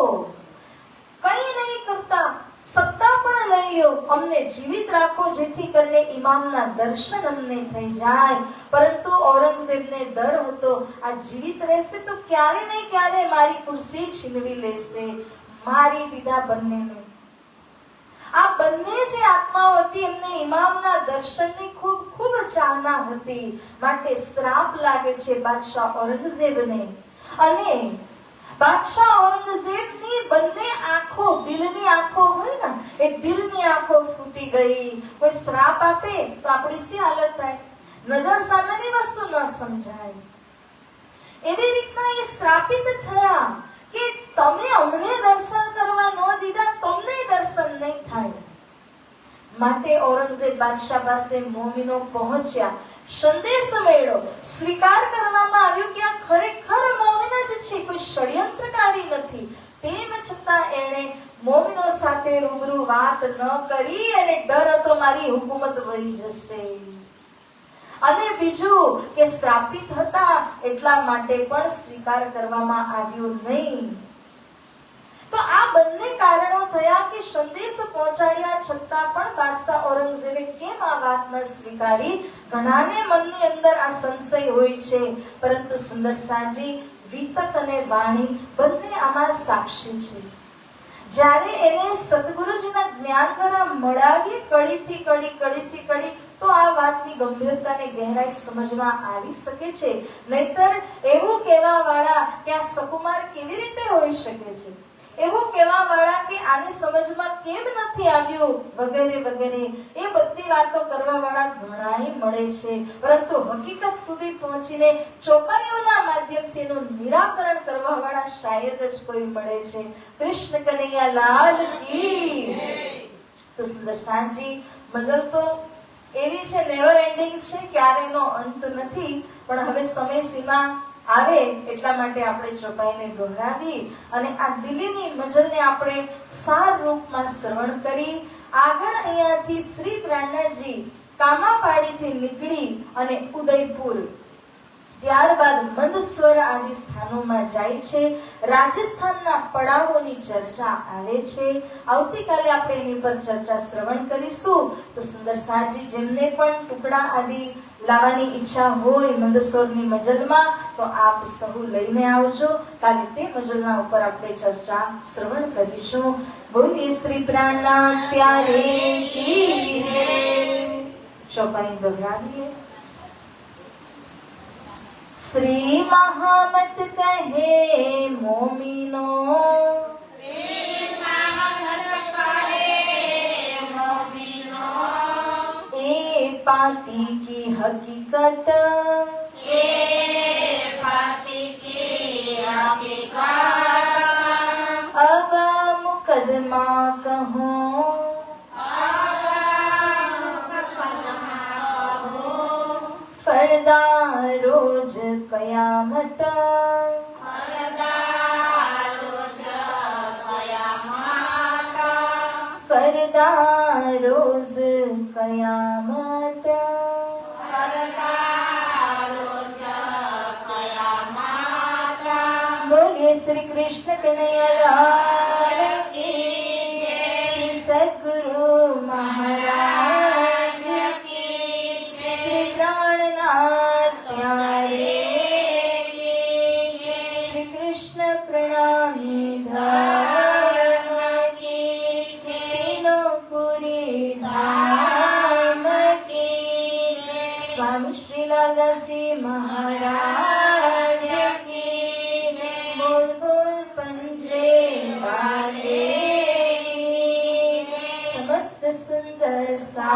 કંઈ નહીં કરતા, સત્તા પણ લઈ લો, અમને જીવિત રાખો, જેથી કરીને ઇમામના દર્શન અમને થઈ જાય. પરંતુ ઔરંગઝેબને ડર હતો, આ જીવિત રહેશે તો ક્યારે ને ક્યારે મારી ખુરશી છીનવી લેશે. મારી દીધા બંનેને. આ બંને જે આત્માઓ હતી એમને ઇમામના દર્શનની ખૂબ ખૂબ ચાહના હતી, માટે શ્રાપ લાગે છે બાદશાહ ઔરંગઝેબને. અને બાદશાહ ઔરંગઝેબની બંને આંખો, દિલની આંખો હોય ને, એ દિલની આંખો ફૂટી ગઈ. કોઈ શ્રાપ આપે તો આપણી શી હાલત થાય? નજર સામેની વસ્તુ ન સમજાય. એવી રીતના એ શ્રાપિત થયા કે તમે અમને દર્શન કરવા ન દીધા, તમને દર્શન નહીં થાય. માટે ઔરંગઝેબ બાદશાહ પાસે મોમીનો પહોંચ્યા. સંદેશ મળ્યો, સ્વીકાર કરવામાં આવ્યું કે આ ખરેખર મોમીન જ છે, કોઈ ષડયંત્રકારી નથી. તેમ છતાં એણે મોમીનો સાથે રૂબરૂ વાત ન કરી અને ડર હતો મારી હુકુમત વહી જશે. અને બીજું કે શ્રાપિત હતા એટલા માટે પણ સ્વીકાર કરવામાં આવ્યો નહીં. તો આ બંને કારણો થયા કે સંદેશ પહોંચાડ્યા છતાં પણ બાદશાહ ઔરંગઝેબે કેમ આ વાત ન સ્વીકારી. ઘણાને મનની અંદર આ સંશય હોય છે, પરંતુ સુંદરસાજી વિતક અને વાણી બંને આમાં સાક્ષી છે. જ્યારે એને સદગુરુજીના જ્ઞાન દ્વારા મળાવી કડીથી કડી, તો આ વાતની ગંભીરતાને ગહેરાઈ સમજમાં આવી શકે છે. નહીતર એવું કહેવા વાળા કે આ સકુમાર કેવી રીતે હોઈ શકે છે, એવું કહેવા વાળા કે આને સમજમાં કેમ નથી આવ્યું, વગેરે વગેરે, એ બધી વાતો કરવા વાળા ઘણાય મળે છે. પરંતુ હકીકત સુધી પહોંચીને ચોપાઈઓના માધ્યમથી એનું નિરાકરણ કરવા વાળા શાયદ જ કોઈ મળે છે. કૃષ્ણ કનૈયા લાલ કી. તો સુંદરસાજી મજલ તો એવી છે, નેવર એન્ડિંગ છે, ક્યારેયનો અંત નથી. પણ હવે સમય સીમા આવે એટલા માટે આપણે ચોપાઈને દોહરાવી અને આ દિલ્હીની મજલને આપણે સાર રૂપમાં શ્રવણ કરી. આગળ અહીંયાથી શ્રી પ્રાણનાજી કામાપાડીથી નીકળી અને ઉદયપુર, ત્યારબાદ મંદસ્વર આદિ સ્થાનોમાં જાય છે. રાજસ્થાનના પડાવોની ચર્ચા આવે છે. આવતીકાલે આપણે એની પર ચર્ચા શ્રવણ કરીશું. તો સુંદરસાજી જેમને પણ ટુકડા આદિ લાવવાની ઈચ્છા હોય મંદસ્વરની મજલમાં, તો આપ સહુ લઈને આવજો. કાલે તે મજલના ઉપર આપણે ચર્ચા શ્રવણ કરીશું. બોલીએ શ્રી પ્રાણનાથ પ્યારે કી જય. ચોપાઈ દોહરાવીએ. શ્રી મહામત કહે મોમીનો, એ પાતી की हकीकत, अब मुकदमा कहूँ, फरदा रोज कयामत, फरदा रोज कयामत, बोलिए श्री कृष्ण कन्हैया लाल की, श्री सद्गुरु महाराज की, श्री प्राणनाथ प्यारे की, श्री कृष्ण प्रणामी धर्म की, तीनों पूरी धाम की, स्वामी श्री लालदास जी महाराज की, बोल बोल पंजे वाले, समस्त सुंदर सा